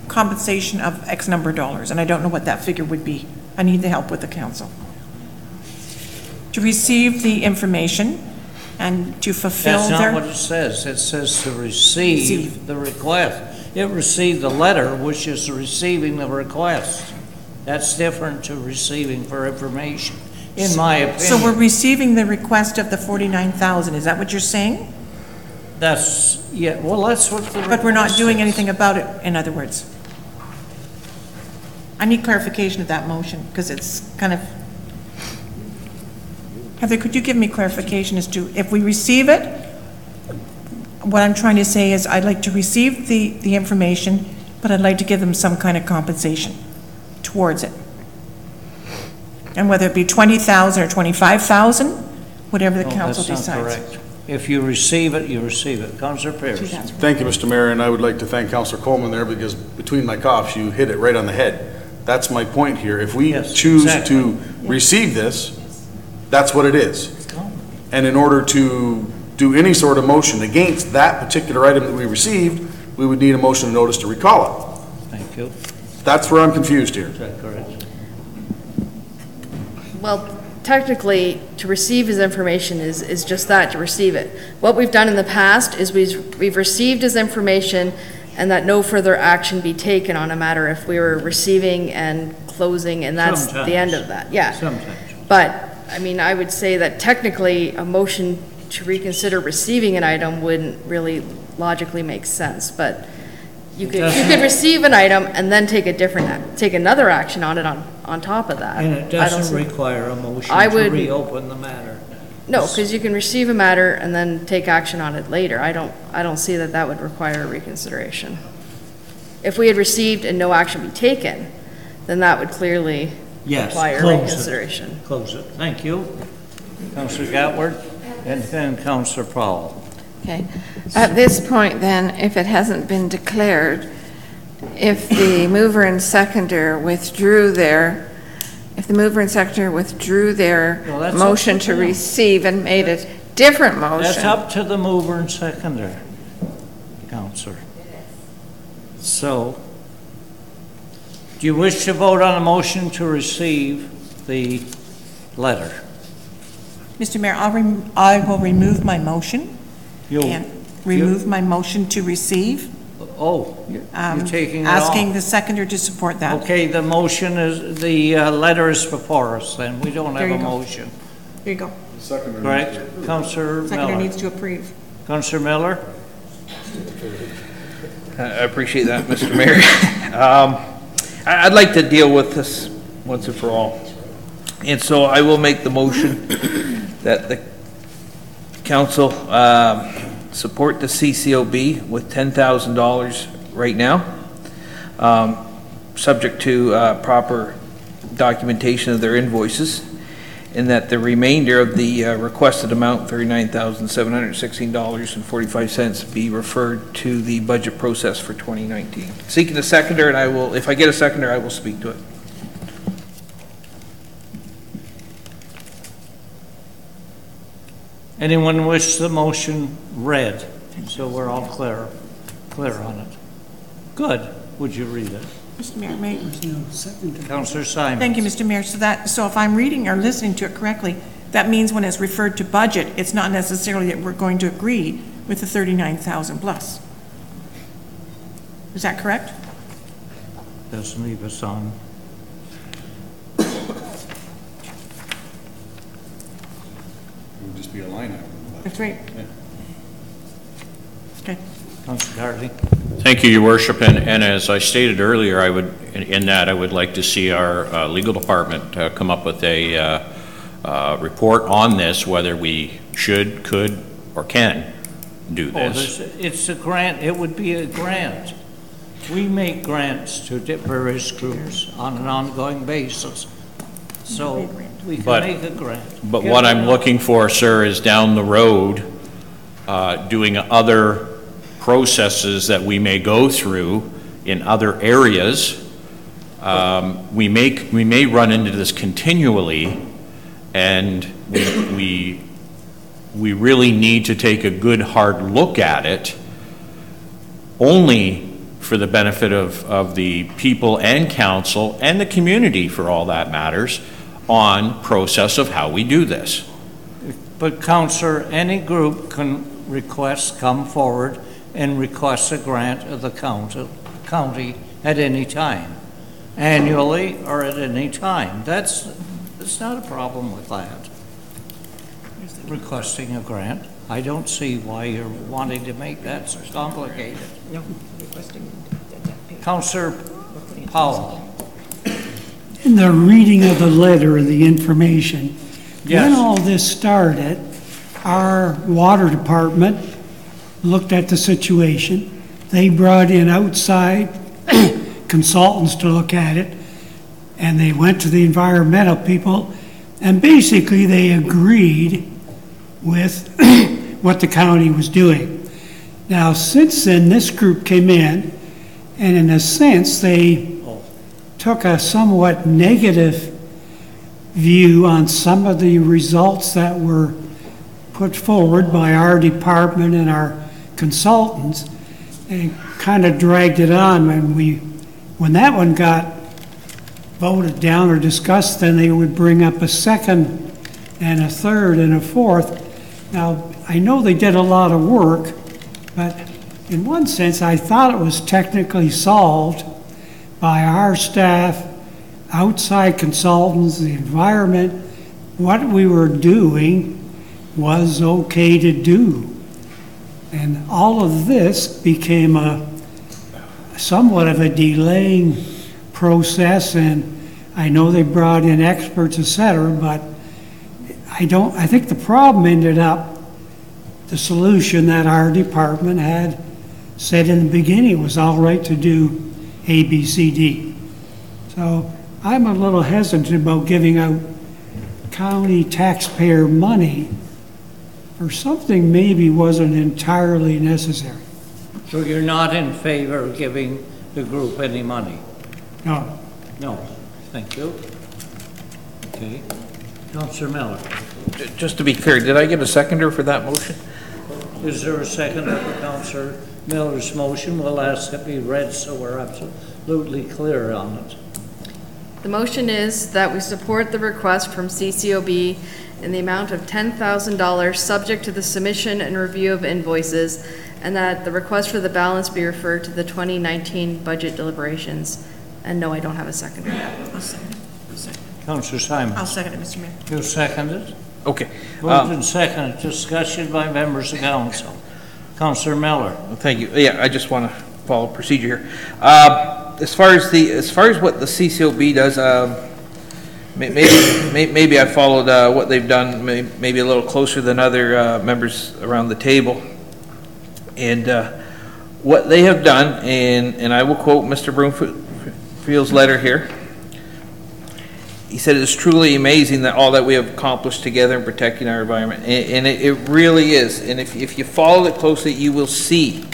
compensation of X number of dollars, and I don't know what that figure would be. I need the help with the council. To receive the information and to fulfill That's their... not what it says. It says to receive the request. It received the letter, which is receiving the request. That's different to receiving for information, in my opinion. So we're receiving the request of the 49,000, is that what you're saying? That's, yeah, well, that's what the But we're not request doing is. anything about it, in other words. I need clarification of that motion, because it's kind of... Heather, could you give me clarification as to if we receive it, what I'm trying to say is I'd like to receive the information, but I'd like to give them some kind of compensation towards it. And whether it be 20,000 or 25,000, whatever the No, council that's not decides. correct. If you receive it, you receive it. Councillor Pierce. Thank you, Mr. Mayor, and I would like to thank Councillor Coleman there because between my coughs, you hit it right on the head. That's my point here. If we choose to receive this, that's what it is. And in order to do any sort of motion against that particular item that we received, we would need a motion of notice to recall it. Thank you. That's where I'm confused here. Is that correct? Well, technically, to receive his information is just that, to receive it. What we've done in the past is we've received his information and that no further action be taken on a matter if we were receiving and closing, and that's the end of that. Yeah. Sometimes. But, I mean, I would say that technically a motion to reconsider receiving an item wouldn't really logically make sense, but you could receive an item and then take another action on it on top of that. And it doesn't require a motion to reopen the matter. No, because you can receive a matter and then take action on it later. I don't see that would require a reconsideration. If we had received and no action be taken, then that would clearly require reconsideration. Close it. Thank you. Councillor Gatward, and then Councillor Powell. Okay. At this point, then, if it hasn't been declared, if the mover and seconder withdrew their motion to receive and made a different motion. That's up to the mover and seconder, Councillor. So, do you wish to vote on a motion to receive the letter? Mr. Mayor, I will remove my motion. My motion to receive. Oh, you're taking it Asking off. the seconder to support that. Okay, the motion is, the letter is before us, then. We don't have a motion. There you go. Correct? Councillor Miller. Seconder needs to approve. Councillor Miller? I appreciate that, Mr. Mayor. I'd like to deal with this once and for all. And so I will make the motion that the council support the CCOB with $10,000 right now, subject to proper documentation of their invoices, and that the remainder of the requested amount, $39,716.45, be referred to the budget process for 2019. Seeking a seconder, and I will, if I get a seconder, I will speak to it. Anyone wish the motion read? So we're all clear on it. Good. Would you read it? Mr. Mayor, may Councillor Simon. Thank you, Mr. Mayor. So if I'm reading or listening to it correctly, that means when it's referred to budget, it's not necessarily that we're going to agree with the 39,000 plus. Is that correct? Doesn't leave us on. It would just be a line item. That's right. Yeah. Okay. Councillor Hartley. Thank you, Your Worship, and as I stated earlier, I would like to see our legal department come up with a report on this, whether we should, could, or can do this. It's a grant. It would be a grant. We make grants to various groups on an ongoing basis. So we can make a grant. But what I'm looking for, sir, is down the road, doing other processes that we may go through in other areas. We may run into this continually, and we really need to take a good hard look at it, only for the benefit of the people and council and the community, for all that matters, on process of how we do this. But Councillor, any group can come forward and request a grant of the county at any time, annually or at any time. There's not a problem with that. Requesting a grant. I don't see why you're wanting to make that so complicated. No, requesting that. Councillor Powell. In the reading of the letter, the information, when all this started, our water department looked at the situation. They brought in outside consultants to look at it, and they went to the environmental people, and basically they agreed with what the county was doing. Now, since then, this group came in, and in a sense, they took a somewhat negative view on some of the results that were put forward by our department and our consultants, and kind of dragged it on. When that one got voted down or discussed, then they would bring up a second and a third and a fourth. Now, I know they did a lot of work, but in one sense, I thought it was technically solved by our staff, outside consultants, the environment. What we were doing was okay to do. And all of this became somewhat of a delaying process, and I know they brought in experts, et cetera, but I think the problem ended up, the solution that our department had said in the beginning was all right to do A, B, C, D. So I'm a little hesitant about giving out county taxpayer money for something maybe wasn't entirely necessary. So you're not in favor of giving the group any money? No. No. Thank you. Okay. Councillor Miller. Just to be clear, did I get a seconder for that motion? Is there a seconder for Councillor Miller's motion? We'll ask it be read so we're absolutely clear on it. The motion is that we support the request from CCOB in the amount of $10,000 subject to the submission and review of invoices, and that the request for the balance be referred to the 2019 budget deliberations. And no, I don't have a seconder yet. I'll second it. Councillor Simon. I'll second it, Mr. Mayor. You second it? Okay. Moved and seconded. Discussion by members of council. Councillor Miller. Thank you. Yeah, I just want to follow procedure here. As far as what the CCOB does, maybe I followed what they've done maybe a little closer than other members around the table. And what they have done, and I will quote Mr. Broomfield's letter here. He said, "It is truly amazing that all that we have accomplished together in protecting our environment." And it really is. And if you follow it closely, you will see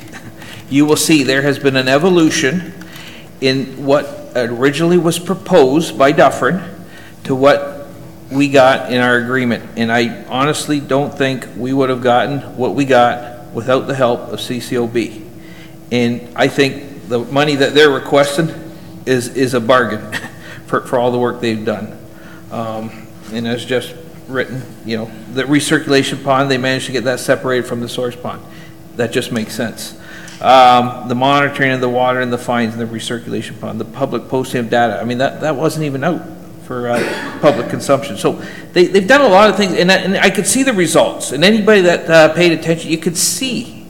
there has been an evolution in what originally was proposed by Dufferin to what we got in our agreement. And I honestly don't think we would have gotten what we got without the help of CCOB. And I think the money that they're requesting is a bargain for all the work they've done. And as just written, you know, the recirculation pond, they managed to get that separated from the source pond. That just makes sense. The monitoring of the water and the fines in the recirculation pond, the public posting of data, I mean, that wasn't even out for public consumption. So they've done a lot of things, and I could see the results. And anybody that paid attention, you could see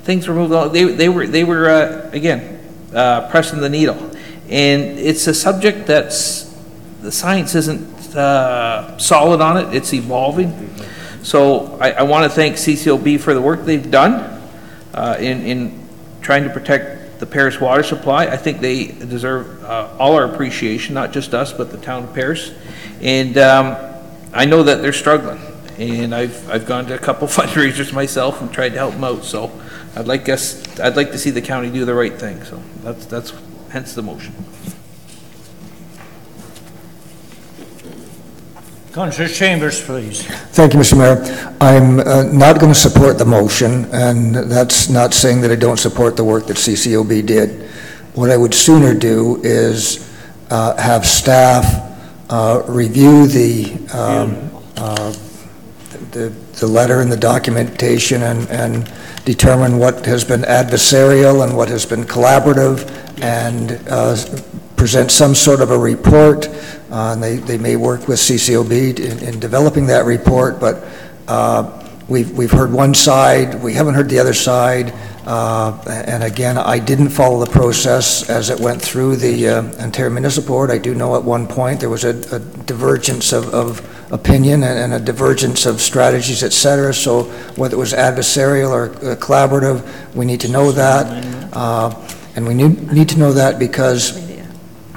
things were moving along. They were again, pressing the needle. And it's a subject that's, the science isn't solid on it, it's evolving. So I want to thank CCOB for the work they've done in trying to protect the Paris water supply. I think they deserve all our appreciation, not just us, but the town of Paris. And I know that they're struggling. And I've gone to a couple fundraisers myself and tried to help them out. So I'd like to see the county do the right thing. So that's hence the motion. Councillor Chambers, please. Thank you, Mr. Mayor. I'm not going to support the motion, and that's not saying that I don't support the work that CCOB did. What I would sooner do is have staff review the letter and the documentation and determine what has been adversarial and what has been collaborative, and present some sort of a report. And they may work with CCOB in developing that report, but we've heard one side, we haven't heard the other side, and again, I didn't follow the process as it went through the Ontario Municipal Board. I do know at one point there was a divergence of opinion and a divergence of strategies, et cetera. So whether it was adversarial or collaborative, we need to know that, and we need to know that because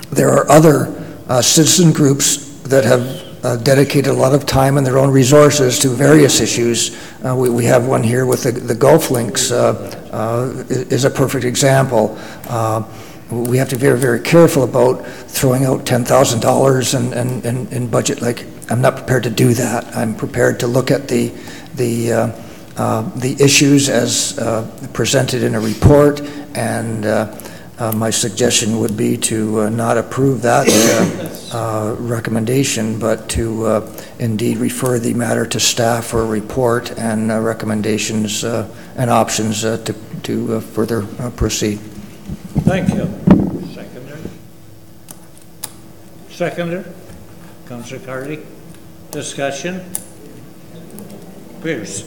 there are other citizen groups that have dedicated a lot of time and their own resources to various issues. We have one here with the golf links is a perfect example. We have to be very, very careful about throwing out $10,000 in budget. Like, I'm not prepared to do that. I'm prepared to look at the issues as presented in a report, and my suggestion would be to not approve that recommendation, but to indeed refer the matter to staff for a report and recommendations and options to further proceed. Thank you. Seconder? Seconder? Councillor Carty? Discussion? Pierce?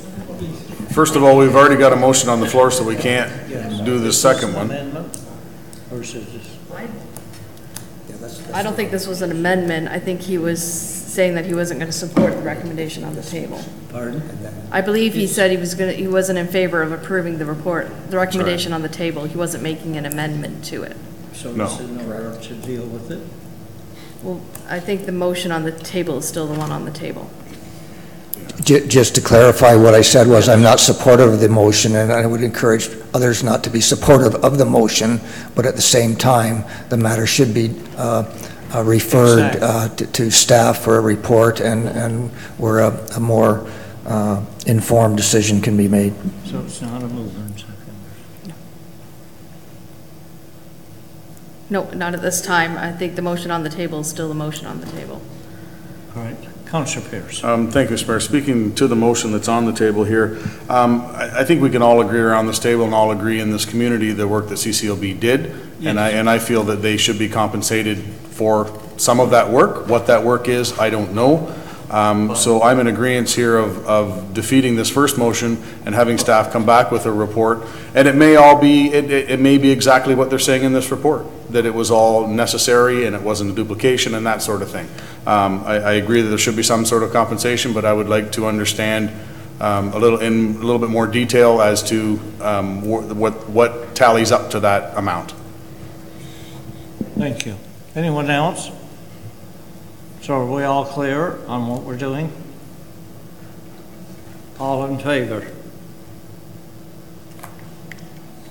First of all, we've already got a motion on the floor, so we can't do the second one. Amendment versus this? I don't think this was an amendment. I think he was saying that he wasn't going to support the recommendation on the table. Pardon? I believe he said he wasn't in favor of approving the report, the recommendation on the table. He wasn't making an amendment to it. So this is in order to deal with it? Well, I think the motion on the table is still the one on the table. Just to clarify, what I said was I'm not supportive of the motion, and I would encourage others not to be supportive of the motion, but at the same time, the matter should be referred to staff for a report, and where a more informed decision can be made. So it's not a mover and seconder? No, not at this time. I think the motion on the table is still the motion on the table. All right. Councillor Pierce. Thank you, Mr. Mayor. Speaking to the motion that's on the table here, I think we can all agree around this table and all agree in this community the work that CCOB did, yes. and I feel that they should be compensated for some of that work. What that work is, I don't know. So I'm in agreement here of defeating this first motion and having staff come back with a report. And it may all be, it may be exactly what they're saying in this report, that it was all necessary and it wasn't a duplication and that sort of thing. I agree that there should be some sort of compensation, but I would like to understand a little bit more detail as to what tallies up to that amount. Thank you. Anyone else? So are we all clear on what we're doing? All in favor?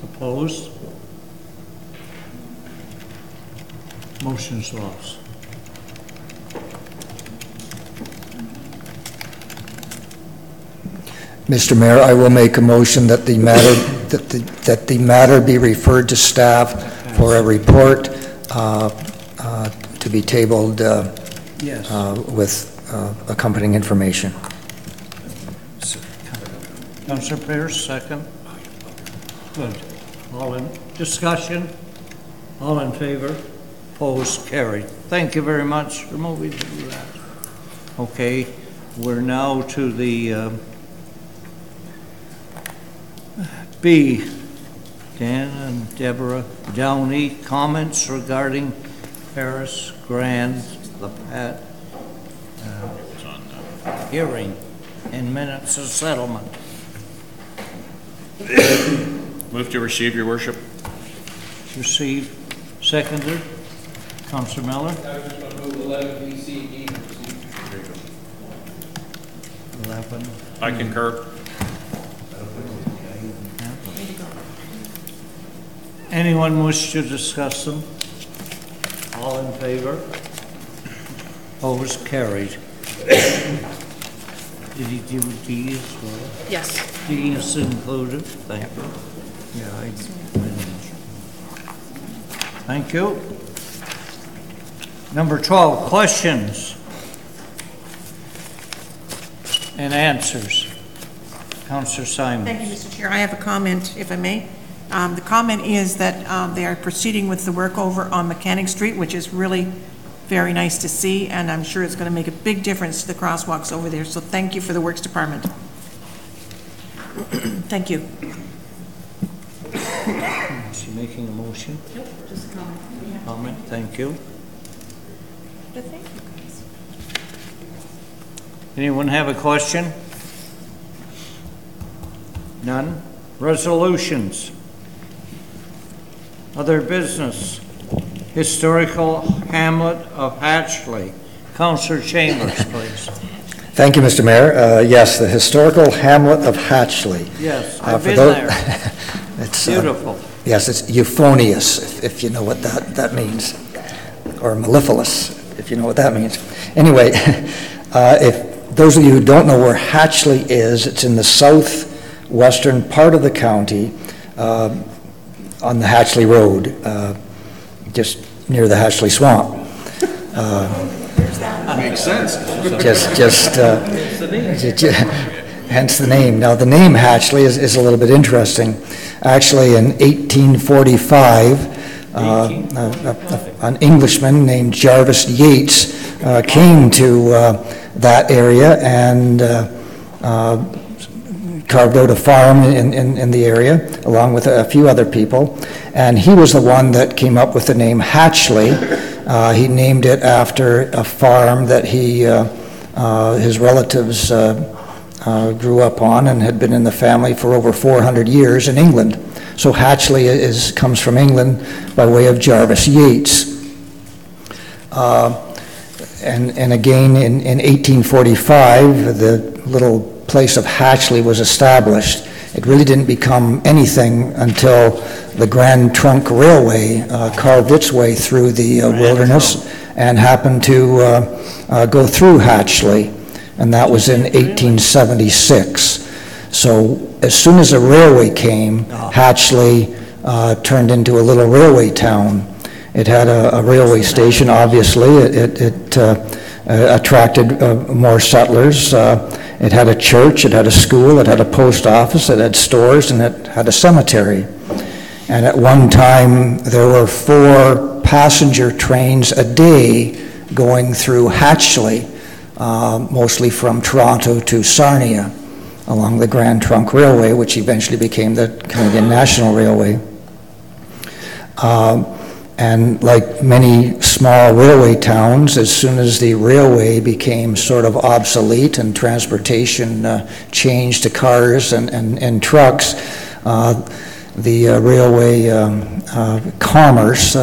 Opposed? Motion's lost. Mr. Mayor, I will make a motion that the matter that the matter be referred to staff for a report to be tabled yes. With accompanying information. Councillor Pierce, second. Good. All in discussion? All in favor? Opposed? Carried. Thank you very much for moving to do that. Okay, we're now to the B. Dan and Deborah Downey, comments regarding Paris Grand Lapat hearing and minutes of settlement. Move to receive, Your Worship. Receive. Seconded. Councillor Miller. I was just going to move 11 B, C, D. 11. I concur. Anyone wish to discuss them? All in favor? Opposed? Carried. Did he do D as well? Yes. D is included. Thank you. Yeah, thank you. Number 12, questions and answers. Councillor Simon. Thank you, Mr. Chair. I have a comment, if I may. The comment is that they are proceeding with the work over on Mechanic Street, which is really very nice to see, and I'm sure it's going to make a big difference to the crosswalks over there. So thank you for the Works Department. Thank you. Is she making a motion? Nope, just a comment. Comment, thank you. But thank you, guys. Anyone have a question? None? Resolutions. Other business. Historical Hamlet of Hatchley, Councillor Chambers, please. Thank you, Mr. Mayor. Yes, the historical hamlet of Hatchley. Yes, I've for been those- there. It's Beautiful. Yes, it's euphonious, if you know what that means, or mellifluous, if you know what that means. Anyway, if those of you who don't know where Hatchley is, it's in the southwestern part of the county, on the Hatchley Road, just near the Hatchley Swamp. Makes sense. Hence the name. Now, the name Hatchley is a little bit interesting. Actually, in 1845, an Englishman named Jarvis Yates came to that area and carved out a farm in the area, along with a few other people. And he was the one that came up with the name Hatchley. He named it after a farm that his relatives grew up on and had been in the family for over 400 years in England. So Hatchley comes from England by way of Jarvis Yates. And again, in 1845, the little place of Hatchley was established. It really didn't become anything until the Grand Trunk Railway carved its way through the wilderness and happened to go through Hatchley, and that was in 1876. So as soon as a railway came, Hatchley turned into a little railway town. It had a railway station, obviously. It attracted more settlers. It had a church, it had a school, it had a post office, it had stores, and it had a cemetery. And at one time, there were 4 passenger trains a day going through Hatchley, mostly from Toronto to Sarnia, along the Grand Trunk Railway, which eventually became the Canadian National Railway. And like many small railway towns, as soon as the railway became sort of obsolete and transportation changed to cars and trucks, the railway commerce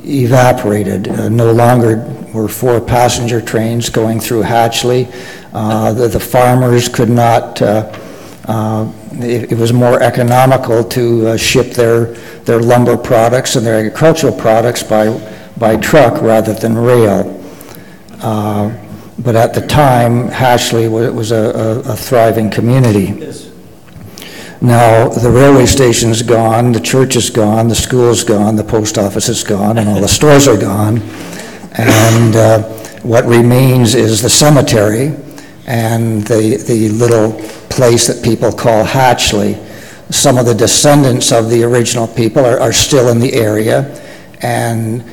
evaporated. No longer were 4 passenger trains going through Hatchley. The farmers could not, it was more economical to ship their lumber products and their agricultural products by truck rather than rail. But at the time, Hatchley was a thriving community. Now, the railway station's gone, the church is gone, the school's gone, the post office is gone, and all the stores are gone. And what remains is the cemetery and the little place that people call Hatchley. Some of the descendants of the original people are still in the area, and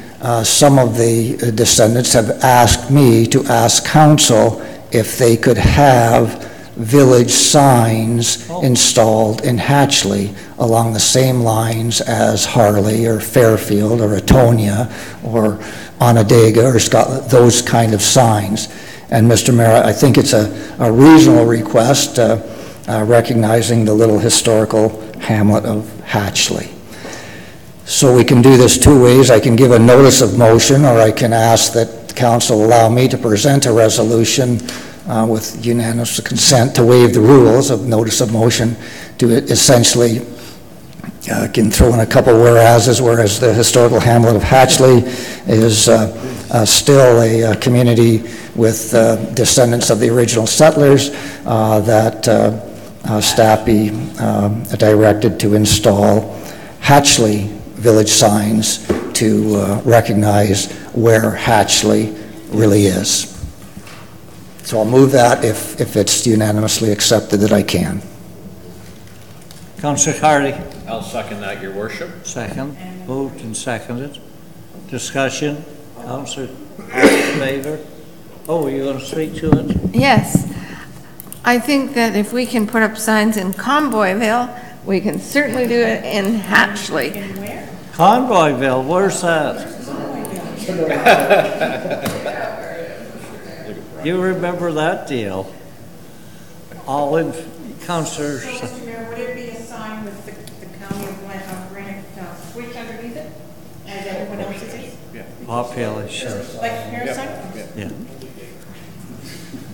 some of the descendants have asked me to ask council if they could have village signs installed in Hatchley along the same lines as Harley or Fairfield or Atonia or Onondaga or Scotland, those kind of signs. And Mr. Mayor, I think it's a reasonable request, recognizing the little historical hamlet of Hatchley. So we can do this 2 ways. I can give a notice of motion, or I can ask that council allow me to present a resolution with unanimous consent to waive the rules of notice of motion to essentially can throw in a couple whereases, whereas the historical hamlet of Hatchley is still a community with descendants of the original settlers that staff be directed to install Hatchley village signs to recognize where Hatchley really is. So I'll move that if it's unanimously accepted that I can. Councillor Hardy. I'll second that, your worship. Second. Moved and seconded. Discussion. Councillor in favor? Oh, you're going to speak to it? Yes. I think that if we can put up signs in Convoyville, we can certainly do it in Hatchley. Convoyville, where's that? You remember that deal? All in, Councillor. Mr. Mayor, would it be a sign with the county of Brant switch underneath it, as everyone else's is? Population. Like a sign?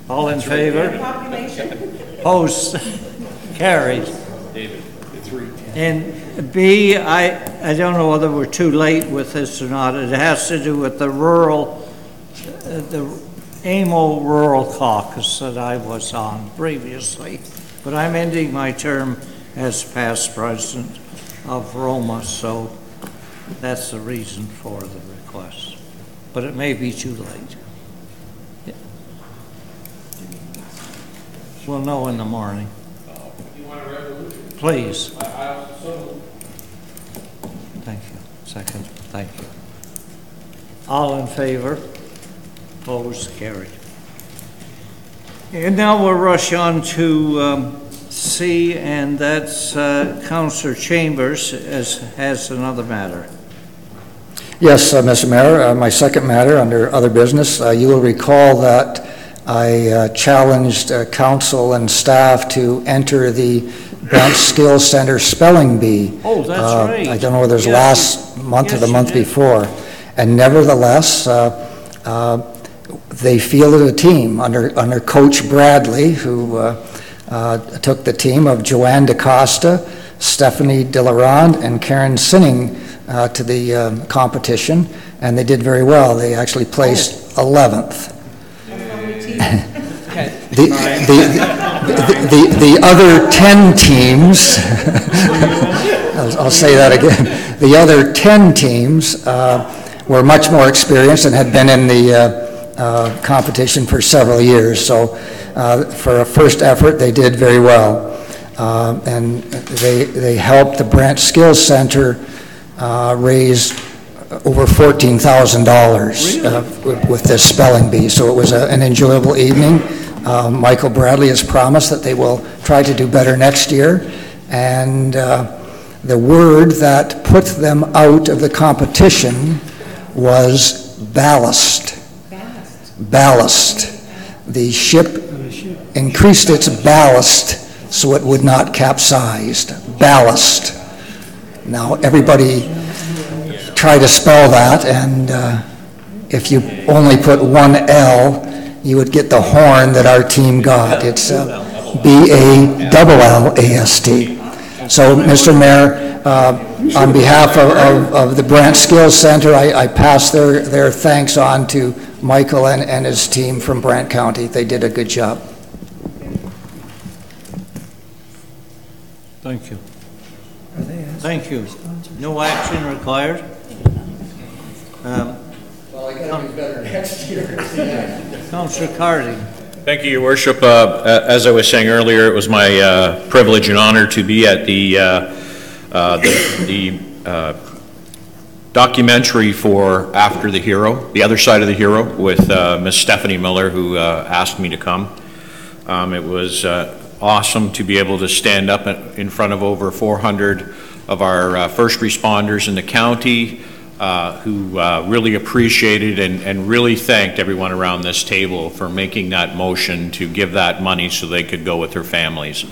All in favor? Opposed? Carried. And B, I don't know whether we're too late with this or not. It has to do with the AMO Rural Caucus that I was on previously. But I'm ending my term as past president of Roma, so that's the reason for the request. But it may be too late. We'll know in the morning. You want a resolution? Please. Thank you. Second. Thank you. All in favor? Opposed? Carried. And now we'll rush on to C, and that's Councillor Chambers has another matter. Yes, Mr. Mayor, my second matter under other business. You will recall that I challenged council and staff to enter the Brant Skills Center spelling bee. Oh, that's right. I don't know whether it was Yes, last month or the month before. And nevertheless, they fielded a team under Coach Bradley, who took the team of Joanne DaCosta, Stephanie Delarond, and Karen Sinning to the competition, and they did very well. They actually placed 11th. The other 10 teams, I'll say that again, the other 10 teams were much more experienced and had been in the competition for several years. So for a first effort, they did very well. And they helped the Brant Skills Center raise over $14,000 with this spelling bee. So it was an enjoyable evening. Michael Bradley has promised that they will try to do better next year. And the word that put them out of the competition was ballast. Ballast. The ship increased its ballast so it would not capsize. Ballast. Now everybody try to spell that, and if you only put one L, you would get the horn that our team got. It's B-A-L-L-A-S-T. So, Mr. Mayor, on behalf of the Brant Skills Center, I pass their thanks on to Michael and his team from Brant County. They did a good job. Thank you. Thank you. No action required. Well, I gotta do better next year. Councillor Cardy. Thank you, Your Worship. As I was saying earlier, it was my privilege and honor to be at the documentary for After the Hero, The Other Side of the Hero, with Miss Stephanie Miller, who asked me to come. It was awesome to be able to stand up in front of over 400 of our first responders in the county, who really appreciated and really thanked everyone around this table for making that motion to give that money so they could go with their families.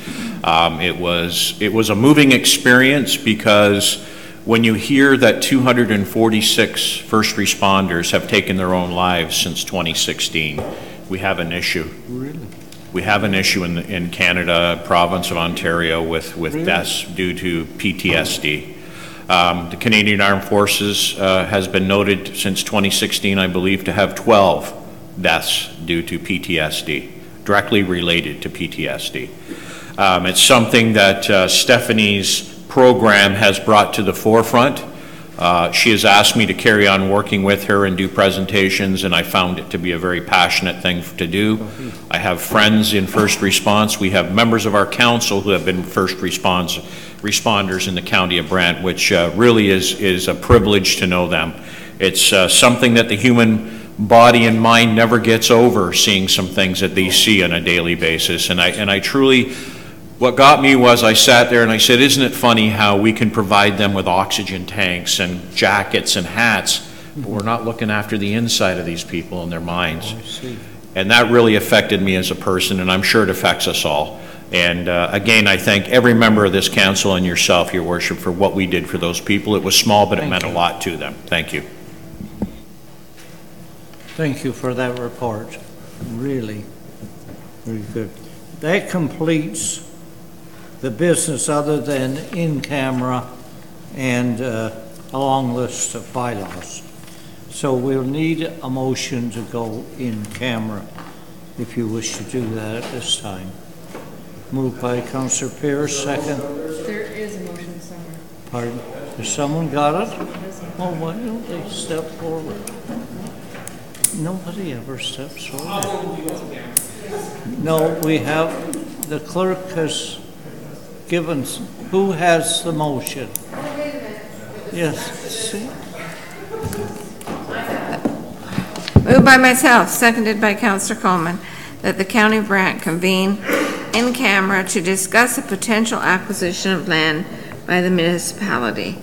It was a moving experience, because when you hear that 246 first responders have taken their own lives since 2016, we have an issue. Really? We have an issue in Canada, province of Ontario, with deaths due to PTSD. The Canadian Armed Forces has been noted since 2016, I believe, to have 12 deaths due to PTSD, directly related to PTSD. It's something that Stephanie's program has brought to the forefront. She has asked me to carry on working with her and do presentations, and I found it to be a very passionate thing to do. I have friends in first response. We have members of our council who have been first responders in the county of Brant, which really is a privilege to know them. It's something that the human body and mind never gets over, seeing some things that they see on a daily basis. And I truly, what got me was I sat there and I said, isn't it funny how we can provide them with oxygen tanks and jackets and hats, but we're not looking after the inside of these people and their minds. And that really affected me as a person, and I'm sure it affects us all. And again, I thank every member of this council and yourself, Your Worship, for what we did for those people. It was small, but it meant a lot to them. Thank you. Thank you for that report. Really Very good. That completes the business other than in camera and a long list of bylaws. So we'll need a motion to go in camera if you wish to do that at this time. Moved by Councillor Pierce, second. There is a motion somewhere. Pardon? Has someone got it? Oh, why don't they step forward? Nobody ever steps forward. No, we have, the clerk has given, who has the motion? Yes, see? Moved by myself, seconded by Councillor Coleman, that the County of Brant convene in camera to discuss a potential acquisition of land by the municipality.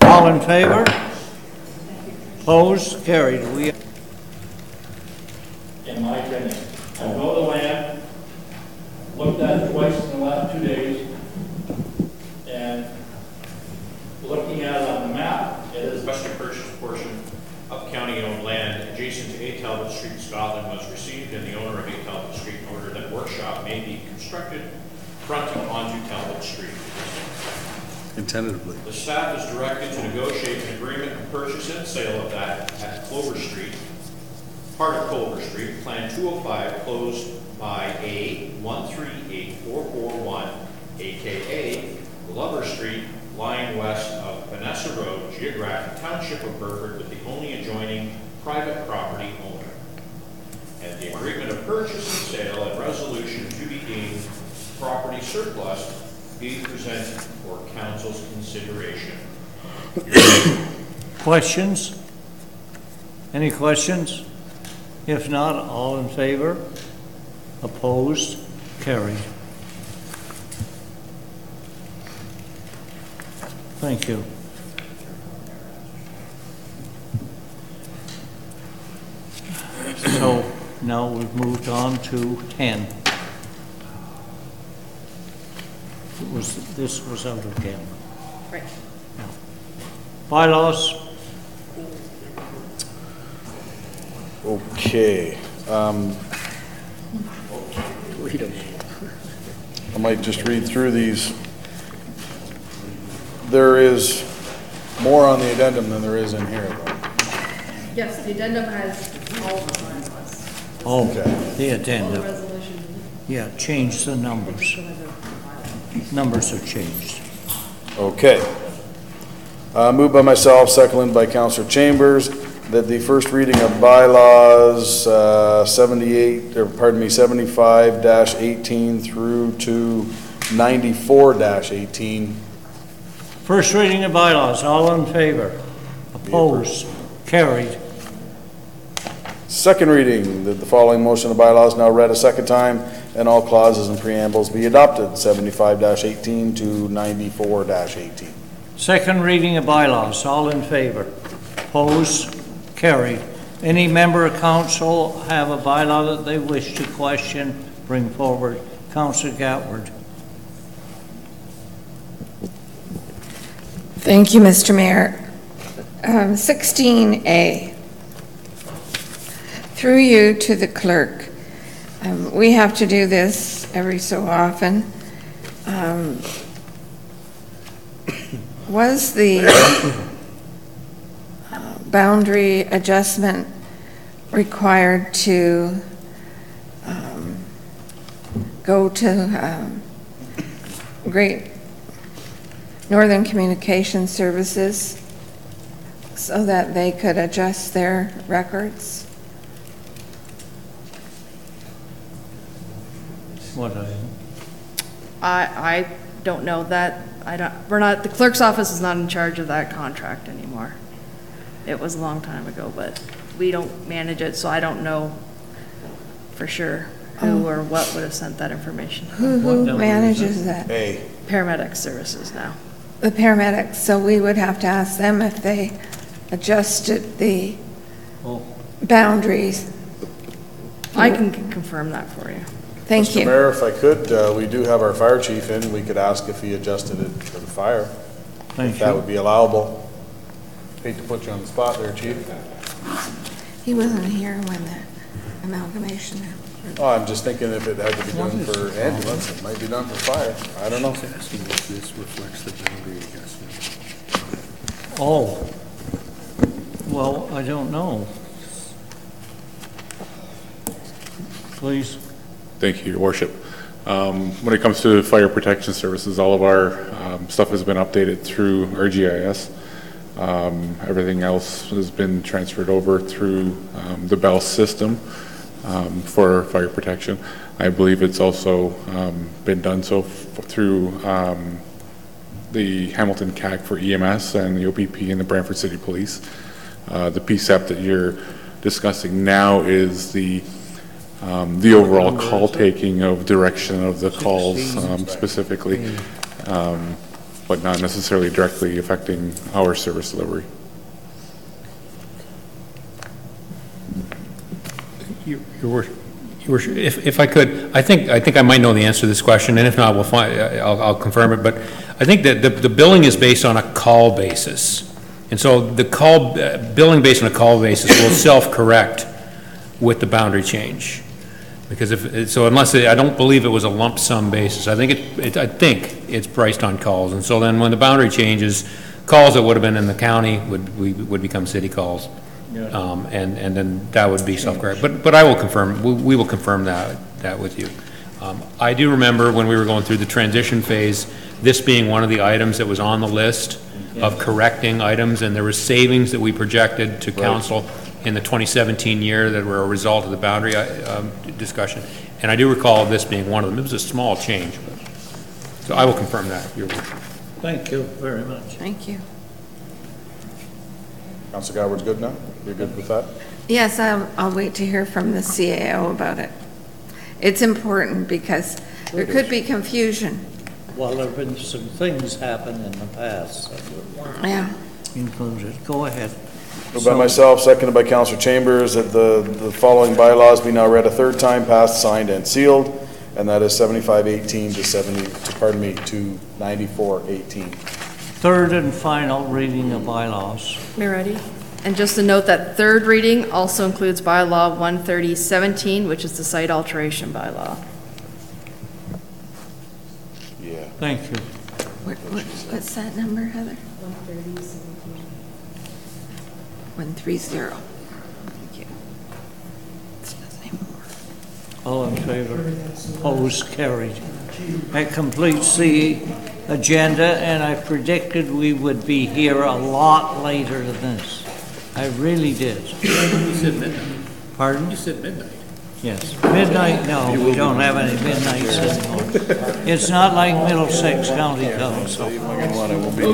All in favor? Opposed? Carried. We. In my opinion, I know the land, looked at it twice in the last 2 days, and looking at it on the map, it is Special purchase portion of county-owned land adjacent to 8 Talbot Street, Scotland was received, and the owner of 8 Talbot Street in order that workshop may be constructed fronting onto Talbot Street. Tentatively. The staff is directed to negotiate an agreement of purchase and sale of that at Clover Street, part of Clover Street, Plan 205, closed by A 138441, aka Glover Street, lying west of Vanessa Road, geographic township of Burford, with the only adjoining private property owner. And the agreement of purchase and sale and resolution to be deemed property surplus be presented for council's consideration. Questions? Any questions? If not, all in favor? Opposed? Carried. Thank you. So now we've moved on to 10. This was out of camera. Right. Yeah. Bylaws. Okay. I might just read through these. There is more on the addendum than there is in here, though. Yes, the addendum has all the bylaws. Oh, Okay. the addendum. Yeah, change the numbers. Numbers have changed. Okay. Moved by myself, seconded by Councillor Chambers, that the first reading of bylaws 75-18 through to 94-18. First reading of bylaws, all in favor? Opposed? Carried. Second reading, that the following motion of bylaws now read a second time, and all clauses and preambles be adopted, 75-18 to 94-18. Second reading of bylaws, all in favor? Opposed? Carried. Any member of council have a bylaw that they wish to question, bring forward. Councillor Gatward. Thank you, Mr. Mayor. 16A. Through you to the clerk. We have to do this every so often. Was the boundary adjustment required to go to Great Northern Communication Services so that they could adjust their records? What I don't know that. We're not, the clerk's office is not in charge of that contract anymore. It was a long time ago, but we don't manage it, so I don't know for sure who or what would have sent that information. Who manages that? Paramedic services now. The paramedics, so we would have to ask them if they adjusted the boundaries. I can confirm that for you. Thank you. Mr. Mayor, if I could, we do have our fire chief in. We could ask if he adjusted it for the fire. Thank if that would be allowable. Hate to put you on the spot there, chief. He wasn't here when the amalgamation happened. Oh, I'm just thinking if it had to be done for ambulance, it might be done for fire. I don't know. Asking if this reflects the boundary adjustment. Oh, well, I don't know. Please. Thank you, Your Worship. When it comes to fire protection services, all of our stuff has been updated through our GIS. Everything else has been transferred over through the Bell system for fire protection. I believe it's also been done so through the Hamilton CAC for EMS and the OPP and the Brantford City Police. The PSEP that you're discussing now is the overall call taking of direction of the calls specifically, but not necessarily directly affecting our service delivery. Your Worship, if I could, I think I might know the answer to this question, and if not, we'll find. I'll confirm it. But I think that the billing is based on a call basis, and so the billing based on a call basis will self-correct with the boundary change. Because I don't believe it was a lump sum basis. I think it's priced on calls, and so then when the boundary changes, calls that would have been in the county would become city calls. Yeah. And then that would be self-correct. But I will confirm, we will confirm that with you. I do remember when we were going through the transition phase, this being one of the items that was on the list of correcting items, and there was savings that we projected to council in the 2017 year that were a result of the boundary discussion. And I do recall this being one of them. It was a small change. So I will confirm that, Your Worship. Thank you very much. Thank you. Councilor Goward's good now? You're good with that? Yes, I'll wait to hear from the CAO about it. It's important because there could be confusion. Well, there have been some things happen in the past that Yeah. included. Go ahead. Moved by myself, seconded by Councilor Chambers, that the following bylaws be now read a third time, passed, signed, and sealed, and that is 7518 to 9418. Third and final reading of bylaws. Mayor ready? And just to note that third reading also includes bylaw 13017, which is the site alteration bylaw. Yeah. Thank you. What's that number, Heather? 130. Thank you. All in favor? Opposed? Carried. That completes the agenda, and I predicted we would be here a lot later than this. I really did. You said midnight. Pardon? You said midnight. Yes. Midnight, no, we don't have any midnights anymore. It's not like Middlesex County Council. So you will be